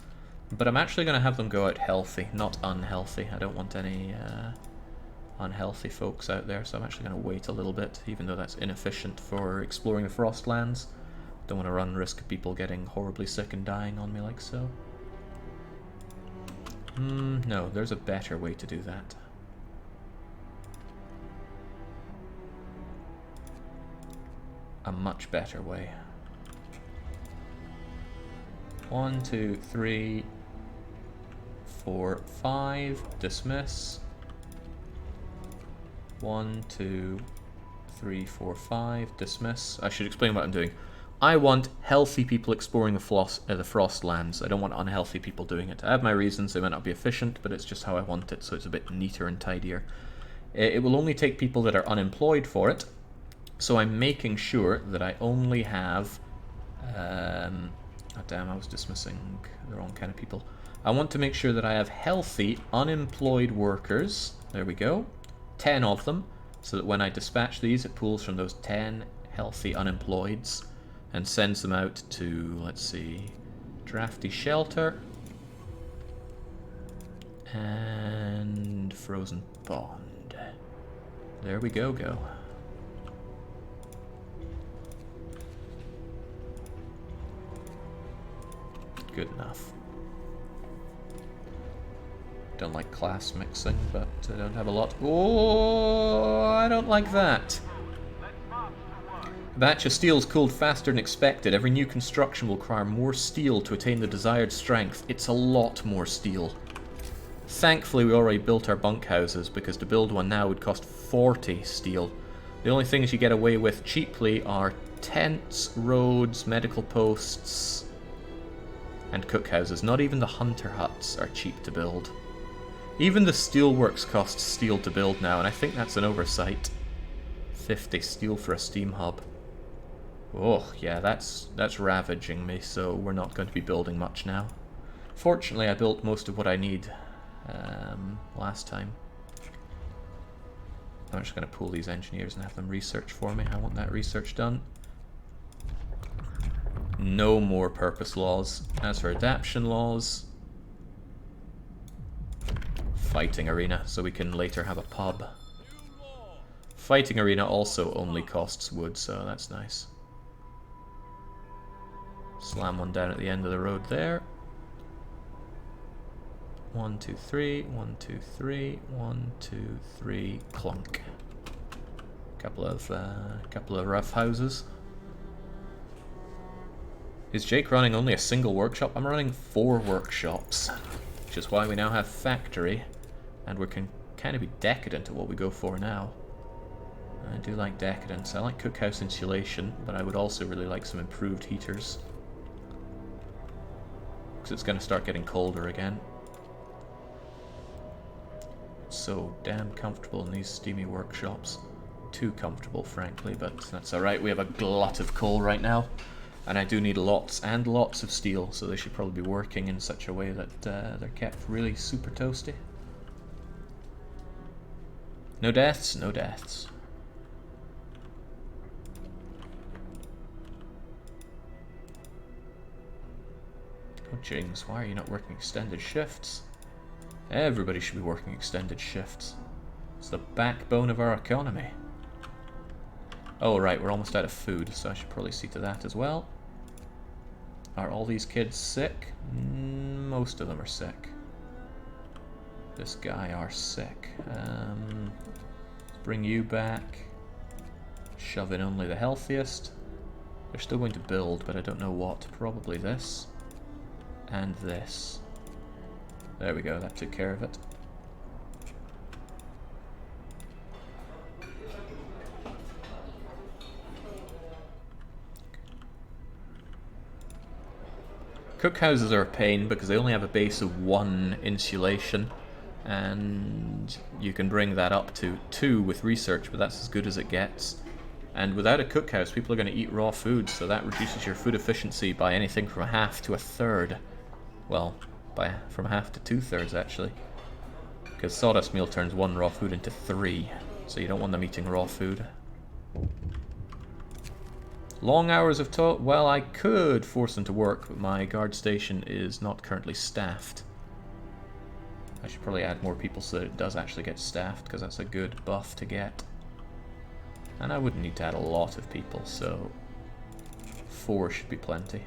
But I'm actually going to have them go out healthy, not unhealthy. I don't want any unhealthy folks out there, so I'm actually going to wait a little bit, even though that's inefficient for exploring the Frostlands. Don't want to run risk of people getting horribly sick and dying on me like so. No, there's a better way to do that. A much better way. 1, 2, 3, 4, 5. Dismiss. 1, 2, 3, 4, 5. Dismiss. I should explain what I'm doing. I want healthy people exploring the Frostlands. I don't want unhealthy people doing it. I have my reasons. They might not be efficient, but it's just how I want it, so it's a bit neater and tidier. It will only take people that are unemployed for it, so I'm making sure that I only have... Oh damn, I was dismissing the wrong kind of people. I want to make sure that I have healthy, unemployed workers. There we go. 10 of them, so that when I dispatch these, it pulls from those 10 healthy unemployeds and sends them out to, let's see, Drafty Shelter and Frozen Pond. There we go. Good enough. Don't like class mixing, but I don't have a lot. Oh, I don't like that. A batch of steel is cooled faster than expected. Every new construction will require more steel to attain the desired strength. It's a lot more steel. Thankfully, we already built our bunkhouses, because to build one now would cost 40 steel. The only things you get away with cheaply are tents, roads, medical posts, and cookhouses. Not even the hunter huts are cheap to build. Even the steelworks cost steel to build now, and I think that's an oversight. 50 steel for a steam hub. Oh, yeah, that's ravaging me, so we're not going to be building much now. Fortunately, I built most of what I need last time. I'm just going to pull these engineers and have them research for me. I want that research done. No more purpose laws. As for adaption laws, fighting arena, so we can later have a pub. Fighting arena also only costs wood, so that's nice. Slam one down at the end of the road there. 1, 2, 3, 1, 2, 3, 1, 2, 3, clunk. Couple of rough houses. Is Jake running only a single workshop? I'm running 4 workshops, which is why we now have factory, and we can kind of be decadent at what we go for now. I do like decadence. I like cookhouse insulation, but I would also really like some improved heaters, because it's going to start getting colder again. So damn comfortable in these steamy workshops. Too comfortable, frankly, but that's alright. We have a glut of coal right now, and I do need lots and lots of steel, so they should probably be working in such a way that they're kept really super toasty. No deaths? No deaths. Oh, James, why are you not working extended shifts? Everybody should be working extended shifts. It's the backbone of our economy. Oh, right, we're almost out of food, so I should probably see to that as well. Are all these kids sick? Most of them are sick. This guy are sick. Let's bring you back. Shove in only the healthiest. They're still going to build, but I don't know what. Probably this. And this. There we go, that took care of it. Cookhouses are a pain because they only have a base of 1 insulation, and you can bring that up to 2 with research, but that's as good as it gets. And without a cookhouse, people are going to eat raw food, so that reduces your food efficiency by anything from 1/2 to 1/3. Well, from 1/2 to 2/3 actually, because sawdust meal turns 1 raw food into 3, so you don't want them eating raw food. Long hours of toil. Well, I could force them to work, but my guard station is not currently staffed. I should probably add more people so that it does actually get staffed, because that's a good buff to get. And I wouldn't need to add a lot of people, so 4 should be plenty.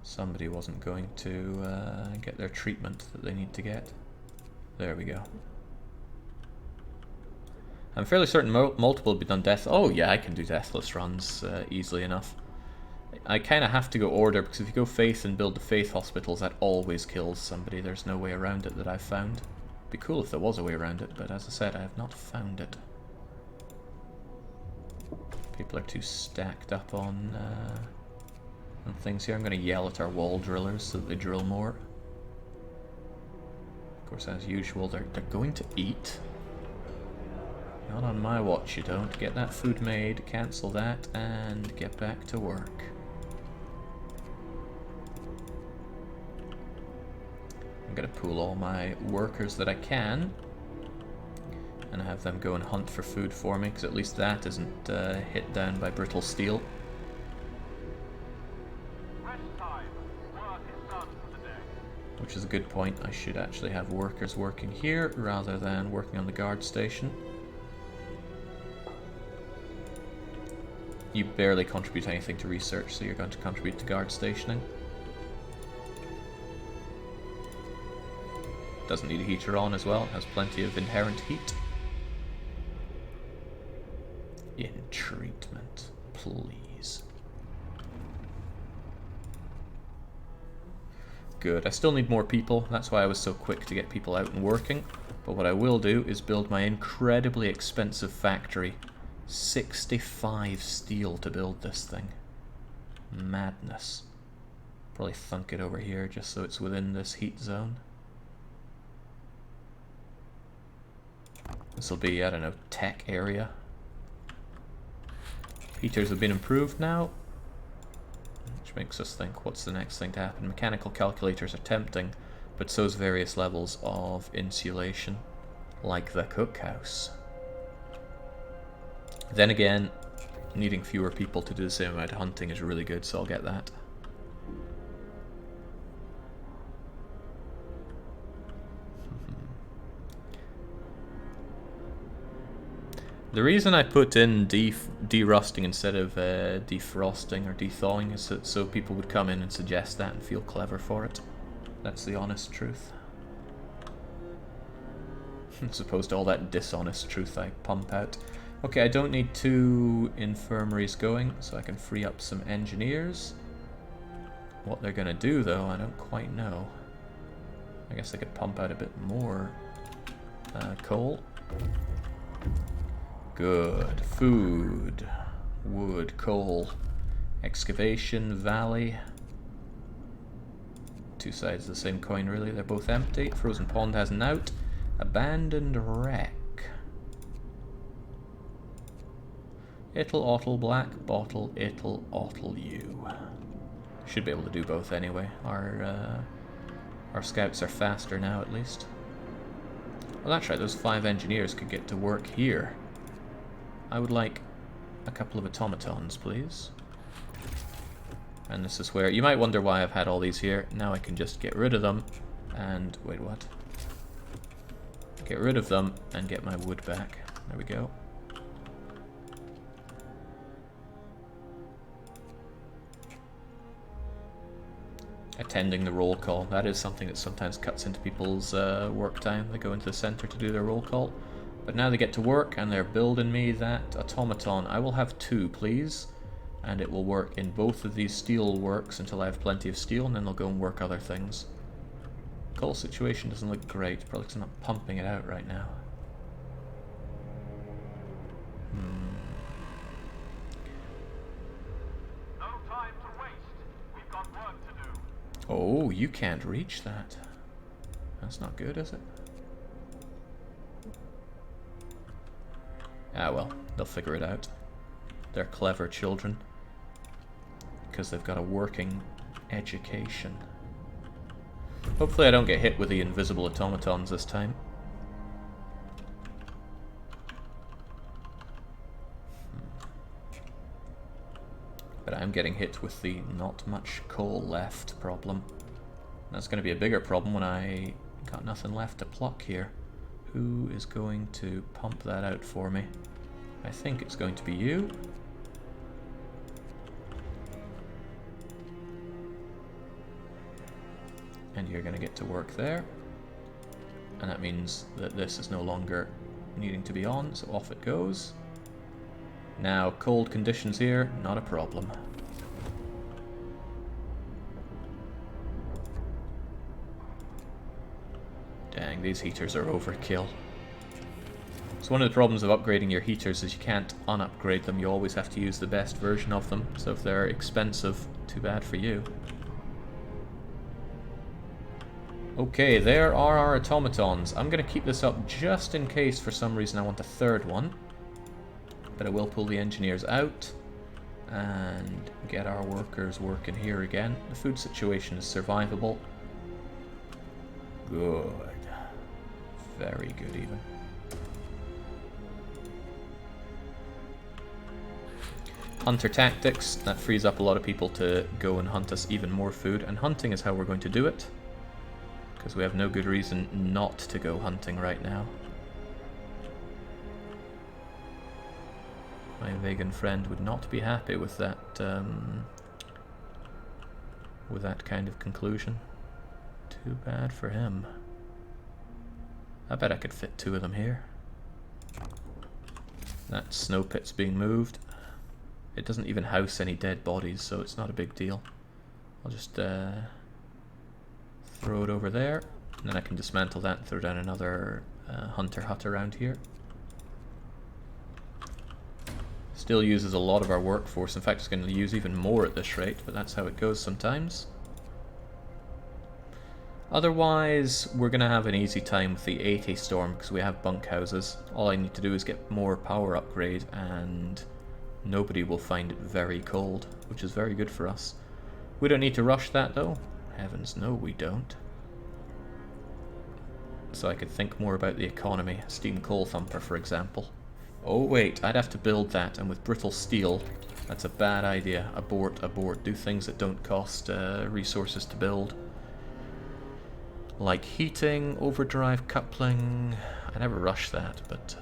Somebody wasn't going to get their treatment that they need to get. There we go. I'm fairly certain multiple will be done death. Oh yeah, I can do deathless runs easily enough. I kind of have to go order, because if you go faith and build the faith hospitals, that always kills somebody. There's no way around it that I've found. It'd be cool if there was a way around it, but as I said, I have not found it. People are too stacked up on things here. I'm going to yell at our wall drillers so that they drill more. Of course, as usual, they're going to eat. Not on my watch, you don't. Get that food made, cancel that, and get back to work. I'm going to pool all my workers that I can and have them go and hunt for food for me, because at least that isn't hit down by brittle steel. Which is a good point. I should actually have workers working here rather than working on the guard station. You barely contribute anything to research, so you're going to contribute to guard stationing. Doesn't need a heater on as well, it has plenty of inherent heat. In treatment, please. Good. I still need more people. That's why I was so quick to get people out and working. But what I will do is build my incredibly expensive factory. 65 steel to build this thing. Madness. Probably thunk it over here just so it's within this heat zone. This will be, I don't know, tech area. Heaters have been improved now. Which makes us think, what's the next thing to happen? Mechanical calculators are tempting, but so's various levels of insulation, like the cookhouse. Then again, needing fewer people to do the same amount of hunting is really good, so I'll get that. The reason I put in derusting instead of defrosting or thawing is so people would come in and suggest that and feel clever for it. That's the honest truth. As opposed to all that dishonest truth I pump out. Okay, I don't need 2 infirmaries going, so I can free up some engineers. What they're gonna do, though, I don't quite know. I guess I could pump out a bit more coal. Good. Food. Wood. Coal. Excavation. Valley. 2 sides of the same coin, really. They're both empty. Frozen Pond has an out. Abandoned wreck. It'll ottle black bottle. It'll ottle you. Should be able to do both anyway. Our scouts are faster now, at least. Well, that's right. Those 5 engineers could get to work here. I would like a couple of automatons, please. And this is where... You might wonder why I've had all these here. Now I can just get rid of them and... Wait, what? Get rid of them and get my wood back. There we go. Attending the roll call. That is something that sometimes cuts into people's work time. They go into the center to do their roll call. But now they get to work and they're building me that automaton. I will have 2, please. And it will work in both of these steel works until I have plenty of steel, and then they'll go and work other things. Coal situation doesn't look great, probably because I'm not pumping it out right now. No time to waste. We've got work to do. Oh, you can't reach that. That's not good, is it? Ah well, they'll figure it out. They're clever children. Because they've got a working education. Hopefully I don't get hit with the invisible automatons this time. But I'm getting hit with the not much coal left problem. That's going to be a bigger problem when I got nothing left to pluck here. Who is going to pump that out for me? I think it's going to be you. And you're going to get to work there. And that means that this is no longer needing to be on, so off it goes. Now, cold conditions here, not a problem. Dang, these heaters are overkill. So one of the problems of upgrading your heaters is you can't unupgrade them, you always have to use the best version of them. So if they're expensive, too bad for you. Okay, there are our automatons. I'm going to keep this up just in case for some reason I want a 3rd one. But I will pull the engineers out and get our workers working here again. The food situation is survivable. Good. Very good even. Hunter tactics. That frees up a lot of people to go and hunt us even more food. And hunting is how we're going to do it. Because we have no good reason not to go hunting right now. My vegan friend would not be happy with that kind of conclusion. Too bad for him. I bet I could fit 2 of them here. That snow pit's being moved. It doesn't even house any dead bodies, so it's not a big deal. I'll just throw it over there, and then I can dismantle that and throw down another hunter hut around here. Still uses a lot of our workforce. In fact, it's going to use even more at this rate, but that's how it goes sometimes. Otherwise, we're going to have an easy time with the 80 storm because we have bunkhouses. All I need to do is get more power upgrade and nobody will find it very cold, which is very good for us. We don't need to rush that though. Heavens, no we don't. So I could think more about the economy. Steam coal thumper, for example. Oh wait, I'd have to build that, and with brittle steel, that's a bad idea. Abort, abort. Do things that don't cost resources to build. Like heating, overdrive coupling. I never rush that, but...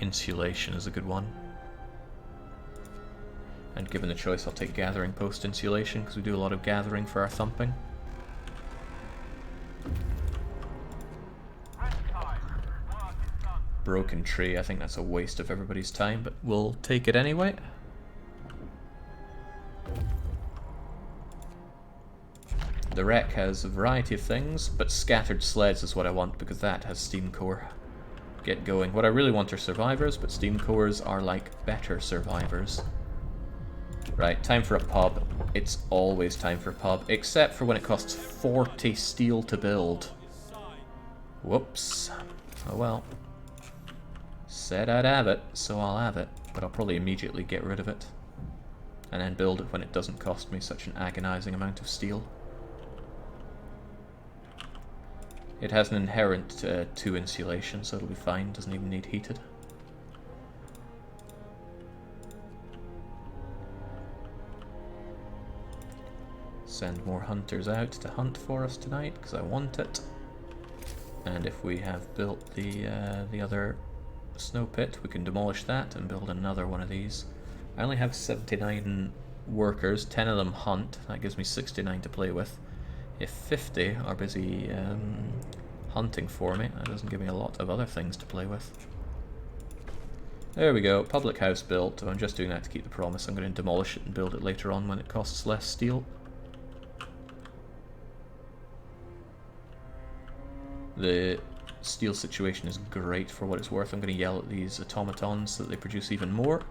insulation is a good one. And given the choice, I'll take gathering post insulation, because we do a lot of gathering for our thumping. Broken tree, I think that's a waste of everybody's time, but we'll take it anyway. The wreck has a variety of things, but scattered sleds is what I want, because that has steam core. Get going. What I really want are survivors, but steam cores are like better survivors. Right, time for a pub. It's always time for a pub, except for when it costs 40 steel to build. Whoops. Oh well. Said I'd have it, so I'll have it, but I'll probably immediately get rid of it. And then build it when it doesn't cost me such an agonizing amount of steel. It has an inherent 2 insulation, so it'll be fine, doesn't even need heated. Send more hunters out to hunt for us tonight, because I want it. And if we have built the other snow pit, we can demolish that and build another one of these. I only have 79 workers, 10 of them hunt, that gives me 69 to play with. If 50 are busy hunting for me, that doesn't give me a lot of other things to play with. There we go, public house built. I'm just doing that to keep the promise. I'm going to demolish it and build it later on when it costs less steel. The steel situation is great for what it's worth. I'm going to yell at these automatons so that they produce even more,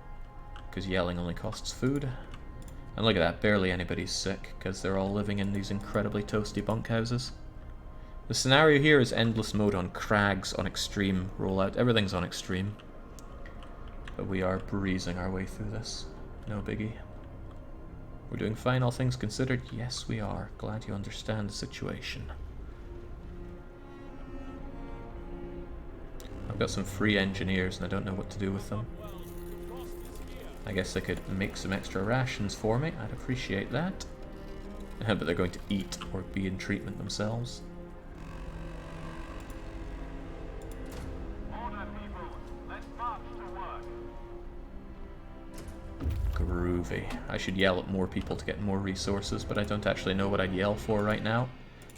because yelling only costs food. And look at that, barely anybody's sick, because they're all living in these incredibly toasty bunkhouses. The scenario here is endless mode on crags, on extreme rollout. Everything's on extreme. But we are breezing our way through this. No biggie. We're doing fine, all things considered. Yes, we are. Glad you understand the situation. I've got some free engineers and I don't know what to do with them. I guess they could make some extra rations for me. I'd appreciate that. But they're going to eat or be in treatment themselves. Order, people. Let's march to work. Groovy. I should yell at more people to get more resources, but I don't actually know what I'd yell for right now.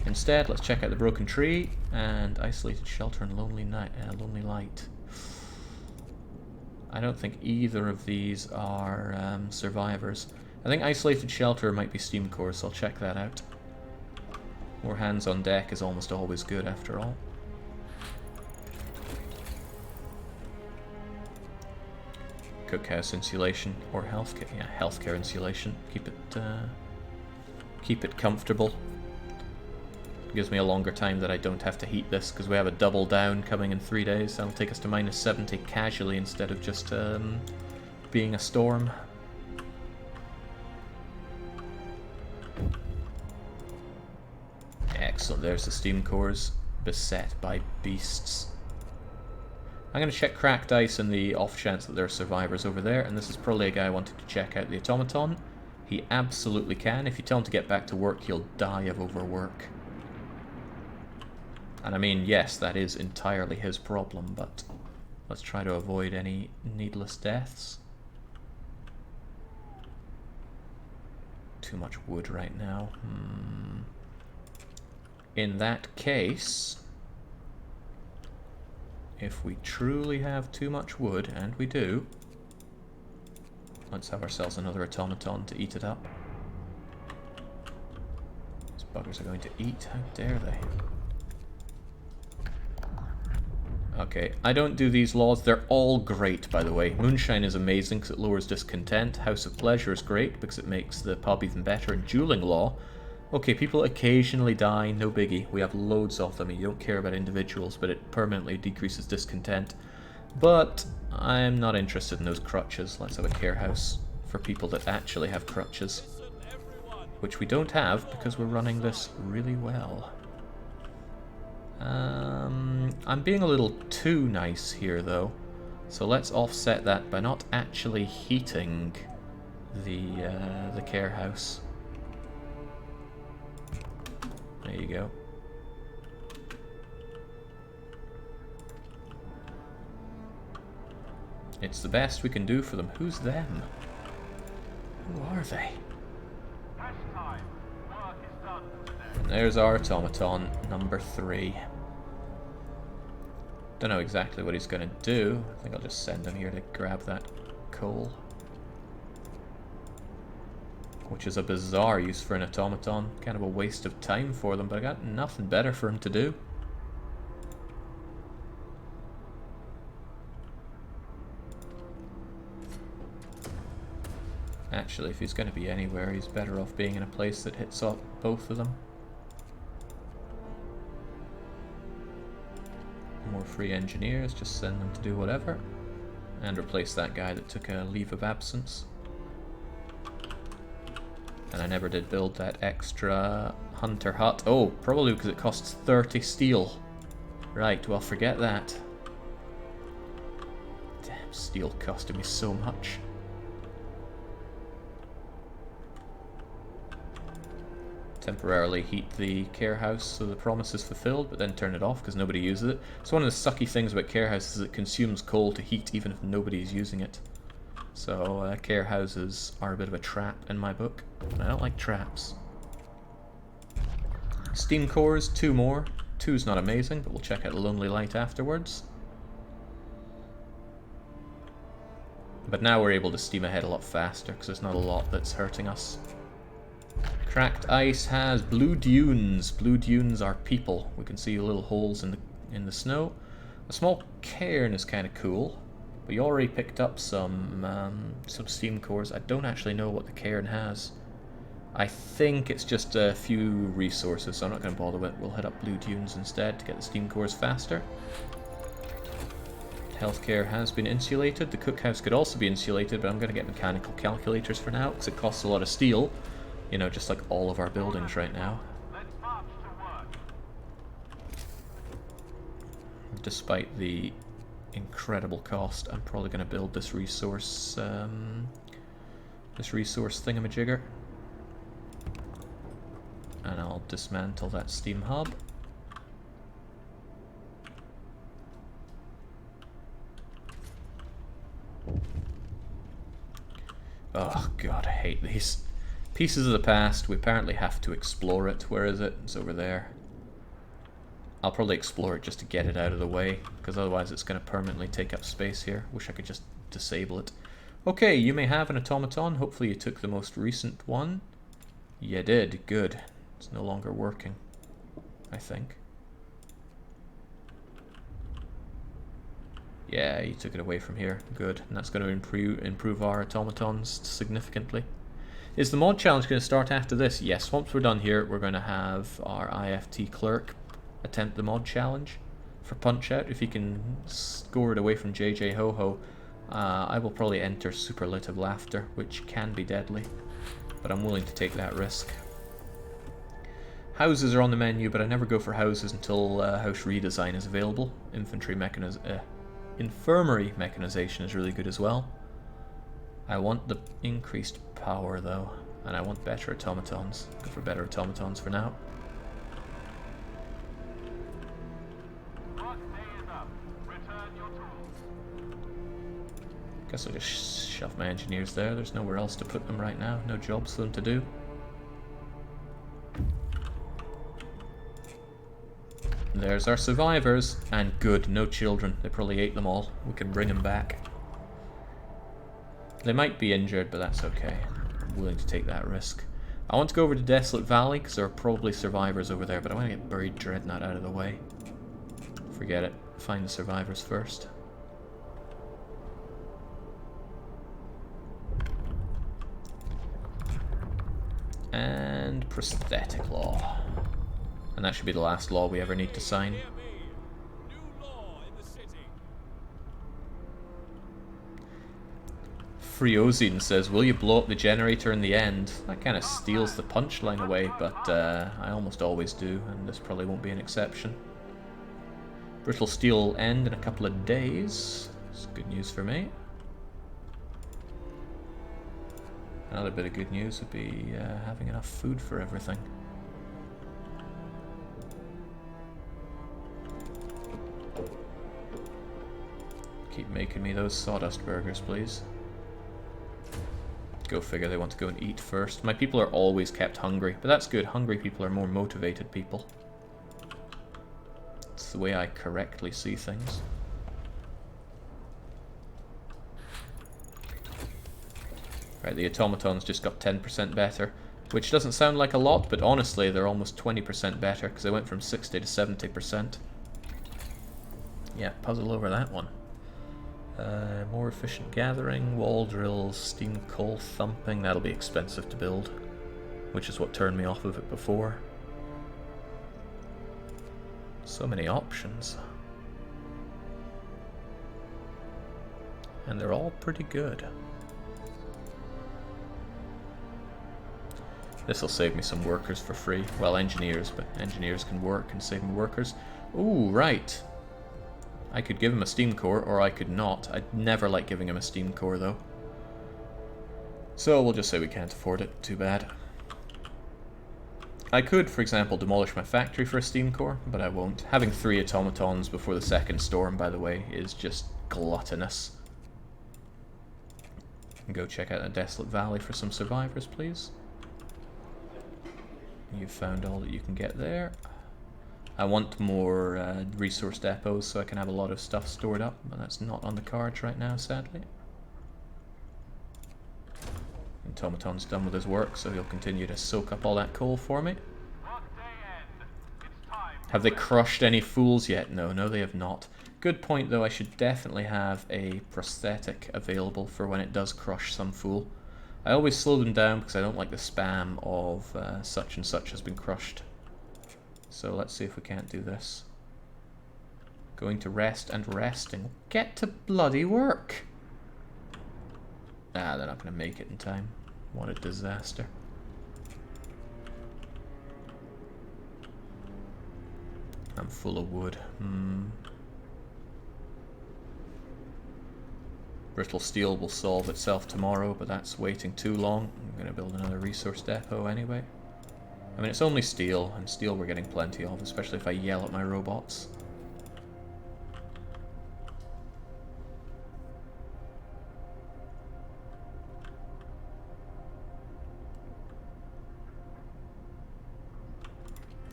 Instead, let's check out the broken tree and isolated shelter and lonely light. I don't think either of these are survivors. I think isolated shelter might be steam core, so I'll check that out. More hands on deck is almost always good after all. Cookhouse insulation or healthcare, yeah, healthcare insulation. Keep it comfortable. Gives me a longer time that I don't have to heat this, because we have a double down coming in 3 days. That'll take us to minus 70 casually instead of just being a storm. Excellent, there's the steam cores, beset by beasts. I'm going to check cracked ice in the off chance that there are survivors over there, and this is probably a guy wanting to check out the automaton. He absolutely can. If you tell him to get back to work, he'll die of overwork. And I mean, yes, that is entirely his problem, but let's try to avoid any needless deaths. Too much wood right now. In that case, if we truly have too much wood, and we do, let's have ourselves another automaton to eat it up. These buggers are going to eat, how dare they? Okay, I don't do these laws. They're all great, by the way. Moonshine is amazing because it lowers discontent. House of Pleasure is great because it makes the pub even better. And Dueling Law, okay, people occasionally die, no biggie. We have loads of them. You don't care about individuals, but it permanently decreases discontent. But I'm not interested in those crutches. Let's have a care house for people that actually have crutches. Which we don't have because we're running this really well. I'm being a little too nice here, though. So let's offset that by not actually heating the care house. There you go. It's the best we can do for them. Who's them? Who are they? Rest time. Work is done for today. And there's our automaton, number 3. Don't know exactly what he's going to do. I think I'll just send him here to grab that coal. Which is a bizarre use for an automaton. Kind of a waste of time for them, but I got nothing better for him to do. Actually, if he's going to be anywhere, he's better off being in a place that hits up both of them. More free engineers, just send them to do whatever. And replace that guy that took a leave of absence. And I never did build that extra hunter hut. Oh, probably because it costs 30 steel. Right, well, forget that. Damn, steel costed me so much. Temporarily heat the care house so the promise is fulfilled, but then turn it off because nobody uses it. So one of the sucky things about care houses is it consumes coal to heat even if nobody's using it. So care houses are a bit of a trap in my book, and I don't like traps. Steam cores, 2 more. 2's not amazing, but we'll check out Lonely Light afterwards. But now we're able to steam ahead a lot faster because there's not a lot that's hurting us. Cracked ice has blue dunes. Blue dunes are people. We can see little holes in the snow. A small cairn is kind of cool. But you already picked up some steam cores. I don't actually know what the cairn has. I think it's just a few resources, so I'm not going to bother with it. We'll hit up blue dunes instead to get the steam cores faster. Healthcare has been insulated. The cookhouse could also be insulated, but I'm going to get mechanical calculators for now because it costs a lot of steel. You know, just like all of our buildings right now. Let's march to work. Despite the incredible cost, I'm probably going to build this resource thingamajigger. And I'll dismantle that steam hub. Oh god, I hate these. Pieces of the past, we apparently have to explore it. Where is it? It's over there. I'll probably explore it just to get it out of the way, because otherwise it's going to permanently take up space here. Wish I could just disable it. Okay, you may have an automaton. Hopefully you took the most recent one. You did. Good. It's no longer working, I think. Yeah, you took it away from here. Good. And that's going to improve our automatons significantly. Is the mod challenge going to start after this? Yes, once we're done here, we're going to have our IFT clerk attempt the mod challenge for Punch-Out. If he can score it away from JJ Ho-Ho, I will probably enter Superlative Laughter, which can be deadly, but I'm willing to take that risk. Houses are on the menu, but I never go for houses until house redesign is available. Infirmary mechanization is really good as well. I want the increased power though, and I want better automatons. Go for better automatons for now. Work day is up. Return your tools. Guess I'll just shove my engineers there. There's nowhere else to put them right now. No jobs for them to do. There's our survivors, and good, no children. They probably ate them all. We can bring them back. They might be injured, but that's okay. I'm willing to take that risk. I want to go over to Desolate Valley, because there are probably survivors over there, but I want to get Buried Dreadnought out of the way. Forget it. Find the survivors first. And Prosthetic Law. And that should be the last law we ever need to sign. Friozine says, will you blow up the generator in the end? That kind of steals the punchline away, but I almost always do, and this probably won't be an exception. Brittle Steel will end in a couple of days. It's good news for me. Another bit of good news would be having enough food for everything. Keep making me those sawdust burgers, please. Go figure, they want to go and eat first. My people are always kept hungry, but that's good. Hungry people are more motivated people. It's the way I correctly see things. Right, the automatons just got 10% better, which doesn't sound like a lot, but honestly, they're almost 20% better, because they went from 60 to 70%. Yeah, puzzle over that one. More efficient gathering, wall drills, steam coal thumping. That'll be expensive to build, which is what turned me off of it before. So many options. And they're all pretty good. This will save me some workers for free. Well, engineers, but engineers can work and save me workers. Ooh, right. I could give him a steam core, or I could not. I'd never like giving him a steam core, though. So we'll just say we can't afford it. Too bad. I could, for example, demolish my factory for a steam core, but I won't. Having 3 automatons before the second storm, by the way, is just gluttonous. Go check out the Desolate Valley for some survivors, please. You've found all that you can get there. I want more resource depots so I can have a lot of stuff stored up, but that's not on the cards right now, sadly. Automaton's done with his work, so he'll continue to soak up all that coal for me. Have they crushed any fools yet? No, they have not. Good point, though. I should definitely have a prosthetic available for when it does crush some fool. I always slow them down because I don't like the spam of such and such has been crushed. So let's see if we can't do this. Going to rest and resting. Get to bloody work! Ah, they're not going to make it in time. What a disaster. I'm full of wood. Brittle steel will solve itself tomorrow, but that's waiting too long. I'm going to build another resource depot anyway. I mean, it's only steel, and steel we're getting plenty of, especially if I yell at my robots.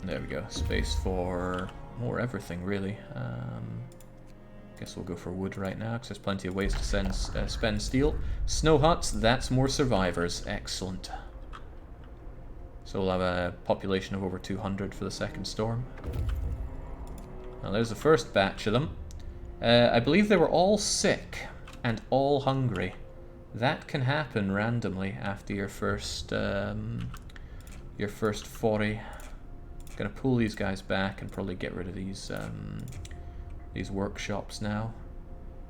There we go. Space for more everything, really. Guess we'll go for wood right now, because there's plenty of ways to spend steel. Snow huts, that's more survivors. Excellent. So we'll have a population of over 200 for the second storm. Now there's the first batch of them. I believe they were all sick and all hungry. That can happen randomly after your first foray. Gonna pull these guys back and probably get rid of these workshops now.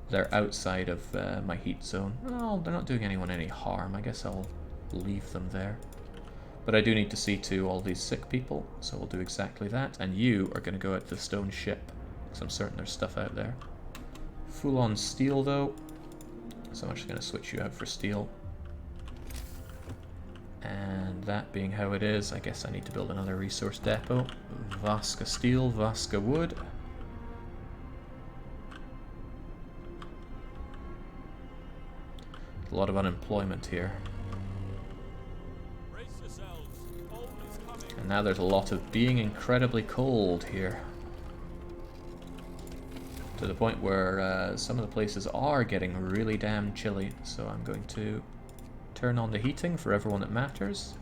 They're outside of my heat zone. Well, they're not doing anyone any harm. I guess I'll leave them there. But I do need to see to all these sick people, so we'll do exactly that. And you are going to go out to the stone ship, because I'm certain there's stuff out there. Full on steel, though. So I'm just going to switch you out for steel. And that being how it is, I guess I need to build another resource depot. Vasca steel, Vasca wood. A lot of unemployment here. And now there's a lot of being incredibly cold here. To the point where some of the places are getting really damn chilly. So I'm going to turn on the heating for everyone that matters.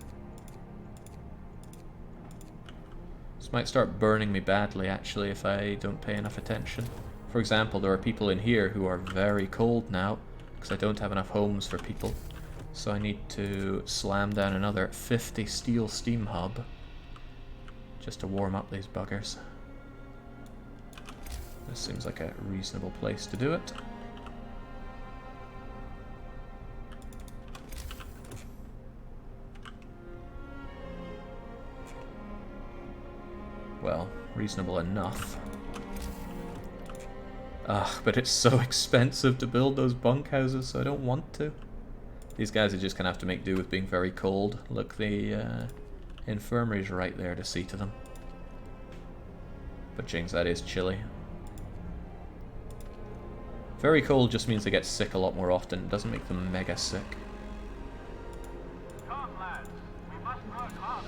This might start burning me badly, actually, if I don't pay enough attention. For example, there are people in here who are very cold now, because I don't have enough homes for people. So I need to slam down another 50 steel steam hub, just to warm up these buggers. This seems like a reasonable place to do it. Well, reasonable enough. Ugh, but it's so expensive to build those bunkhouses, so I don't want to. These guys are just gonna have to make do with being very cold. Look, the infirmary's right there to see to them. But jings, that is chilly. Very cold just means they get sick a lot more often. It doesn't make them mega sick. Come, lads. We must work harder.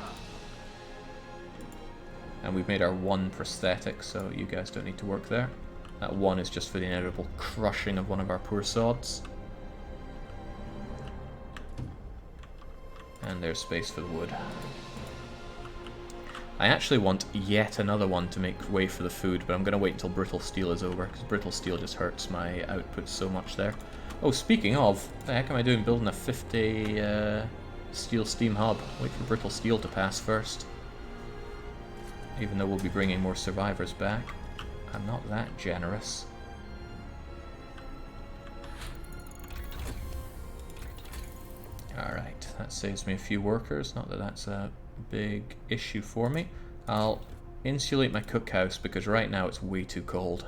And we've made our one prosthetic, so you guys don't need to work there. That one is just for the inevitable crushing of one of our poor sods. And there's space for the wood. I actually want yet another one to make way for the food, but I'm going to wait until brittle steel is over, because brittle steel just hurts my output so much there. Oh, speaking of, what the heck am I doing building a 50 steel steam hub? Wait for brittle steel to pass first. Even though we'll be bringing more survivors back. I'm not that generous. Alright, that saves me a few workers, not that that's a big issue for me. I'll insulate my cookhouse because right now it's way too cold.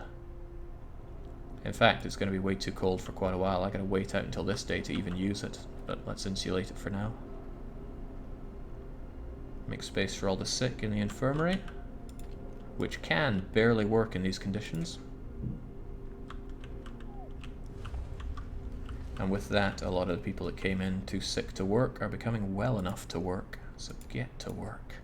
In fact, it's going to be way too cold for quite a while. I gotta wait out until this day to even use it, but let's insulate it for now. Make space for all the sick in the infirmary, which can barely work in these conditions. And with that, a lot of the people that came in too sick to work are becoming well enough to work. So get to work.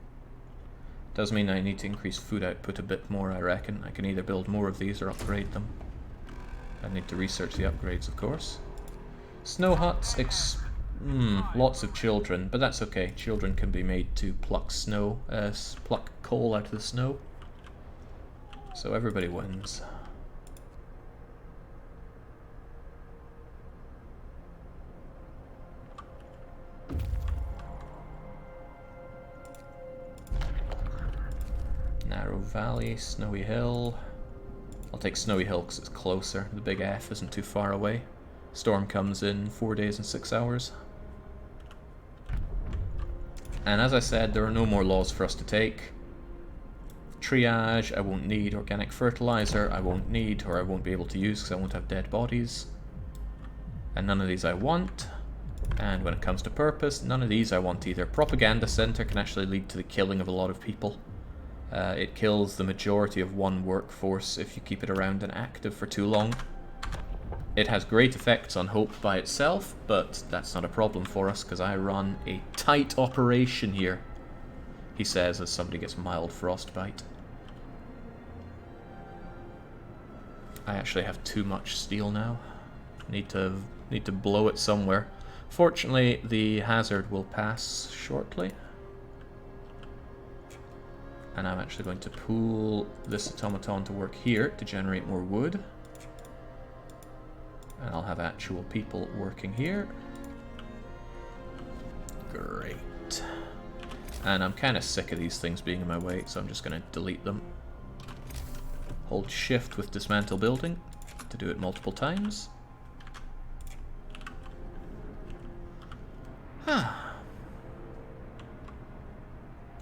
Does mean I need to increase food output a bit more, I reckon. I can either build more of these or upgrade them. I need to research the upgrades, of course. Snow huts, lots of children, but that's okay. Children can be made to pluck snow, pluck coal out of the snow. So everybody wins. Narrow Valley, Snowy Hill. I'll take Snowy Hill because it's closer. The big F isn't too far away. Storm comes in 4 days and 6 hours. And as I said, there are no more laws for us to take. Triage, I won't need. Organic fertilizer, I won't need, or I won't be able to use because I won't have dead bodies. And none of these I want. And when it comes to purpose, none of these I want either. Propaganda center can actually lead to the killing of a lot of people. It kills the majority of one workforce if you keep it around and active for too long. It has great effects on hope by itself, but that's not a problem for us because I run a tight operation here, he says as somebody gets mild frostbite. I actually have too much steel now. Need to blow it somewhere. Fortunately, the hazard will pass shortly. And I'm actually going to pool this automaton to work here to generate more wood. And I'll have actual people working here. Great. And I'm kind of sick of these things being in my way, so I'm just going to delete them. Hold shift with dismantle building to do it multiple times.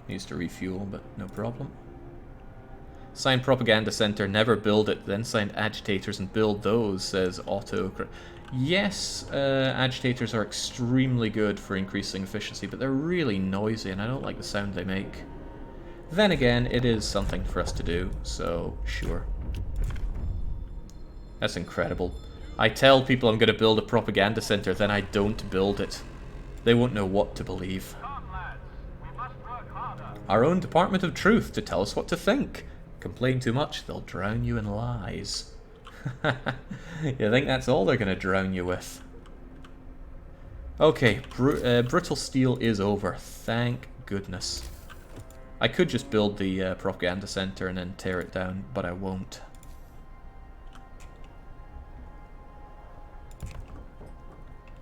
Needs to refuel, but no problem. Sign propaganda center, never build it, then sign agitators and build those, says Otto. Yes, agitators are extremely good for increasing efficiency, but they're really noisy and I don't like the sound they make. Then again, it is something for us to do, so sure. That's incredible. I tell people I'm going to build a propaganda center, then I don't build it. They won't know what to believe. Our own Department of Truth to tell us what to think. Complain too much, they'll drown you in lies. You think that's all they're going to drown you with? Okay, brittle steel is over. Thank goodness. I could just build the propaganda center and then tear it down, but I won't.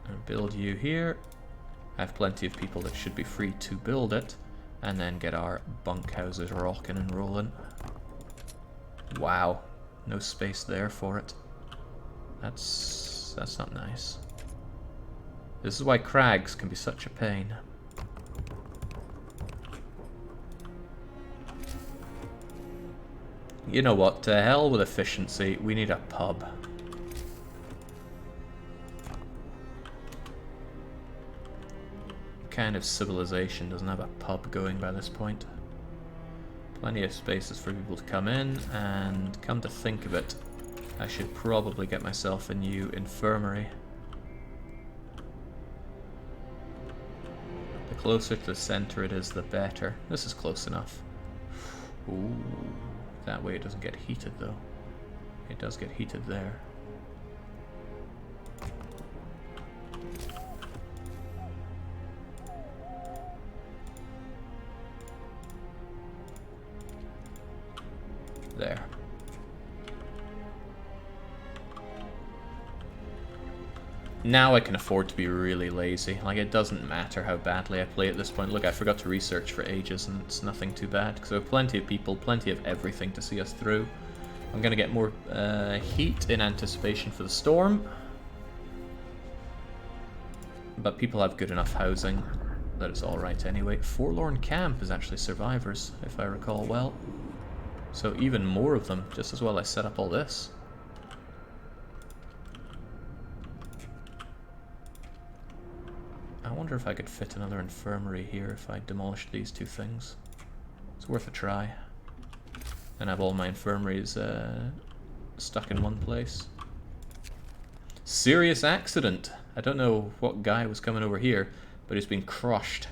And build you here. I have plenty of people that should be free to build it. And then get our bunkhouses rocking and rolling. Wow, no space there for it. That's not nice. This is why crags can be such a pain. You know what, to hell with efficiency, we need a pub. Kind of civilization doesn't have a pub going by this point. Plenty of spaces for people to come in, and come to think of it, I should probably get myself a new infirmary. The closer to the center it is, the better. This is close enough. Ooh, that way it doesn't get heated though. It does get heated there. There. Now I can afford to be really lazy. Like, it doesn't matter how badly I play at this point. Look, I forgot to research for ages, and it's nothing too bad, because we have plenty of people, plenty of everything to see us through. I'm going to get more heat in anticipation for the storm. But people have good enough housing that it's alright anyway. Forlorn Camp is actually survivors, if I recall well. So even more of them, just as well I set up all this. I wonder if I could fit another infirmary here if I demolished these two things. It's worth a try. And have all my infirmaries stuck in one place. Serious accident! I don't know what guy was coming over here, but he's been crushed.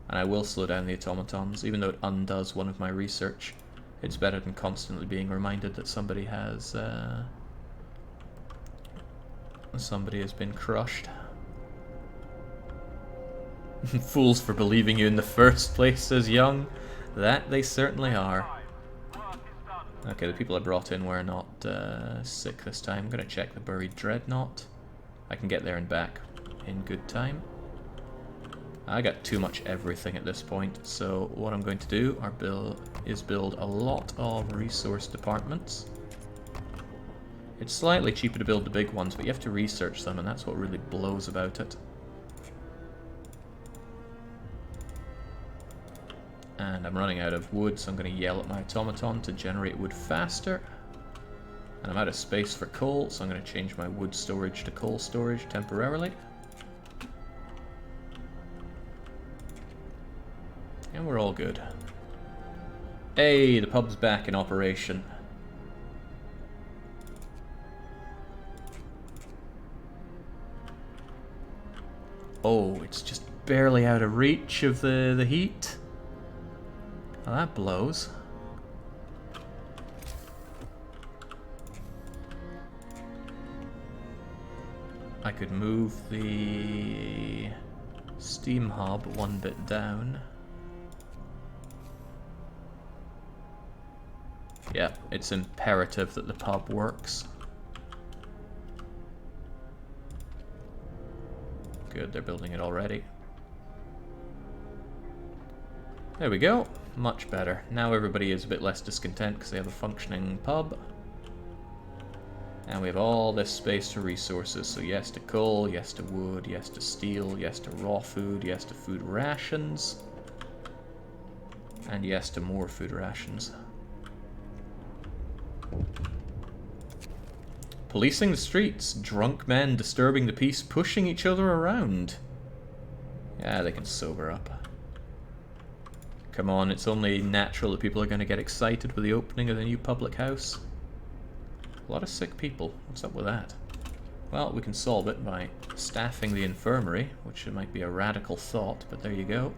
And I will slow down the automatons, even though it undoes one of my research. It's better than constantly being reminded that somebody has been crushed. Fools for believing you in the first place, says Young. That they certainly are. Okay, the people I brought in were not sick this time. I'm going to check the buried dreadnought. I can get there and back in good time. I got too much everything at this point, so what I'm going to do is build a lot of resource departments. It's slightly cheaper to build the big ones, but you have to research them, and that's what really blows about it. And I'm running out of wood, so I'm going to yell at my automaton to generate wood faster. And I'm out of space for coal, so I'm going to change my wood storage to coal storage temporarily. And we're all good. Hey, the pub's back in operation. Oh, it's just barely out of reach of the heat. Well, that blows. I could move the steam hub one bit down. Yeah, it's imperative that the pub works. Good, they're building it already. There we go. Much better. Now everybody is a bit less discontent because they have a functioning pub. And we have all this space to resources. So yes to coal, yes to wood, yes to steel, yes to raw food, yes to food rations. And yes to more food rations. Policing the streets. Drunk men disturbing the peace, pushing each other around. Yeah, they can sober up. Come on, it's only natural that people are going to get excited with the opening of the new public house. A lot of sick people. What's up with that? Well, we can solve it by staffing the infirmary, which might be a radical thought, but there you go.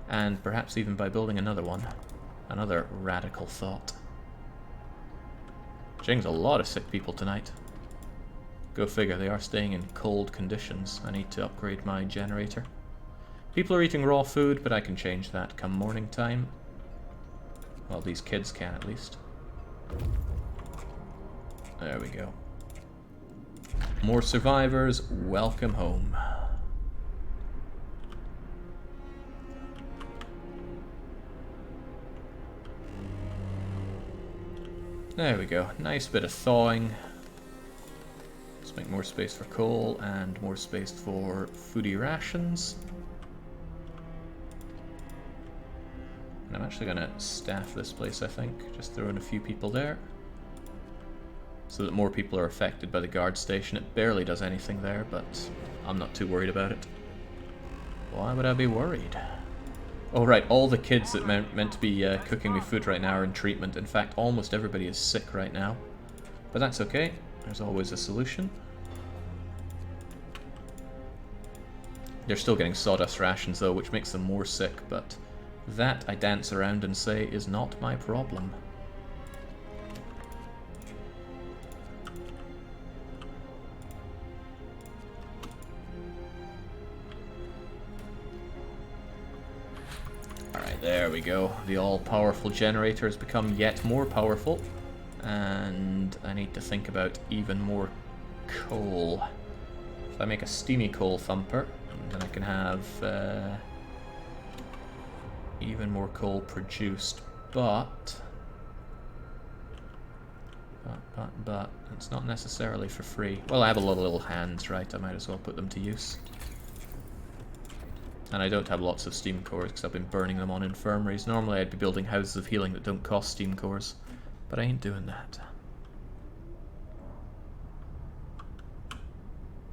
And perhaps even by building another one. Another radical thought. Jing's a lot of sick people tonight. Go figure, they are staying in cold conditions. I need to upgrade my generator. People are eating raw food, but I can change that come morning time. Well, these kids can at least. There we go. More survivors, welcome home. There we go, nice bit of thawing. Let's make more space for coal and more space for foodie rations. And I'm actually gonna staff this place, I think. Just throw in a few people there. So that more people are affected by the guard station. It barely does anything there, but I'm not too worried about it. Why would I be worried? Oh right, all the kids that meant to be cooking me food right now are in treatment. In fact, almost everybody is sick right now. But that's okay. There's always a solution. They're still getting sawdust rations though, which makes them more sick, but that, I dance around and say, is not my problem. Alright, there we go. The all-powerful generator has become yet more powerful. And I need to think about even more coal. If I make a steamy coal thumper, then I can have even more coal produced. But it's not necessarily for free. Well, I have a lot of little hands, right? I might as well put them to use. And I don't have lots of steam cores because I've been burning them on infirmaries. Normally I'd be building houses of healing that don't cost steam cores, but I ain't doing that.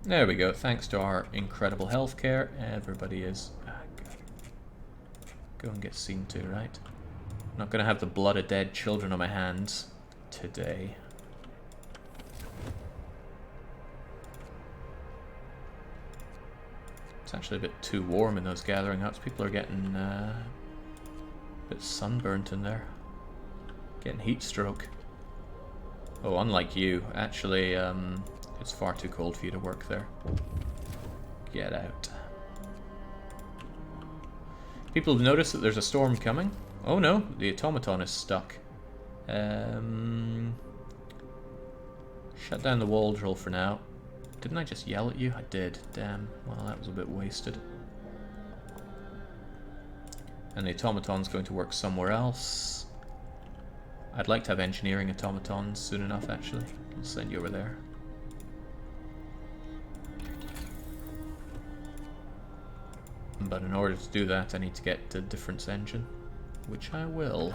There we go. Thanks to our incredible healthcare, everybody is... Go and get seen to, right? I'm not going to have the blood of dead children on my hands today. It's actually a bit too warm in those gathering huts. People are getting a bit sunburnt in there. Getting heat stroke. Oh, unlike you. Actually, it's far too cold for you to work there. Get out. People have noticed that there's a storm coming. Oh no, the automaton is stuck. Shut down the wall drill for now. Didn't I just yell at you? I did. Damn. Well, that was a bit wasted. And the automaton's going to work somewhere else. I'd like to have engineering automatons soon enough, actually. I'll send you over there. But in order to do that, I need to get the difference engine, which I will.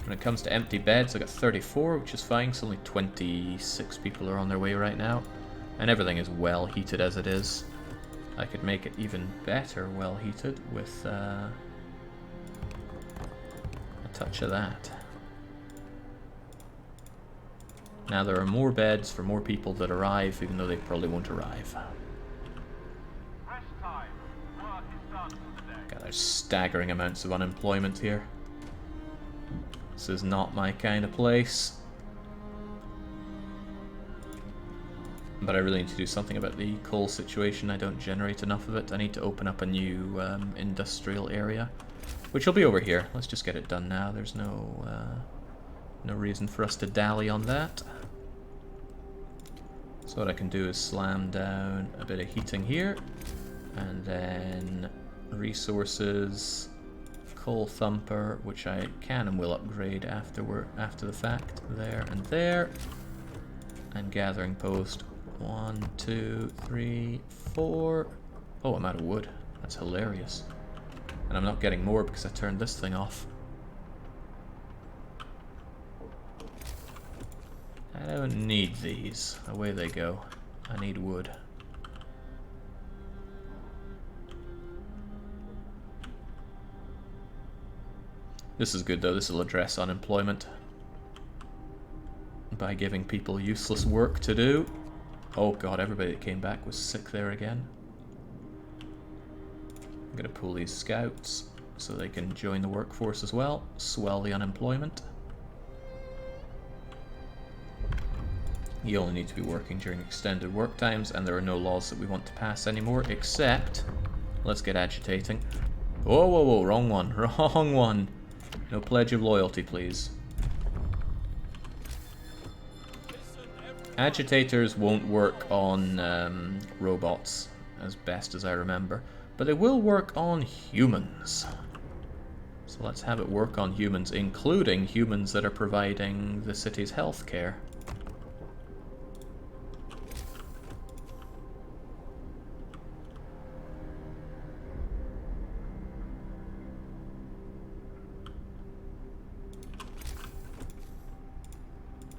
When it comes to empty beds, I got 34, which is fine, because only 26 people are on their way right now. And everything is well heated as it is. I could make it even better well heated with a touch of that. Now there are more beds for more people that arrive, even though they probably won't arrive. Rest time. Work is done for the day. God, there's staggering amounts of unemployment here. This is not my kind of place. But I really need to do something about the coal situation. I don't generate enough of it. I need to open up a new industrial area, which will be over here. Let's just get it done now. There's no reason for us to dally on that. So what I can do is slam down a bit of heating here, and then resources, coal thumper, which I can and will upgrade after the fact, there and there, and gathering post 1, 2, 3, 4. Oh, I'm out of wood. That's hilarious. And I'm not getting more because I turned this thing off. I don't need these. Away they go. I need wood. This is good though. This will address unemployment by giving people useless work to do. Oh god, everybody that came back was sick there again. I'm gonna pull these scouts so they can join the workforce as well. Swell the unemployment. You only need to be working during extended work times, and there are no laws that we want to pass anymore, except... Let's get agitating. Whoa, whoa, whoa, wrong one, wrong one. No pledge of loyalty, please. Agitators won't work on robots, as best as I remember, but they will work on humans. So let's have it work on humans, including humans that are providing the city's healthcare.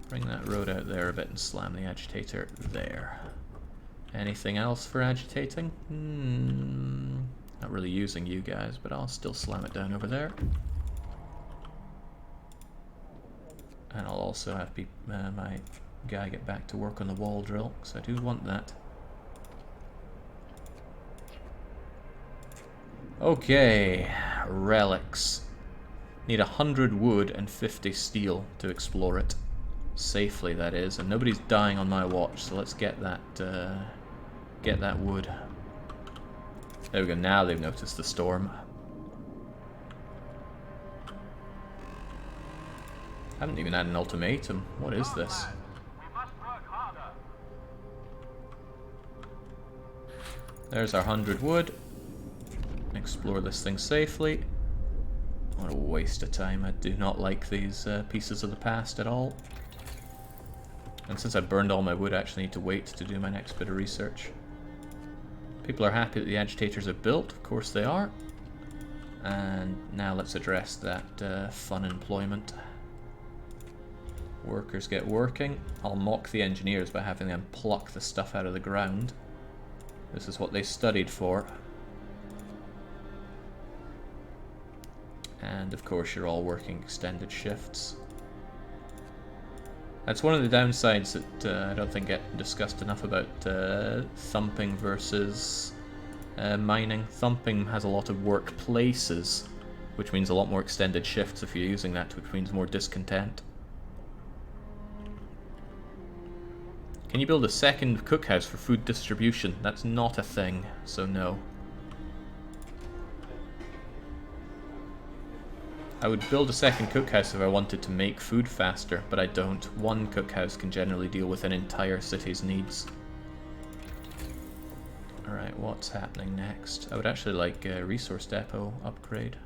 Bring that road out there a bit and slam the agitator there. Anything else for agitating? Not really using you guys, but I'll still slam it down over there. And I'll also have my guy get back to work on the wall drill, because I do want that. Okay, relics. Need 100 wood and 50 steel to explore it. Safely, that is, and nobody's dying on my watch, so let's get that wood. There we go, now they've noticed the storm. I haven't even had an ultimatum. What is this? We must work harder. There's our 100 wood. Explore this thing safely. What a waste of time. I do not like these pieces of the past at all. And since I burned all my wood, I actually need to wait to do my next bit of research. People are happy that the agitators are built. Of course they are. And now let's address that fun employment. Workers get working. I'll mock the engineers by having them pluck the stuff out of the ground. This is what they studied for. And of course you're all working extended shifts. That's one of the downsides that I don't think get discussed enough about thumping versus mining. Thumping has a lot of workplaces, which means a lot more extended shifts if you're using that, which means more discontent. Can you build a second cookhouse for food distribution? That's not a thing, so no. I would build a second cookhouse if I wanted to make food faster, but I don't. One cookhouse can generally deal with an entire city's needs. Alright, what's happening next? I would actually like a resource depot upgrade.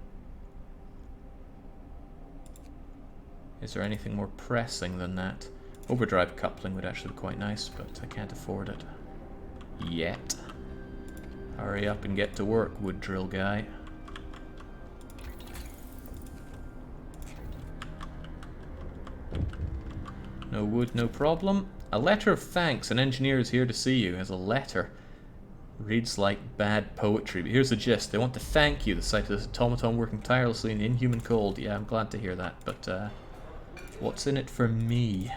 Is there anything more pressing than that? Overdrive coupling would actually be quite nice, but I can't afford it. Yet. Hurry up and get to work, wood drill guy. No wood, no problem. A letter of thanks. An engineer is here to see you. As a letter. Reads like bad poetry, but here's the gist. They want to thank you. The site of this automaton working tirelessly in the inhuman cold. Yeah, I'm glad to hear that, but what's in it for me?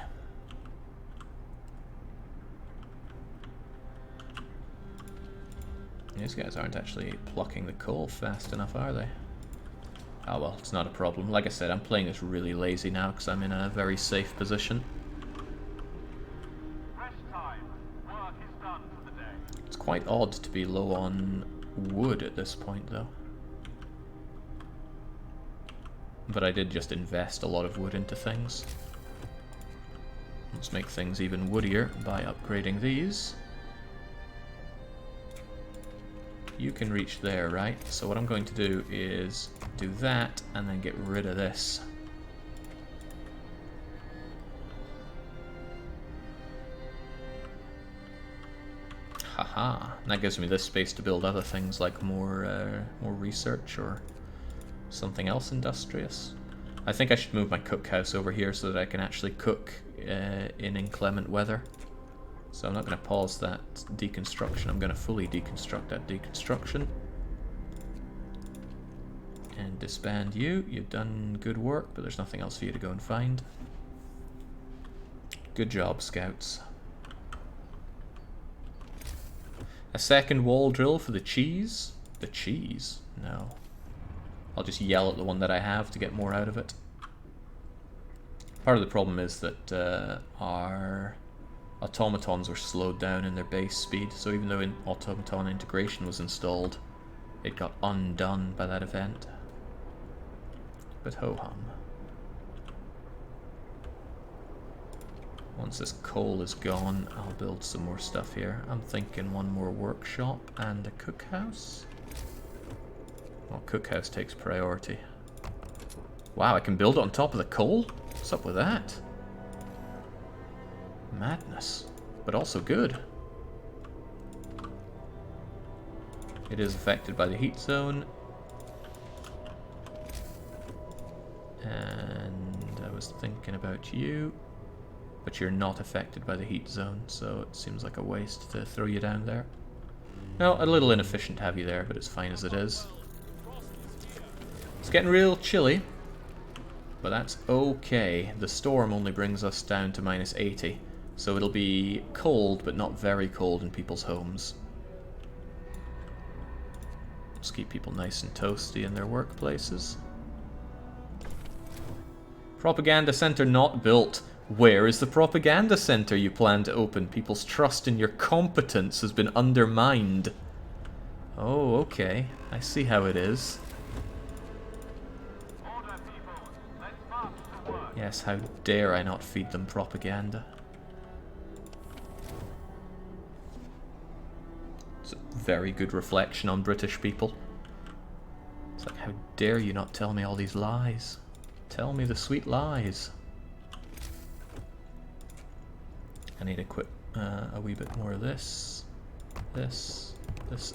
These guys aren't actually plucking the coal fast enough, are they? Oh well, it's not a problem. Like I said, I'm playing this really lazy now because I'm in a very safe position. Rest time. Work is done for the day. It's quite odd to be low on wood at this point, though. But I did just invest a lot of wood into things. Let's make things even woodier by upgrading these. You can reach there, right? So what I'm going to do is do that and then get rid of this. Haha. And that gives me this space to build other things like more research or something else industrious. I think I should move my cookhouse over here so that I can actually cook in inclement weather. So I'm not going to pause that deconstruction, I'm going to fully deconstruct that deconstruction. And disband you. You've done good work, but there's nothing else for you to go and find. Good job, scouts. A second wall drill for the cheese? The cheese? No. I'll just yell at the one that I have to get more out of it. Part of the problem is that our automatons were slowed down in their base speed, so even though automaton integration was installed, it got undone by that event. But ho-hum. Once this coal is gone, I'll build some more stuff here. I'm thinking one more workshop and a cookhouse. Well, cookhouse takes priority. Wow, I can build it on top of the coal? What's up with that? Madness, but also good. It is affected by the heat zone. And I was thinking about you. but you're not affected by the heat zone, so it seems like a waste to throw you down there. No, a little inefficient to have you there, but it's fine as it is. It's getting real chilly, but that's okay. The storm only brings us down to -80, so it'll be cold, but not very cold in people's homes. Just keep people nice and toasty in their workplaces. Propaganda center not built. Where is the propaganda center you plan to open? People's trust in your competence has been undermined. Oh, okay. I see how it is. Order, people. Let's march to work. Yes, how dare I not feed them propaganda. It's a very good reflection on British people. It's like, how dare you not tell me all these lies? Tell me the sweet lies. I need to quit a wee bit more of this, this,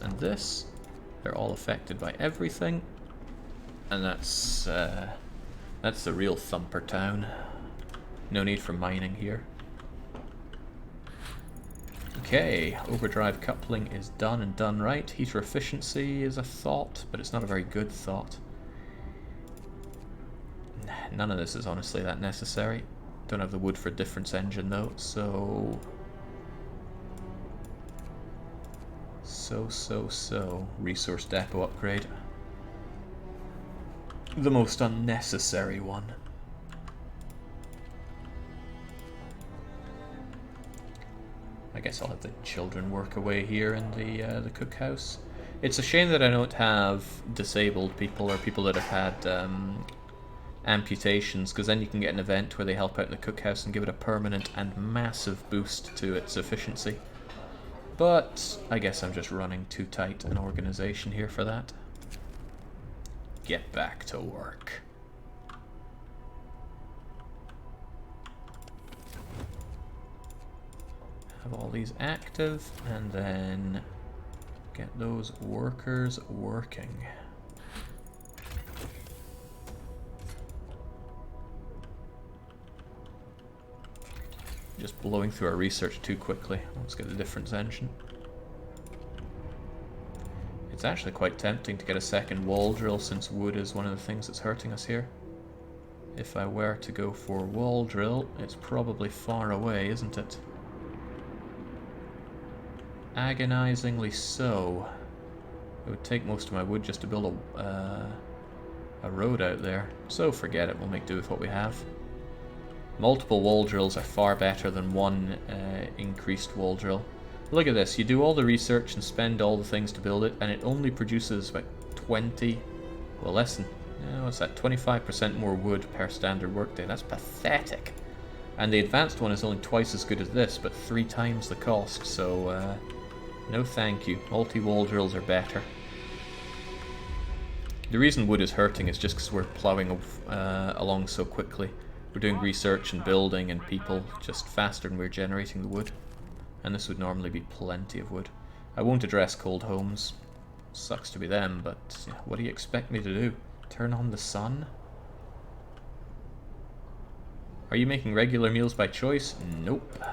and this. They're all affected by everything, and that's the real thumper town. No need for mining here. Okay, overdrive coupling is done and done right. Heater efficiency is a thought, but it's not a very good thought. None of this is honestly that necessary. Don't have the wood for difference engine though, so... Resource depot upgrade. The most unnecessary one. I guess I'll have the children work away here in the cookhouse. It's a shame that I don't have disabled people or people that have had amputations, because then you can get an event where they help out in the cookhouse and give it a permanent and massive boost to its efficiency. But I guess I'm just running too tight an organization here for that. Get back to work. Have all these active, and then get those workers working. Just blowing through our research too quickly. Let's get the difference engine. It's actually quite tempting to get a second wall drill, since wood is one of the things that's hurting us here. If I were to go for wall drill, it's probably far away, isn't it? Agonizingly so. It would take most of my wood just to build a road out there. So forget it, we'll make do with what we have. Multiple wall drills are far better than one increased wall drill. Look at this, you do all the research and spend all the things to build it, and it only produces about 20, well less than, what's that, 25% more wood per standard workday. That's pathetic. And the advanced one is only twice as good as this, but 3 times the cost, so no thank you. Multi-wall drills are better. The reason wood is hurting is just because we're ploughing along so quickly. We're doing research and building and people just faster than we're generating the wood. And this would normally be plenty of wood. I won't address cold homes. Sucks to be them, but what do you expect me to do? Turn on the sun? Are you making regular meals by choice? Nope.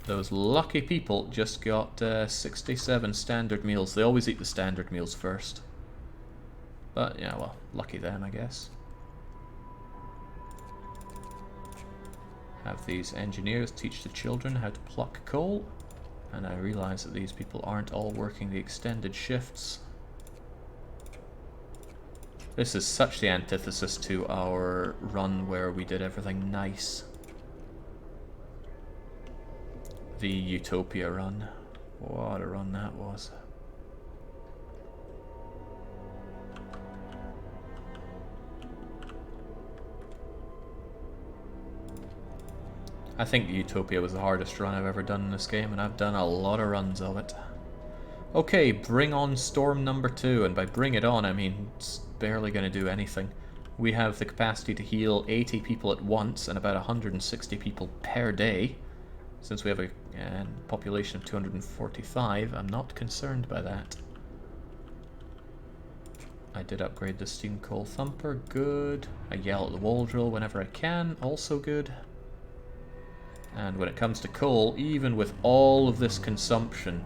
Those lucky people just got 67 standard meals. They always eat the standard meals first. But yeah, well, lucky them, I guess. Have these engineers teach the children how to pluck coal, and I realize that these people aren't all working the extended shifts. This is such the antithesis to our run where we did everything nice. The Utopia run. What a run that was. I think Utopia was the hardest run I've ever done in this game, and I've done a lot of runs of it. Okay, bring on Storm number 2, and by bring it on I mean it's barely going to do anything. We have the capacity to heal 80 people at once and about 160 people per day. Since we have a population of 245, I'm not concerned by that. I did upgrade the steam coal thumper, good. I yell at the wall drill whenever I can, also good. And when it comes to coal, even with all of this consumption,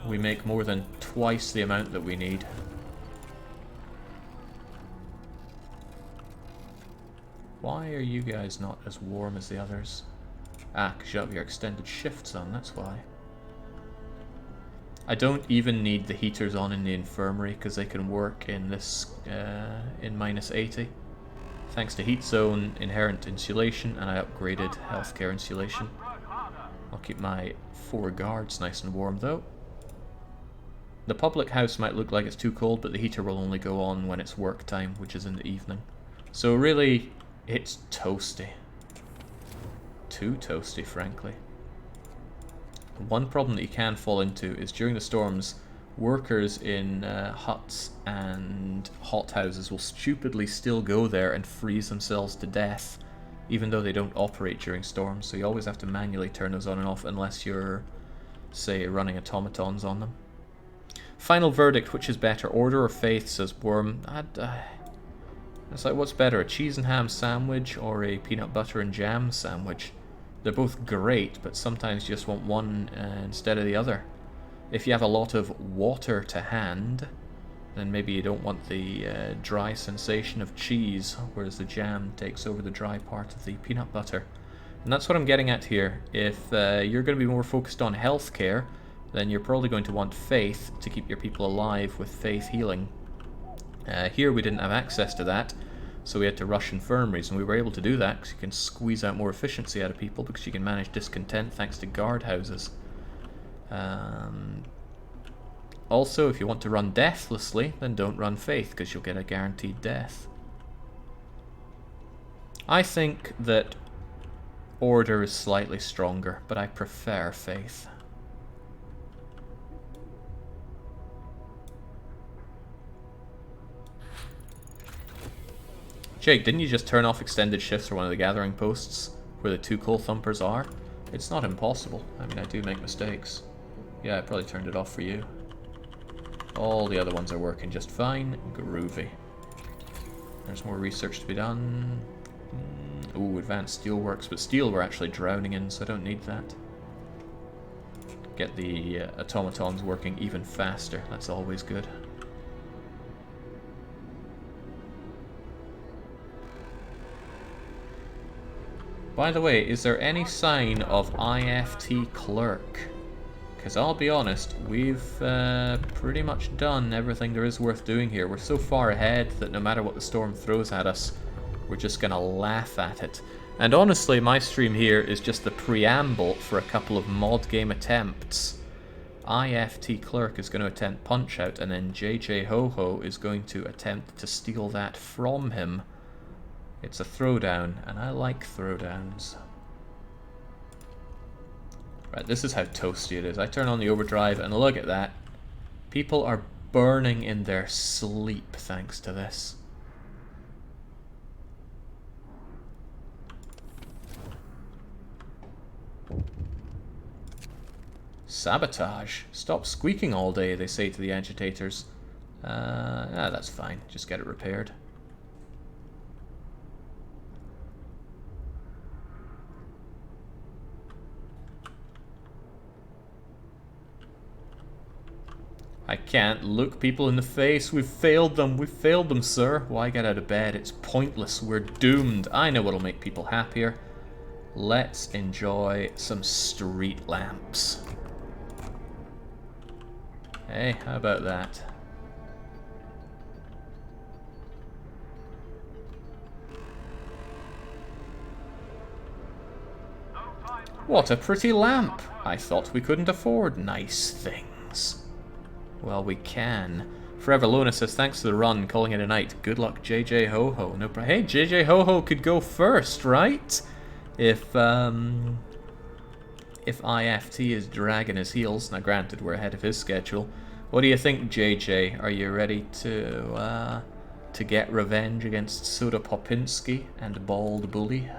we make more than twice the amount that we need. Why are you guys not as warm as the others? Ah, because you have your extended shifts on, that's why. I don't even need the heaters on in the infirmary because they can work in this in -80. Thanks to heat zone inherent insulation, and I upgraded healthcare insulation. I'll keep my 4 guards nice and warm though. The public house might look like it's too cold, but the heater will only go on when it's work time, which is in the evening. So really, it's toasty. Too toasty, frankly. One problem that you can fall into is during the storms, workers in huts and hothouses will stupidly still go there and freeze themselves to death, even though they don't operate during storms, so you always have to manually turn those on and off unless you're, say, running automatons on them. Final verdict, which is better, order or faith, says Worm. It's like, what's better, a cheese and ham sandwich or a peanut butter and jam sandwich? They're both great, but sometimes you just want one instead of the other. If you have a lot of water to hand, then maybe you don't want the dry sensation of cheese, whereas the jam takes over the dry part of the peanut butter. And that's what I'm getting at here. If you're going to be more focused on healthcare, then you're probably going to want faith to keep your people alive with faith healing. Here we didn't have access to that, so we had to rush infirmaries, and we were able to do that because you can squeeze out more efficiency out of people because you can manage discontent thanks to guard houses. Also, if you want to run deathlessly, then don't run faith because you'll get a guaranteed death. I think that order is slightly stronger, but I prefer faith. Jake, didn't you just turn off extended shifts for one of the gathering posts where the 2 coal thumpers are? It's not impossible. I mean, I do make mistakes. Yeah, I probably turned it off for you. All the other ones are working just fine. Groovy. There's more research to be done. Ooh, advanced steel works, but steel we're actually drowning in, so I don't need that. Get the automatons working even faster. That's always good. By the way, is there any sign of IFT clerk? Because I'll be honest, we've pretty much done everything there is worth doing here. We're so far ahead that no matter what the storm throws at us, we're just going to laugh at it. And honestly, my stream here is just the preamble for a couple of mod game attempts. IFT clerk is going to attempt punch out, and then JJ Ho-Ho is going to attempt to steal that from him. It's a throwdown, and I like throwdowns. Right, this is how toasty it is. I turn on the overdrive, and look at that. People are burning in their sleep thanks to this. Sabotage. Stop squeaking all day, they say to the agitators. That's fine. Just get it repaired. I can't look people in the face. We've failed them. We've failed them, sir. Why get out of bed? It's pointless. We're doomed. I know what'll make people happier. Let's enjoy some street lamps. Hey, how about that? What a pretty lamp! I thought we couldn't afford nice things. Well, we can. Forever Lona says, thanks for the run, calling it a night. Good luck, JJ Ho-Ho. No problem. Hey, JJ Ho-Ho could go first, right? If IFT is dragging his heels. Now, granted, we're ahead of his schedule. What do you think, JJ? Are you ready to get revenge against Soda Popinski and Bald Bully?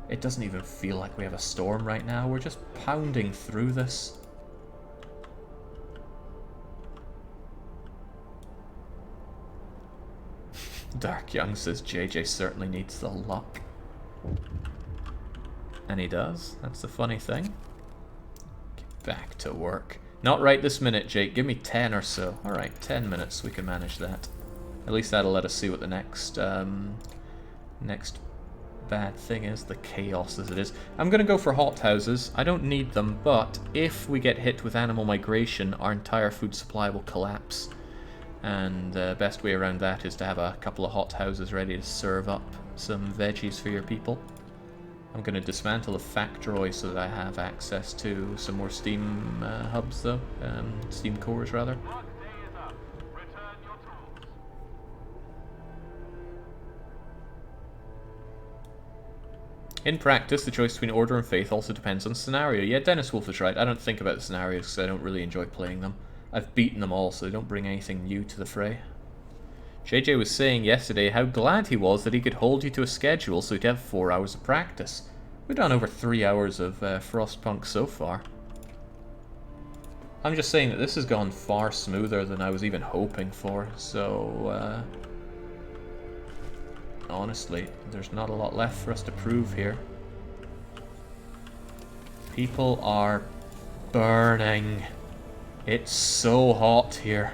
It doesn't even feel like we have a storm right now. We're just pounding through this. Dark Young says JJ certainly needs the luck. And he does. That's the funny thing. Get back to work. Not right this minute, Jake. Give me 10 or so. Alright, 10 minutes. We can manage that. At least that'll let us see what the next bad thing is. The chaos as it is. I'm going to go for hothouses. I don't need them, but if we get hit with animal migration, our entire food supply will collapse. And the best way around that is to have a couple of hothouses ready to serve up some veggies for your people. I'm going to dismantle the factory so that I have access to some more steam hubs, though. Steam cores, rather. Work day is up. Return your tools. In practice, the choice between order and faith also depends on scenario. Yeah, Dennis Wolf is right. I don't think about the scenarios because I don't really enjoy playing them. I've beaten them all, so they don't bring anything new to the fray. JJ was saying yesterday how glad he was that he could hold you to a schedule so he'd have 4 hours of practice. We've done over 3 hours of Frostpunk so far. I'm just saying that this has gone far smoother than I was even hoping for, so honestly, there's not a lot left for us to prove here. People are burning. It's so hot here.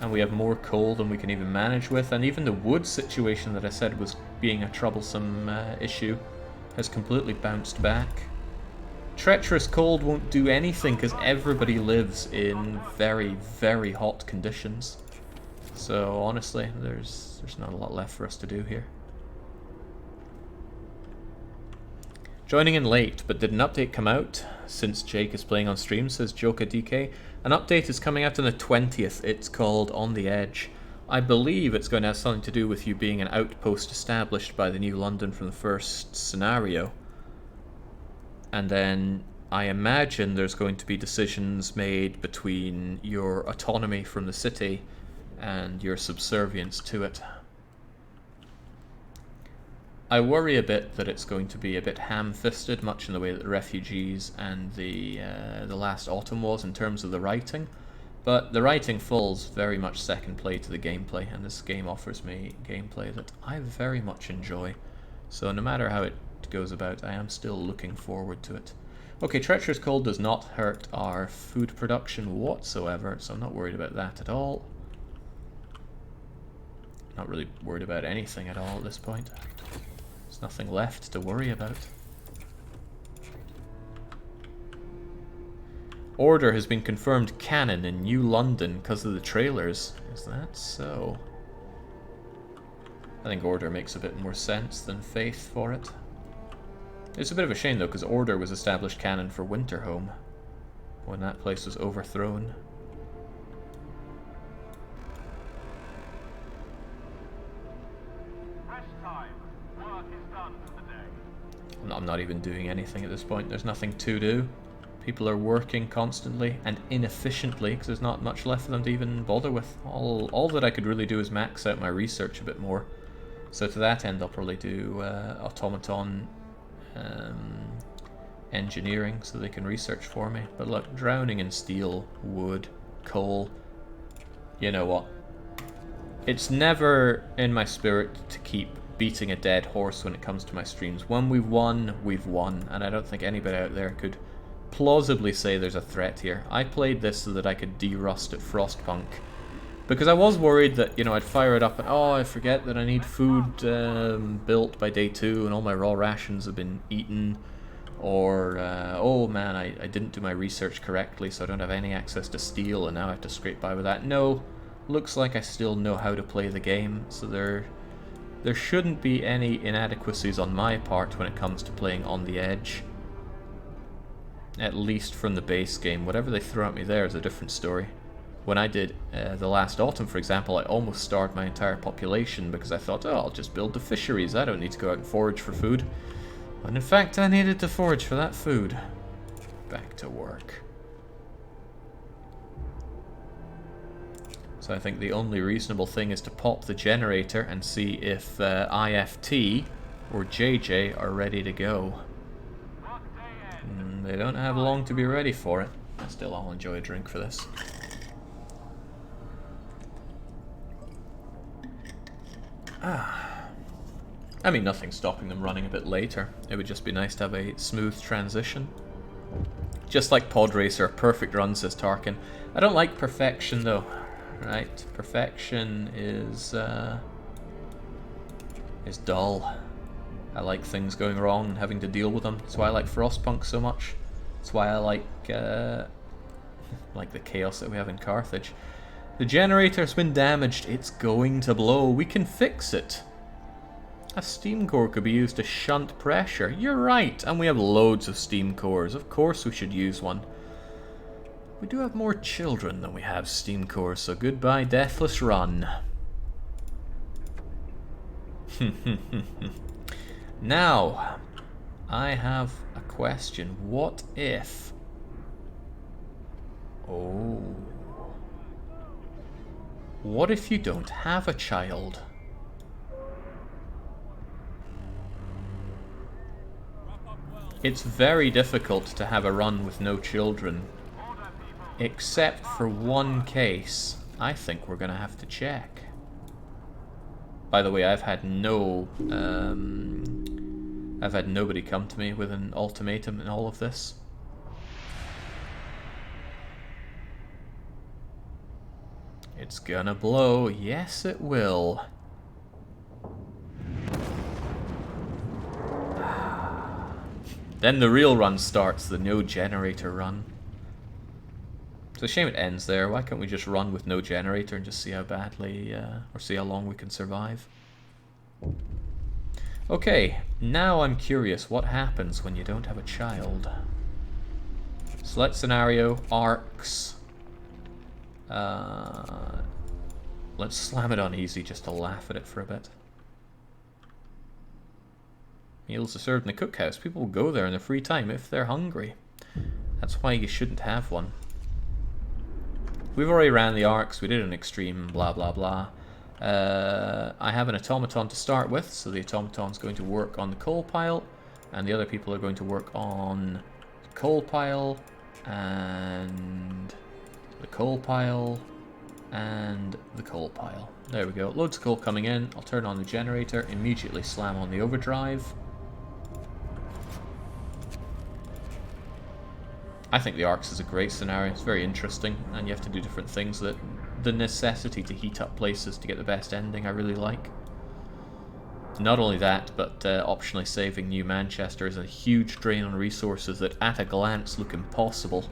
And we have more coal than we can even manage with, and even the wood situation that I said was being a troublesome issue has completely bounced back. Treacherous cold won't do anything because everybody lives in very, very hot conditions. So honestly, there's not a lot left for us to do here. Joining in late, but did an update come out since Jake is playing on stream, says Joka DK. An update is coming out on the 20th. It's called On the Edge. I believe it's going to have something to do with you being an outpost established by the New London from the first scenario. And then I imagine there's going to be decisions made between your autonomy from the city and your subservience to it. I worry a bit that it's going to be a bit ham-fisted, much in the way that the Refugees and the last Autumn was in terms of the writing. But the writing falls very much second play to the gameplay, and this game offers me gameplay that I very much enjoy. So no matter how it goes about, I am still looking forward to it. Okay, Treacherous Cold does not hurt our food production whatsoever, so I'm not worried about that at all. Not really worried about anything at all at this point. There's nothing left to worry about. Order has been confirmed canon in New London because of the trailers. Is that so? I think Order makes a bit more sense than Faith for it. It's a bit of a shame though, because Order was established canon for Winterhome when that place was overthrown. Rest time. Work is done for the day. I'm not even doing anything at this point. There's nothing to do. People are working constantly and inefficiently because there's not much left for them to even bother with. All that I could really do is max out my research a bit more. So to that end, I'll probably do automaton engineering so they can research for me. But look, drowning in steel, wood, coal. You know what? It's never in my spirit to keep beating a dead horse when it comes to my streams. When we've won, and I don't think anybody out there could plausibly say there's a threat here. I played this so that I could de-rust at Frostpunk, because I was worried that, you know, I'd fire it up and, oh, I forget that I need food built by day 2 and all my raw rations have been eaten, or, oh man, I didn't do my research correctly so I don't have any access to steel and now I have to scrape by with that. No, looks like I still know how to play the game, so there shouldn't be any inadequacies on my part when it comes to playing On the Edge. At least from the base game. Whatever they throw at me there is a different story. When I did the last autumn, for example, I almost starved my entire population because I thought, oh, I'll just build the fisheries. I don't need to go out and forage for food. When in fact, I needed to forage for that food. Back to work. So I think the only reasonable thing is to pop the generator and see if IFT or JJ are ready to go. They don't have long to be ready for it. Still, I'll enjoy a drink for this. I mean, nothing's stopping them running a bit later. It would just be nice to have a smooth transition. Just like Pod Racer, a perfect run, says Tarkin. I don't like perfection, though. Right? Perfection is dull. I like things going wrong and having to deal with them. That's why I like Frostpunk so much. That's why I like the chaos that we have in Carthage. The generator's been damaged. It's going to blow. We can fix it. A steam core could be used to shunt pressure. You're right, and we have loads of steam cores. Of course we should use one. We do have more children than we have steam cores, so goodbye Deathless Run. Now, I have a question. What if... Oh... What if you don't have a child? It's very difficult to have a run with no children. Except for one case. I think we're gonna have to check. By the way, I've had nobody come to me with an ultimatum in all of this. It's gonna blow. Yes, it will. Then the real run starts, the no generator run. It's a shame it ends there. Why can't we just run with no generator and just see how badly, or see how long we can survive? Okay, now I'm curious, what happens when you don't have a child? Select scenario, arcs. Let's slam it on easy just to laugh at it for a bit. Meals are served in the cookhouse. People will go there in their free time if they're hungry. That's why you shouldn't have one. We've already ran the arcs. We did an extreme, blah blah blah. I have an automaton to start with, so the automaton's going to work on the coal pile, and the other people are going to work on the coal pile, and the coal pile, and the coal pile. There we go. Loads of coal coming in. I'll turn on the generator, immediately slam on the overdrive. I think the arcs is a great scenario. It's very interesting, and you have to do different things. That the necessity to heat up places to get the best ending I really like. Not only that, but optionally saving New Manchester is a huge drain on resources that at a glance look impossible.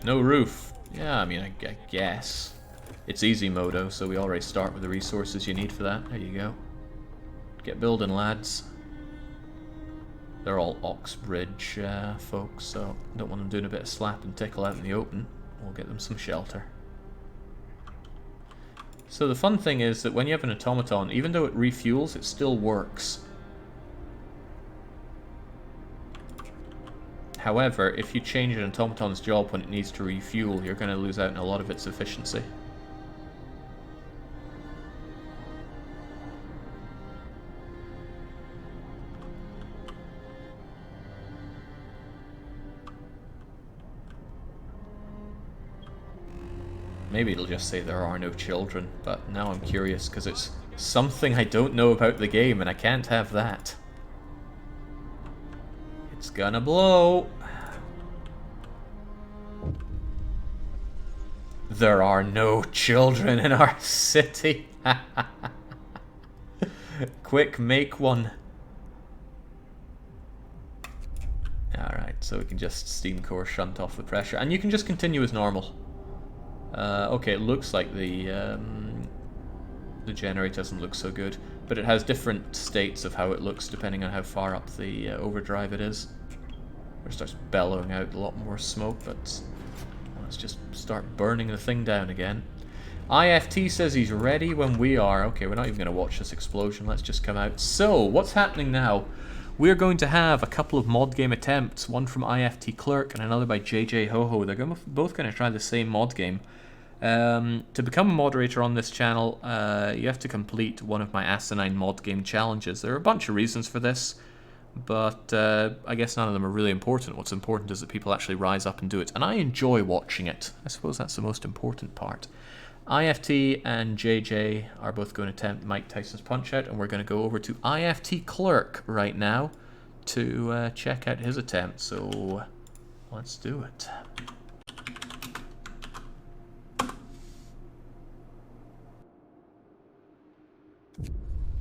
No roof. Yeah, I mean, I guess. It's easy modo, so we already start with the resources you need for that. There you go. Get building, lads. They're all Oxbridge folks, so don't want them doing a bit of slap and tickle out in the open. We'll get them some shelter. So the fun thing is that when you have an automaton, even though it refuels, it still works. However, if you change an automaton's job when it needs to refuel, you're going to lose out on a lot of its efficiency. Maybe it'll just say there are no children, but now I'm curious because it's something I don't know about the game and I can't have that. It's gonna blow. There are no children in our city. Quick, make one. Alright, so we can just steam core shunt off the pressure, and you can just continue as normal. Okay, it looks like the generator doesn't look so good, but it has different states of how it looks depending on how far up the overdrive it is. It starts bellowing out a lot more smoke, but let's just start burning the thing down again. IFT says he's ready when we are. Okay, we're not even going to watch this explosion. Let's just come out. So, what's happening now? We're going to have a couple of mod game attempts, one from IFT Clerk and another by JJ Ho-Ho. They're both going to try the same mod game. To become a moderator on this channel, you have to complete one of my asinine mod game challenges. There are a bunch of reasons for this, but I guess none of them are really important. What's important is that people actually rise up and do it, and I enjoy watching it. I suppose that's the most important part. IFT and JJ are both going to attempt Mike Tyson's Punch-Out, and we're going to go over to IFT Clerk right now to check out his attempt. So let's do it.